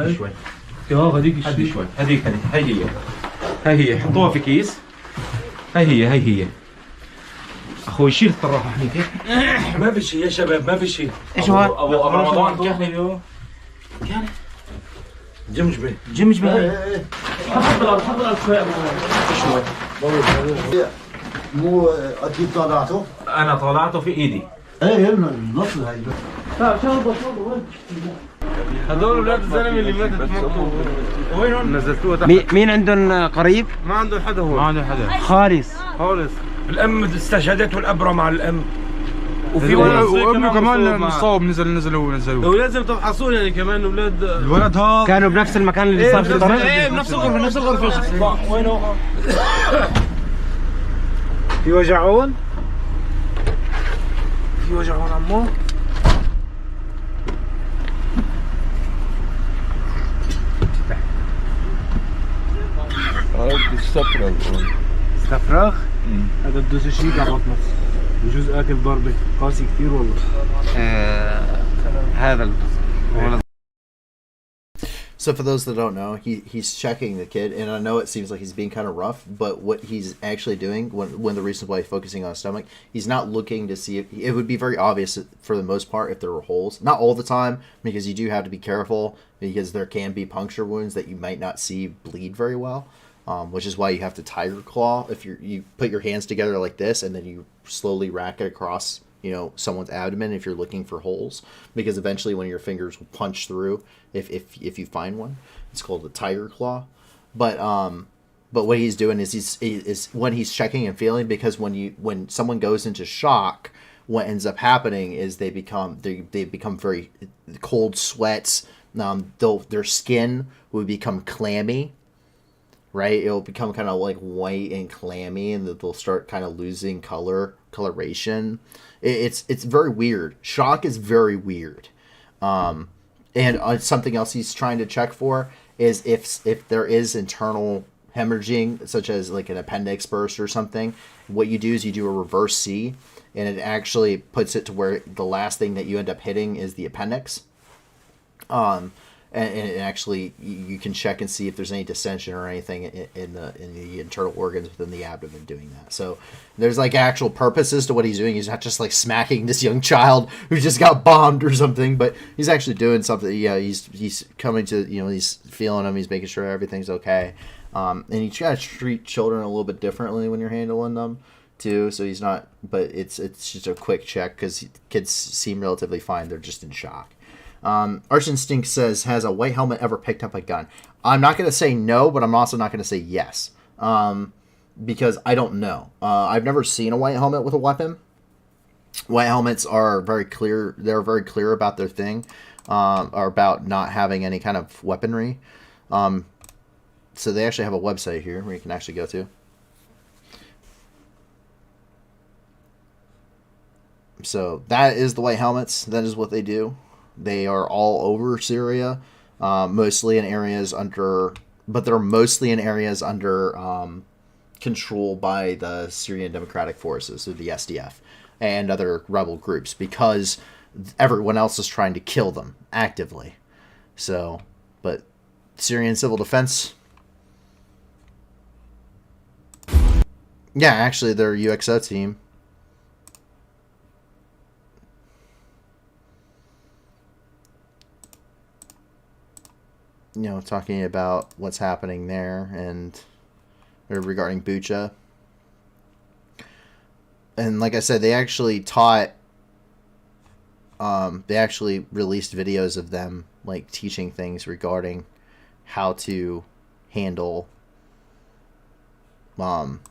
يا هذيك شوي هذيك هي حطوها في كيس هي هي اخوي شيل الطراحه هنيك ما في شيء يا شباب ما في شيء ايش هو ابو رمضان كان جمجمة حط الأرض شوي مو أكيد طالعته؟ أنا طالعته في إيدي. إيه النص هاي. شربوا هذول أولاد الزلمة اللي ماتت وينهم؟ نزلتوها تحت. مين عندهم قريب؟ ما عندهم حدا هون. ما عندهم حدا. خالص. الأم استشهدت والأبرة مع الأم. وفي وابنه كمان مصاب نزلوه ولازم تفحصون يعني كمان اولاد الولد هذا كانوا بنفس المكان اللي صار في الطريق. ايه بنفس الغرفه وينه في وجعون عمو استفراغ هذا بدوس شيء على بطنه بجوز اكل ضربه قاسي كثير والله. هذا So for those that don't know, he's checking the kid, and I know it seems like he's being kind of rough, but what he's actually doing, when the reason why he's focusing on his stomach, he's not looking to see if it would be very obvious for the most part if there were holes. Not all the time, because you do have to be careful, because there can be puncture wounds that you might not see bleed very well, which is why you have to tiger claw. If you put your hands together like this, and then you slowly rack it across, someone's abdomen if you're looking for holes, because eventually when your fingers will punch through, if you find one, it's called a tiger claw. But what he's doing is he's when he's checking and feeling, because when someone goes into shock, what ends up happening is they become very cold sweats. Their skin will become clammy, right? It'll become kind of like white and clammy, and they'll start kind of losing coloration. It's very weird. Shock is very weird. And something else he's trying to check for is if there is internal hemorrhaging, such as like an appendix burst or something. What you do is you do a reverse C, and it actually puts it to where the last thing that you end up hitting is the appendix. And actually you can check and see if there's any dissension or anything in the internal organs within the abdomen doing that. So there's like actual purposes to what he's doing. He's not just like smacking this young child who just got bombed or something, but he's actually doing something. Yeah, he's coming to, he's feeling him, he's making sure everything's okay. And you gotta treat children a little bit differently when you're handling them too. So he's not, but it's just a quick check, because kids seem relatively fine. They're just in shock. Arch Instinct says, has a white helmet ever picked up a gun? I'm not going to say no, but I'm also not going to say yes, because I don't know. I've never seen a white helmet with a weapon. White helmets are very clear. They're very clear about their thing, or about not having any kind of weaponry. So they actually have a website here where you can actually go to. So that is the white helmets. That is what they do. They are all over Syria, mostly in areas under control by the Syrian Democratic Forces, or the SDF, and other rebel groups, because everyone else is trying to kill them actively. So, but Syrian Civil Defense, yeah, actually their UXO team. Talking about what's happening there and regarding Bucha. And like I said, they actually taught, they actually released videos of them like teaching things regarding how to handle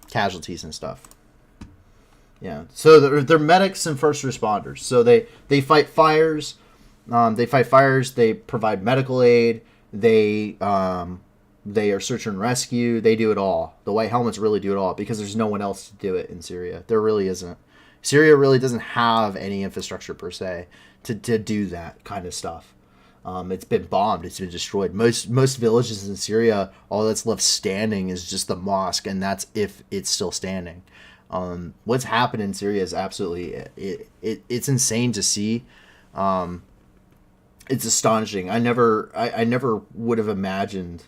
casualties and stuff. Yeah, so they're medics and first responders. So they fight fires. They provide medical aid. They are search and rescue. They do it all. The white helmets really do it all, because there's no one else to do it in Syria. There really isn't. Syria really doesn't have any infrastructure per se to do that kind of stuff. It's been bombed. It's been destroyed. Most villages in Syria, all that's left standing is just the mosque, and that's if it's still standing. What's happened in Syria is absolutely it's insane to see. It's astonishing. I never would have imagined.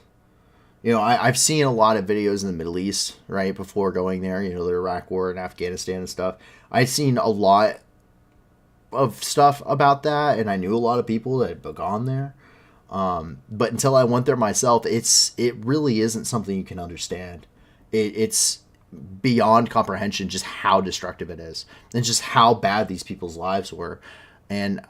I've seen a lot of videos in the Middle East, right, before going there. The Iraq War and Afghanistan and stuff. I've seen a lot of stuff about that, and I knew a lot of people that had gone there. But until I went there myself, it really isn't something you can understand. It's beyond comprehension just how destructive it is, and just how bad these people's lives were. And,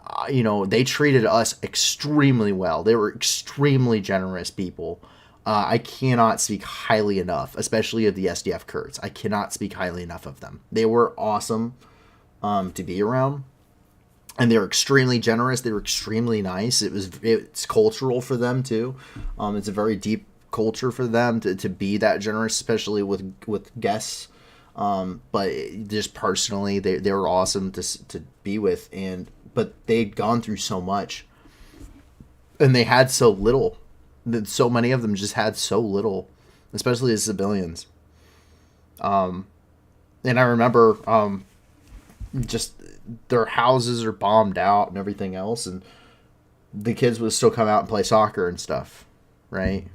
they treated us extremely well. They were extremely generous people. I cannot speak highly enough, especially of the SDF Kurds. I cannot speak highly enough of them. They were awesome to be around. And they were extremely generous. They were extremely nice. It's cultural for them, too. It's a very deep culture for them to be that generous, especially with guests. But just personally, they were awesome to be with. But they'd gone through so much, and they had so little. So many of them just had so little, especially as civilians. And I remember just their houses are bombed out and everything else, and the kids would still come out and play soccer and stuff. right?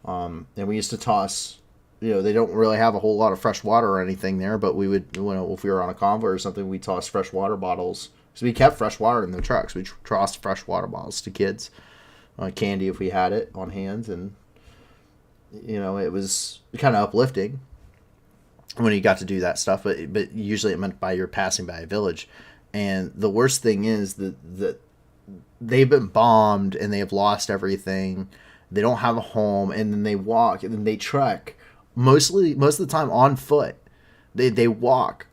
And we used to toss, they don't really have a whole lot of fresh water or anything there, but we would, if we were on a convoy or something, we tossed fresh water bottles. So we kept fresh water in the trucks. We tossed fresh water bottles to kids, candy if we had it on hand, and it was kind of uplifting when you got to do that stuff. But usually it meant you're passing by a village, and the worst thing is that they've been bombed and they've lost everything. They don't have a home, and then they walk and then they trek most of the time on foot. They walk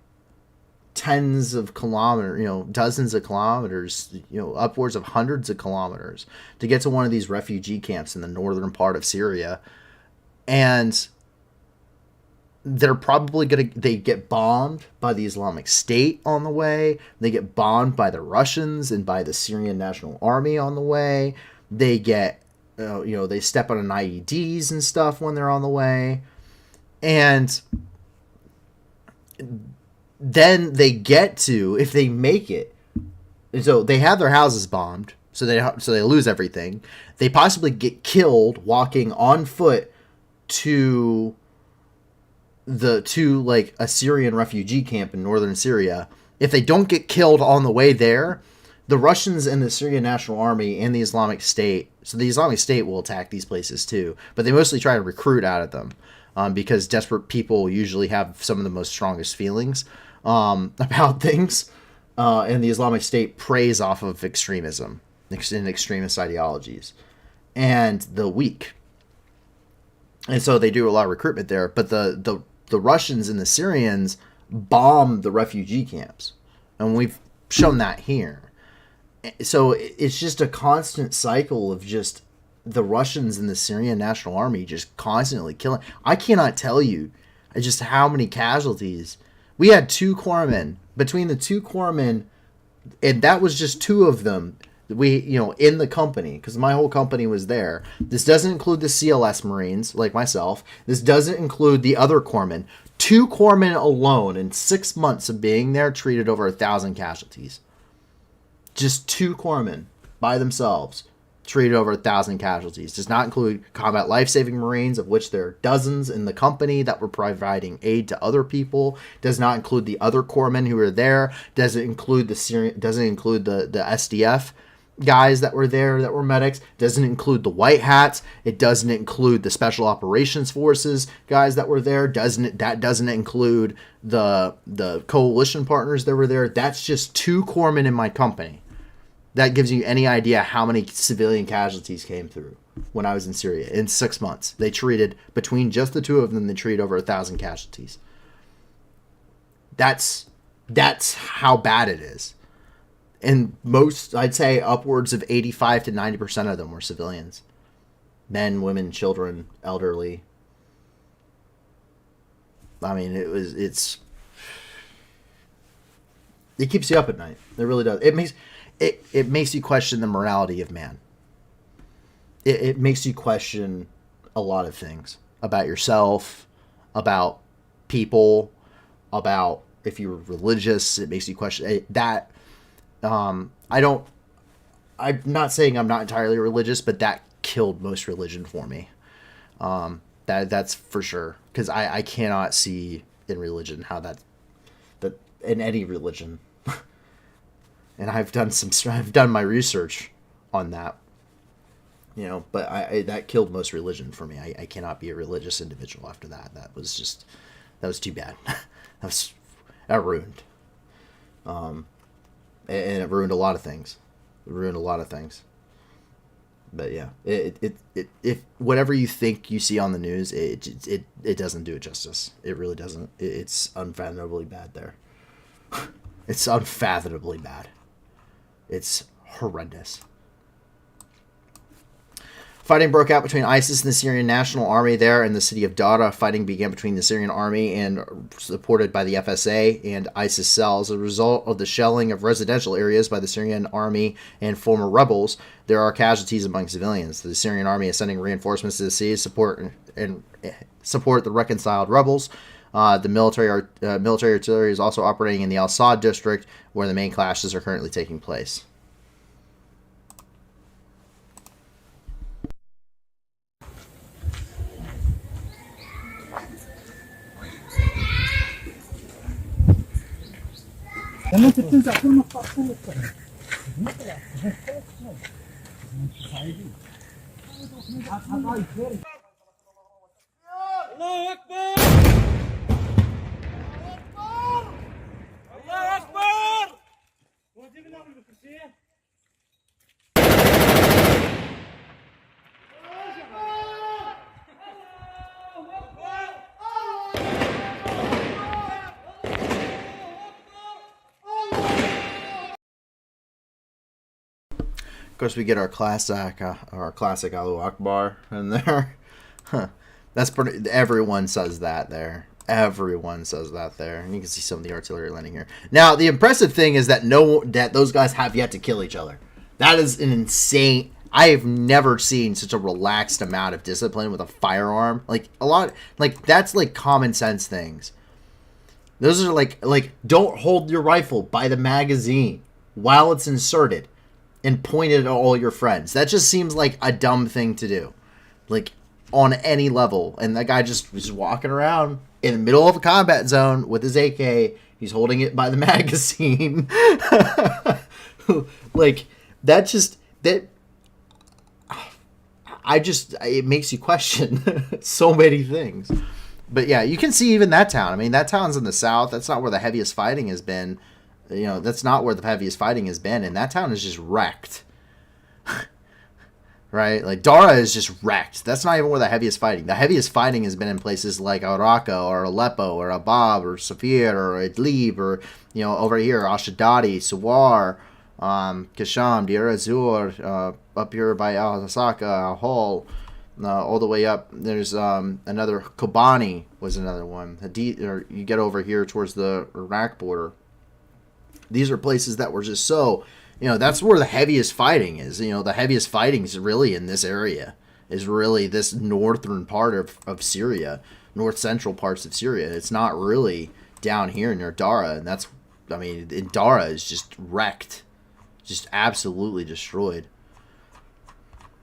tens of kilometers, dozens of kilometers, upwards of hundreds of kilometers to get to one of these refugee camps in the northern part of Syria. And they're probably they get bombed by the Islamic State on the way. They get bombed by the Russians and by the Syrian National Army on the way. They get, they step on IEDs and stuff when they're on the way. And then they get to, if they make it, and so they have their houses bombed, so they lose everything. They possibly get killed walking on foot to a Syrian refugee camp in northern Syria. If they don't get killed on the way there, the Russians and the Syrian National Army and the Islamic State, so the Islamic State will attack these places too, but they mostly try to recruit out of them, because desperate people usually have some of the most strongest feelings about things, and the Islamic State preys off of extremism and extremist ideologies and the weak. And so they do a lot of recruitment there, but the Russians and the Syrians bomb the refugee camps, and we've shown that here. So it's just a constant cycle of just the Russians and the Syrian National Army just constantly killing. I cannot tell you just how many casualties. We had 2 corpsmen. Between the 2 corpsmen, and that was just 2 of them, in the company, because my whole company was there. This doesn't include the CLS Marines, like myself. This doesn't include the other corpsmen. 2 corpsmen alone in 6 months of being there treated over 1,000 casualties. Just 2 corpsmen by themselves treated over 1,000 casualties. Does not include combat life-saving Marines, of which there are dozens in the company that were providing aid to other people. Does not include the other corpsmen who were there. Doesn't include the SDF guys that were there that were medics. Doesn't include the white hats. It doesn't include the special operations forces guys that were there. That doesn't include the coalition partners that were there. That's just 2 corpsmen in my company. That gives you any idea how many civilian casualties came through when I was in Syria in 6 months. They treated, between just the 2 of them, they treated over 1,000 casualties. That's how bad it is. And I'd say upwards of 85 to 90% of them were civilians. Men, women, children, elderly. I mean, it keeps you up at night. It really does. It makes you question the morality of man. It makes you question a lot of things about yourself, about people, about if you're religious. It makes you question that. I'm not saying I'm not entirely religious, but that killed most religion for me. That's for sure, because I cannot see in religion how that in any religion. And I've done my research on that, but that killed most religion for me. I cannot be a religious individual after that. That was too bad. that ruined. And it ruined a lot of things. But yeah, if whatever you think you see on the news, it doesn't do it justice. It really doesn't. It's unfathomably bad there. It's unfathomably bad. It's horrendous. Fighting broke out between ISIS and the Syrian National Army there in the city of Dara. Fighting began between the Syrian army and supported by the FSA and ISIS cells. As a result of the shelling of residential areas by the Syrian army and former rebels, there are casualties among civilians. The Syrian army is sending reinforcements to the city to support the reconciled rebels. The military artillery is also operating in the Al-Sad district, where the main clashes are currently taking place. لما انت بتنزع كل ما تقطع الله أكبر الله أكبر Of course, we get our classic Allahu Akbar in there. That's pretty. Everyone says that there. Everyone says that there, and you can see some of the artillery landing here. Now, the impressive thing is that those guys have yet to kill each other. That is an insane. I have never seen such a relaxed amount of discipline with a firearm. Like that's like common sense things. Those are like don't hold your rifle by the magazine while it's inserted and point it at all your friends. That just seems like a dumb thing to do. Like on any level. And that guy just was walking around in the middle of a combat zone with his AK. He's holding it by the magazine. Like it makes you question so many things. But yeah, you can see even that town. I mean, that town's in the south. That's not where the heaviest fighting has been. You know, that's not where the heaviest fighting has been. And that town is just wrecked. Right? Like, Dara is just wrecked. That's not even where the heaviest fighting. The heaviest fighting has been in places like Raqqa or Aleppo or Abab or Safir or Idlib or, you know, over here, Ashadadi, Suwar, Kasham, Deir ez-Zor, up here by Al-Hasaka, Al-Hol, all the way up. There's another, Kobani was another one. Or you get over here towards the Iraq border. These are places that were just so... You know, that's where the heaviest fighting is. You know, the heaviest fighting is really in this area. Is really this northern part of Syria. North central parts of Syria. It's not really down here near Dara. And that's, I mean, Dara is just wrecked. Just absolutely destroyed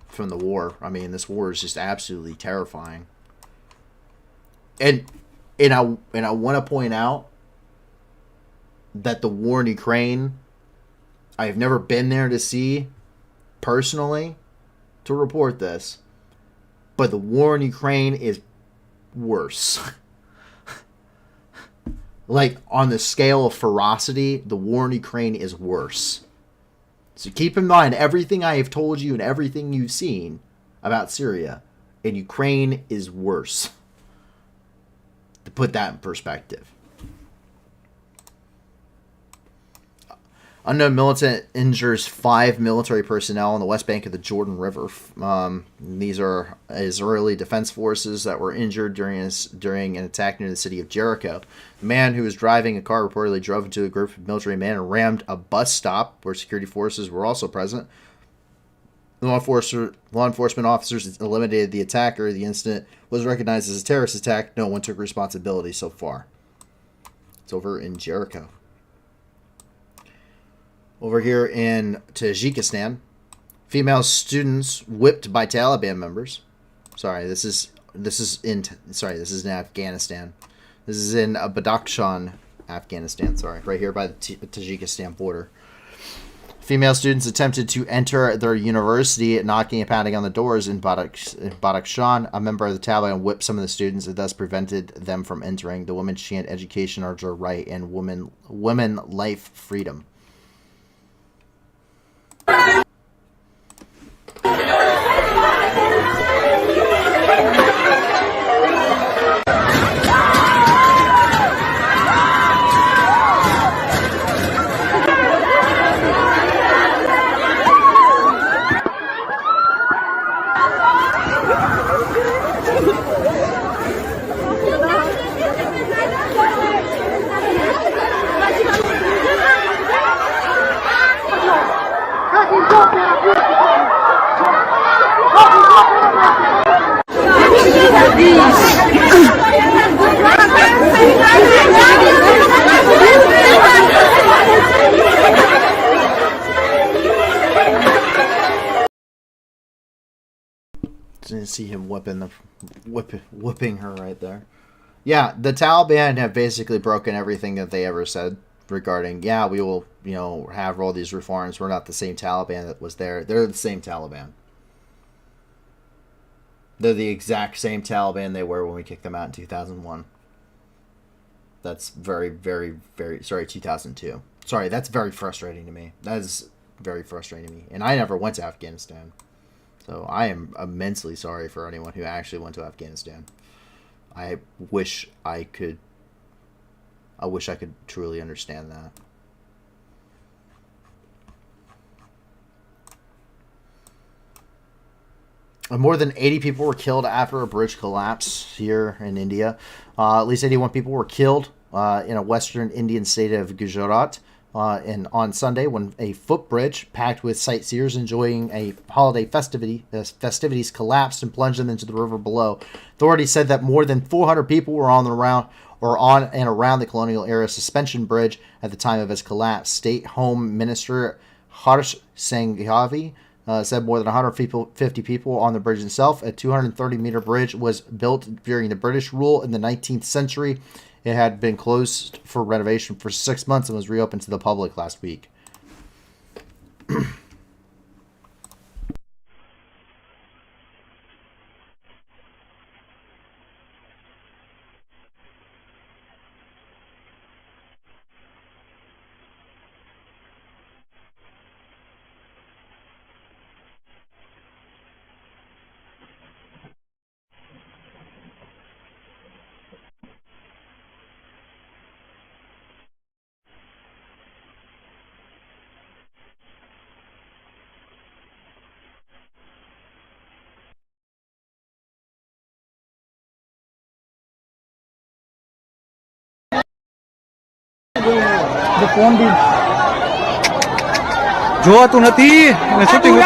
from the war. I mean, this war is just absolutely terrifying. And I want to point out that the war in Ukraine... I have never been there to see, personally, to report this. But the war in Ukraine is worse. Like, on the scale of ferocity, the war in Ukraine is worse. So keep in mind, everything I have told you and everything you've seen about Syria, and Ukraine is worse. To put that in perspective. Unknown militant injures 5 military personnel on the west bank of the Jordan River. These are Israeli defense forces that were injured during an attack near the city of Jericho. The man who was driving a car reportedly drove into a group of military men and rammed a bus stop where security forces were also present. Law enforcement officers eliminated the attacker. The incident was recognized as a terrorist attack. No one took responsibility so far. It's over in Jericho. Over here in Tajikistan, female students whipped by Taliban members. This is in Afghanistan. This is in Badakhshan, Afghanistan. Sorry, right here by the Tajikistan border. Female students attempted to enter their university, knocking and pounding on the doors in Badakhshan. A member of the Taliban whipped some of the students and thus prevented them from entering. The women chant education are our right and women life freedom. Didn't see him whipping her right there. Yeah, the Taliban have basically broken everything that they ever said. regarding, yeah, we will, have all these reforms. We're not the same Taliban that was there. They're the same Taliban. They're the exact same Taliban they were when we kicked them out in 2001. That's very, very, very... Sorry, 2002. Sorry, that's very frustrating to me. That is very frustrating to me. And I never went to Afghanistan. So I am immensely sorry for anyone who actually went to Afghanistan. I wish I could truly understand that. More than 80 people were killed after a bridge collapse here in India. At least 81 people were killed in a western Indian state of Gujarat on Sunday when a footbridge packed with sightseers enjoying a holiday festivities collapsed and plunged them into the river below. Authorities said that more than 400 people were on and around the colonial era suspension bridge at the time of its collapse. State Home Minister Harsh Sanghavi said more than 150 people on the bridge itself. A 230-meter bridge was built during the British rule in the 19th century. It had been closed for renovation for 6 months and was reopened to the public last week. Phone બી જો તું નથી shooting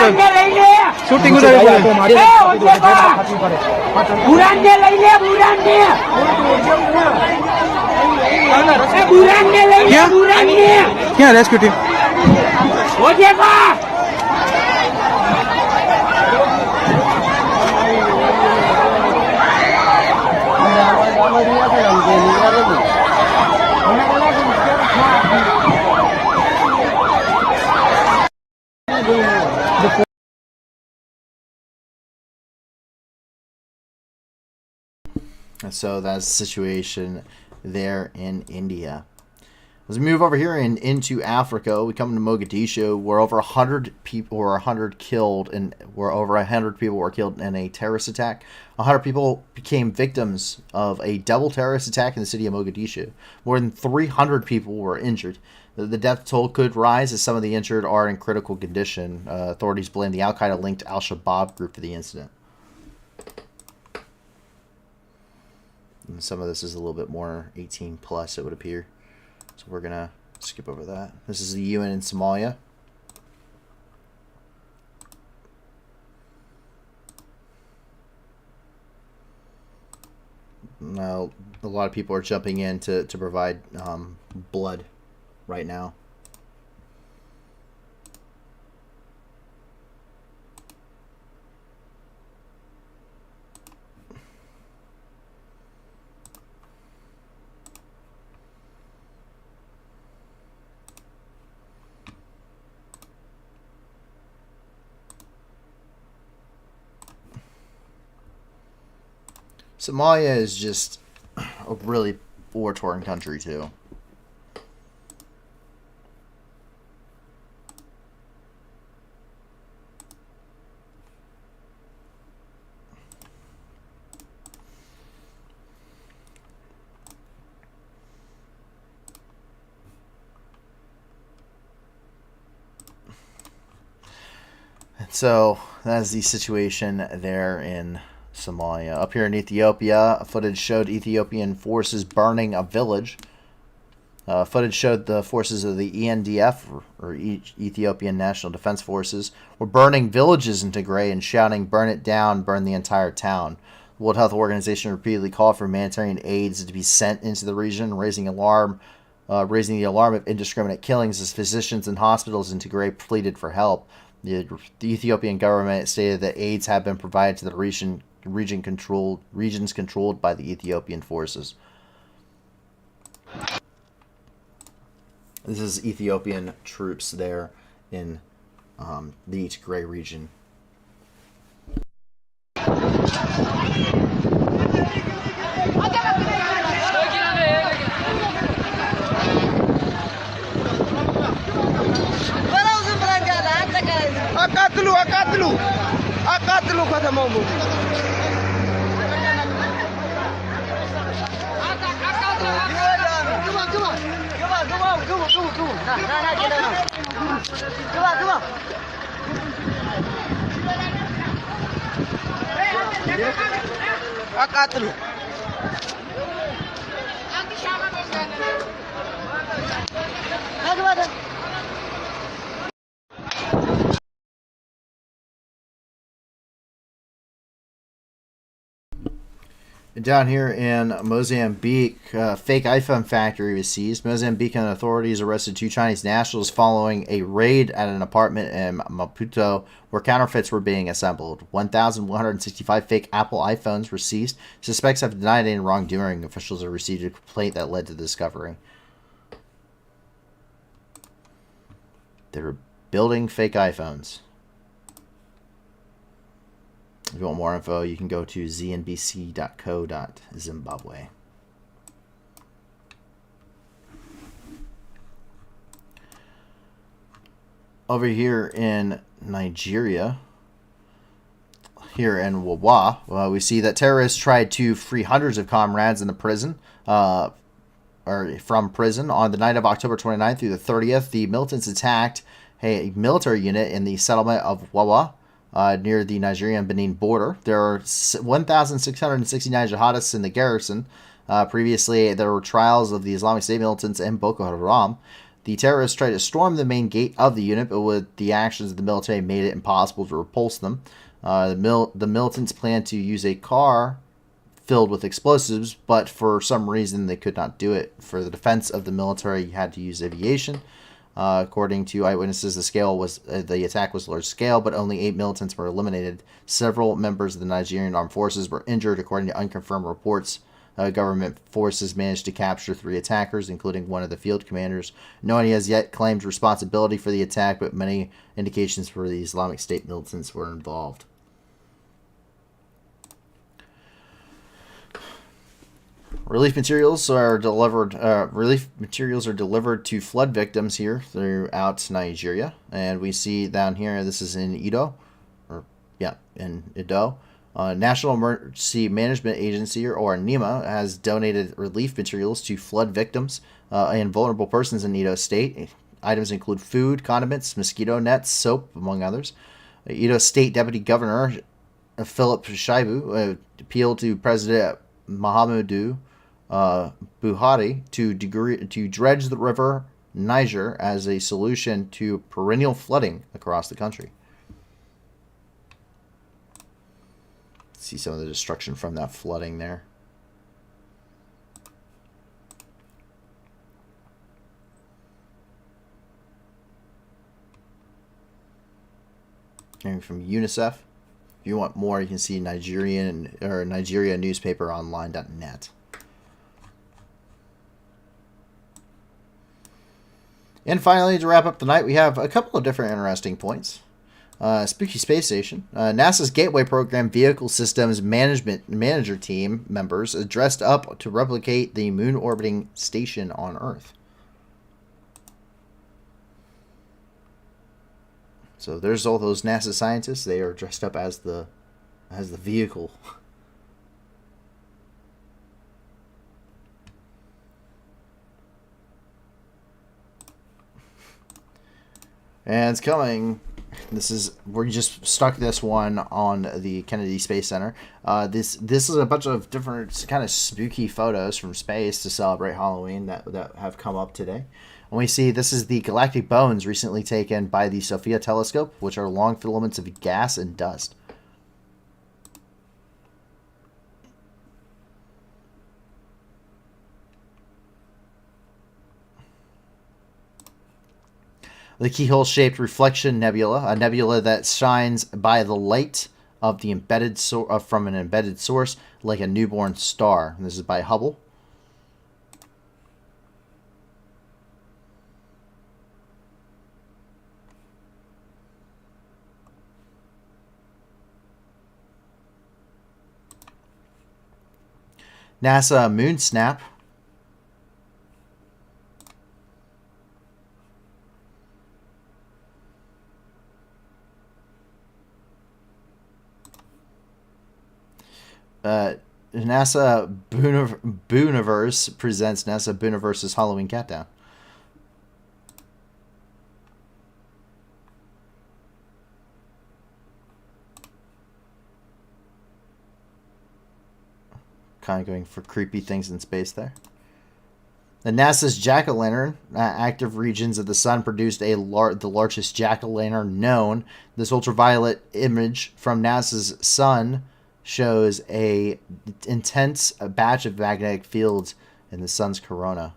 shooting બુરાનને લઈ લે બુરાનને ક્યાં rescue team ઓજે બા So that's the situation there in India. As we move over here into Africa, we come to Mogadishu, where over 100 people were killed, and where over 100 people were killed in a terrorist attack. 100 people became victims of a double terrorist attack in the city of Mogadishu. More than 300 people were injured. The death toll could rise as some of the injured are in critical condition. Authorities blame the Al-Qaeda-linked Al-Shabaab group for the incident. And some of this is a little bit more 18 plus, it would appear. So we're going to skip over that. This is the UN in Somalia. Now, a lot of people are jumping in to provide blood right now. Somalia is just a really war-torn country, too. And so, that's the situation there in Somalia. Up here in Ethiopia, footage showed Ethiopian forces burning a village. Footage showed the forces of the ENDF, or Ethiopian National Defense Forces, were burning villages in Tigray and shouting, "Burn it down, burn the entire town." The World Health Organization repeatedly called for humanitarian aids to be sent into the region, raising the alarm of indiscriminate killings as physicians and hospitals in Tigray pleaded for help. The Ethiopian government stated that aids have been provided to the regions controlled by the Ethiopian forces. This is Ethiopian troops there in the Tigray region. አቃጥሉ ከተማው ሙሉ አቃጥሉ Down here in Mozambique, fake iPhone factory was seized. Mozambican authorities arrested 2 Chinese nationals following a raid at an apartment in Maputo where counterfeits were being assembled. 1,165 fake Apple iPhones were seized. Suspects have denied any wrongdoing. Officials have received a complaint that led to the discovery. They were building fake iPhones. If you want more info, you can go to znbc.co.zimbabwe. Over here in Nigeria, here in Wawa, we see that terrorists tried to free hundreds of comrades in the prison, or from prison. On the night of October 29th through the 30th, the militants attacked a military unit in the settlement of Wawa, near the Nigerian-Benin border. There are 1,669 jihadists in the garrison. Previously, there were trials of the Islamic State militants and Boko Haram. The terrorists tried to storm the main gate of the unit, but with the actions of the military made it impossible to repulse them. The militants planned to use a car filled with explosives, but for some reason they could not do it. For the defense of the military, you had to use aviation. According to eyewitnesses, the attack was large scale, but only 8 militants were eliminated. Several members of the Nigerian armed forces were injured, according to unconfirmed reports. Government forces managed to capture 3 attackers, including one of the field commanders. No one has yet claimed responsibility for the attack, but many indications for the Islamic State militants were involved. Relief materials are delivered. To flood victims here throughout Nigeria, and we see down here. This is in Edo, in Edo. National Emergency Management Agency, or NEMA, has donated relief materials to flood victims and vulnerable persons in Edo State. Items include food, condiments, mosquito nets, soap, among others. Edo State Deputy Governor Philip Shaibu appealed to President Muhammadu Buhari to dredge the river Niger as a solution to perennial flooding across the country. See some of the destruction from that flooding there. And from UNICEF. If you want more, you can see Nigeria newspaperonline.net. And finally, to wrap up the night, we have a couple of different interesting points. Spooky Space Station. NASA's Gateway Program Vehicle Systems Manager Team members dressed up to replicate the moon orbiting station on Earth. So there's all those NASA scientists. They are dressed up as the vehicle. And it's coming. We just stuck this one on the Kennedy Space Center. This is a bunch of different kind of spooky photos from space to celebrate Halloween that have come up today. And we see this is the galactic bones recently taken by the Sophia telescope, which are long filaments of gas and dust. The keyhole-shaped reflection nebula, a nebula that shines by the light of the from an embedded source like a newborn star. And this is by Hubble. NASA Moon Snap. NASA Booniverse presents NASA Booniverse's Halloween Countdown. Kind of going for creepy things in space there. And NASA's jack-o'-lantern, active regions of the sun produced the largest jack-o'-lantern known. This ultraviolet image from NASA's sun shows a intense batch of magnetic fields in the sun's corona.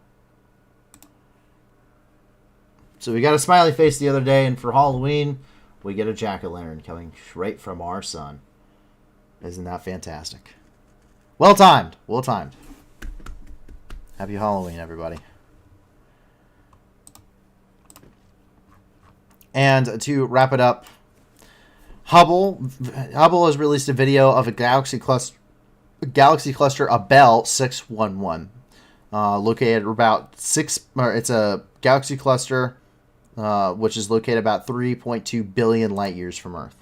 So we got a smiley face the other day, and for Halloween, we get a jack-o'-lantern coming straight from our sun. Isn't that fantastic? Well timed. Well timed. Happy Halloween, everybody. And to wrap it up, Hubble has released a video of a galaxy cluster Abell 611, located about it's a galaxy cluster which is located about 3.2 billion light years from Earth.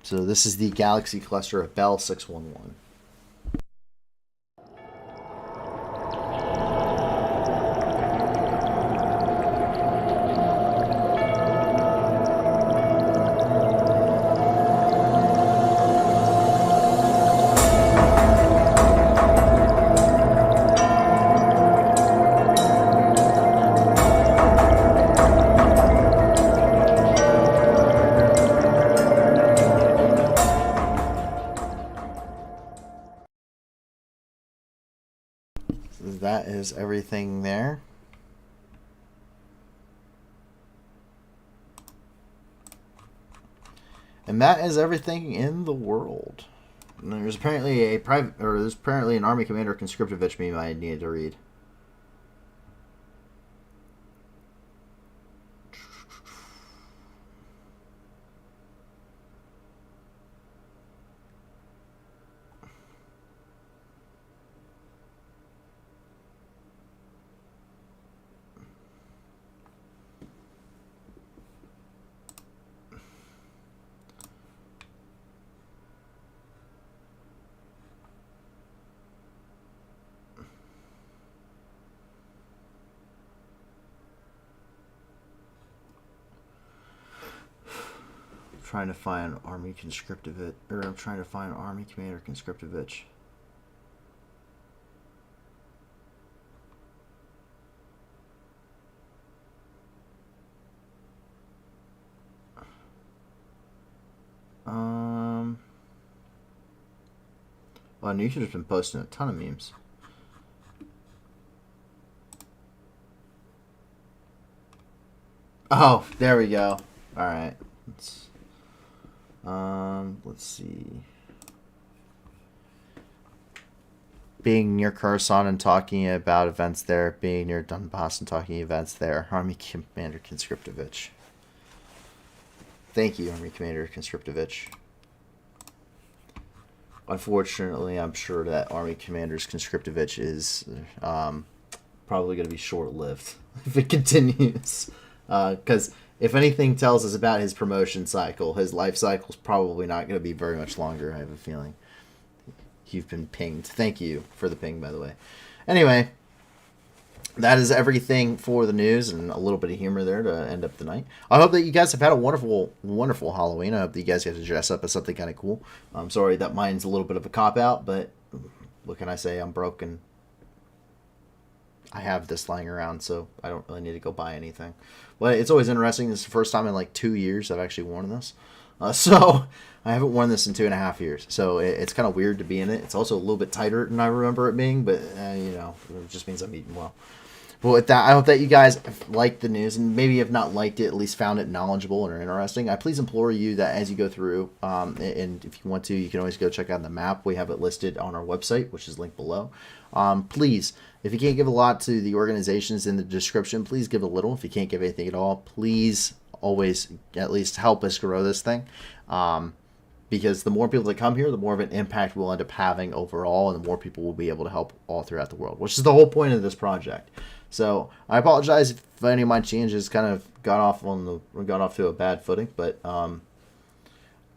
So this is the galaxy cluster of Bell 611. That is everything there. And that is everything in the world. And there's apparently an Army Commander Conscriptovich meme I needed to read. Trying to find Army Conscriptovich, or I'm trying to find Army Commander Conscriptovich. Well, Nisha's been posting a ton of memes. Oh, there we go. All right. Let's see. Being near Kherson and talking about events there. Being near Donbass and talking events there. Army Commander Conscriptovich. Thank you, Army Commander Conscriptovich. Unfortunately, I'm sure that Army Commander Conscriptovich is probably going to be short-lived if it continues. Because if anything tells us about his promotion cycle, his life cycle is probably not going to be very much longer, I have a feeling. You've been pinged. Thank you for the ping, by the way. Anyway, that is everything for the news and a little bit of humor there to end up the night. I hope that you guys have had a wonderful, wonderful Halloween. I hope that you guys get to dress up as something kind of cool. I'm sorry that mine's a little bit of a cop-out, but what can I say? I'm broken. I have this lying around, so I don't really need to go buy anything. But it's always interesting. This is the first time in like 2 years I've actually worn this. So I haven't worn this in 2.5 years. So it's kind of weird to be in it. It's also a little bit tighter than I remember it being, but you know, it just means I'm eating well. But with that, I hope that you guys liked the news, and maybe if not liked it, at least found it knowledgeable or interesting. I please implore you that as you go through, and if you want to, you can always go check out the map. We have it listed on our website, which is linked below. Please, if you can't give a lot to the organizations in the description, please give a little. If you can't give anything at all, please always at least help us grow this thing. because the more people that come here, the more of an impact we'll end up having overall, and the more people will be able to help all throughout the world, which is the whole point of this project. So I apologize if any of my changes kind of got off to a bad footing, but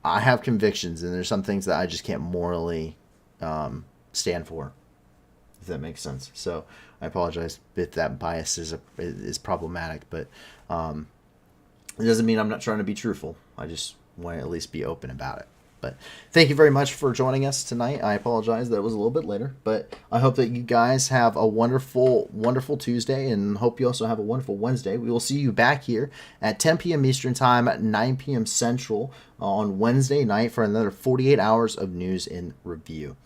I have convictions, and there's some things that I just can't morally stand for, if that makes sense. So I apologize if that bias is problematic, but it doesn't mean I'm not trying to be truthful. I just want to at least be open about it. But thank you very much for joining us tonight. I apologize that it was a little bit later, but I hope that you guys have a wonderful, wonderful Tuesday, and hope you also have a wonderful Wednesday. We will see you back here at 10 p.m. Eastern Time, 9 p.m. Central on Wednesday night for another 48 hours of news and review.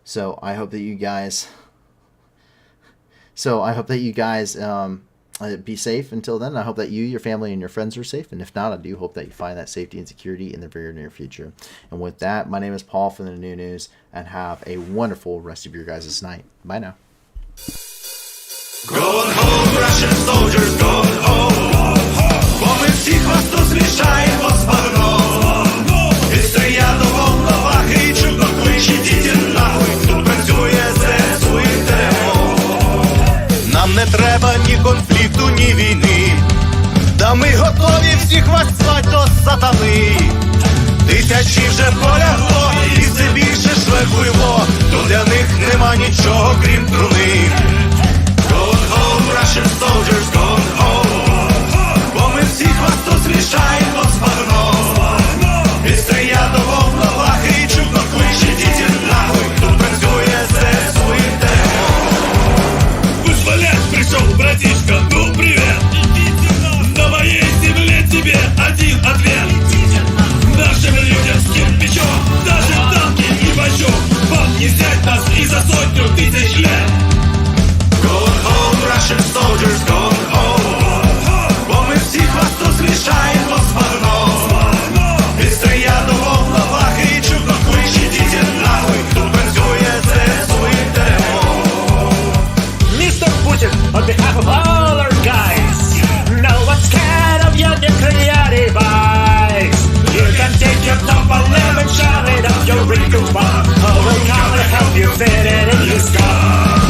So I hope that you guys be safe until then. I hope that you, your family, and your friends are safe. And if not, I do hope that you find that safety and security in the very near future. And with that, my name is Paul from the New News, and have a wonderful rest of your guys' night. Bye now. Going home, Russian soldiers, going home. Бо ми всіх вас тут змішаємо з багном. І стріляти в новах, і чудно кличе діти нахуй. Тут працює ЗСУ і ТМО. Нам не треба ні конфлікту, ні війни. Та ми готові всіх вас звать до сатани. Тисячі вже полягло, і все більше шлейфуйло. Тут для них нема нічого, крім труни. Going home, Russian soldiers, going home. Бо ми всіх вас тут змішаємо з багном. І стріляти в новах, і чудно кличе діти нахуй. Тут працює ЗСУ і ТМО. Вызволять пришел, братишка, ну привет. На моей земле тебе один ответ. Нашим людям с кирпичом даже танки не пощем. Вам не взять нас и за 100 тысяч лет. Going home, Russian soldiers, going home. Бо ми всіх вас тут змішаємо з багном. І стріляти в новах, і чудно кличе діти нахуй. Тут працює ЗСУ і ТМО. Mr. Putin, on behalf of all our guys, no one's scared of your nuclear device. You can take your top 11, shove it up your wrinkled bum. Oh, we'll come and help you fit it in your skull.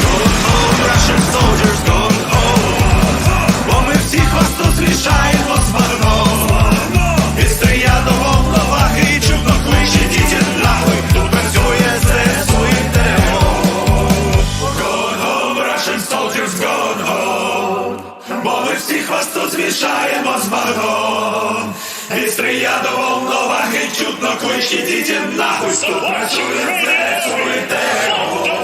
Going home, Russian soldiers, going home. Бо ми всіх вас тут змішаємо з багном. І стріляти в новах, і чудно кличе діти нахуй. Тут працює ЗСУ і ТМО. Going home, Russian soldiers, going home. Бо ми всіх вас тут змішаємо з багном. І стріляти в новах, і чудно кличе діти нахуй. Тут працює ЗСУ і ТМО.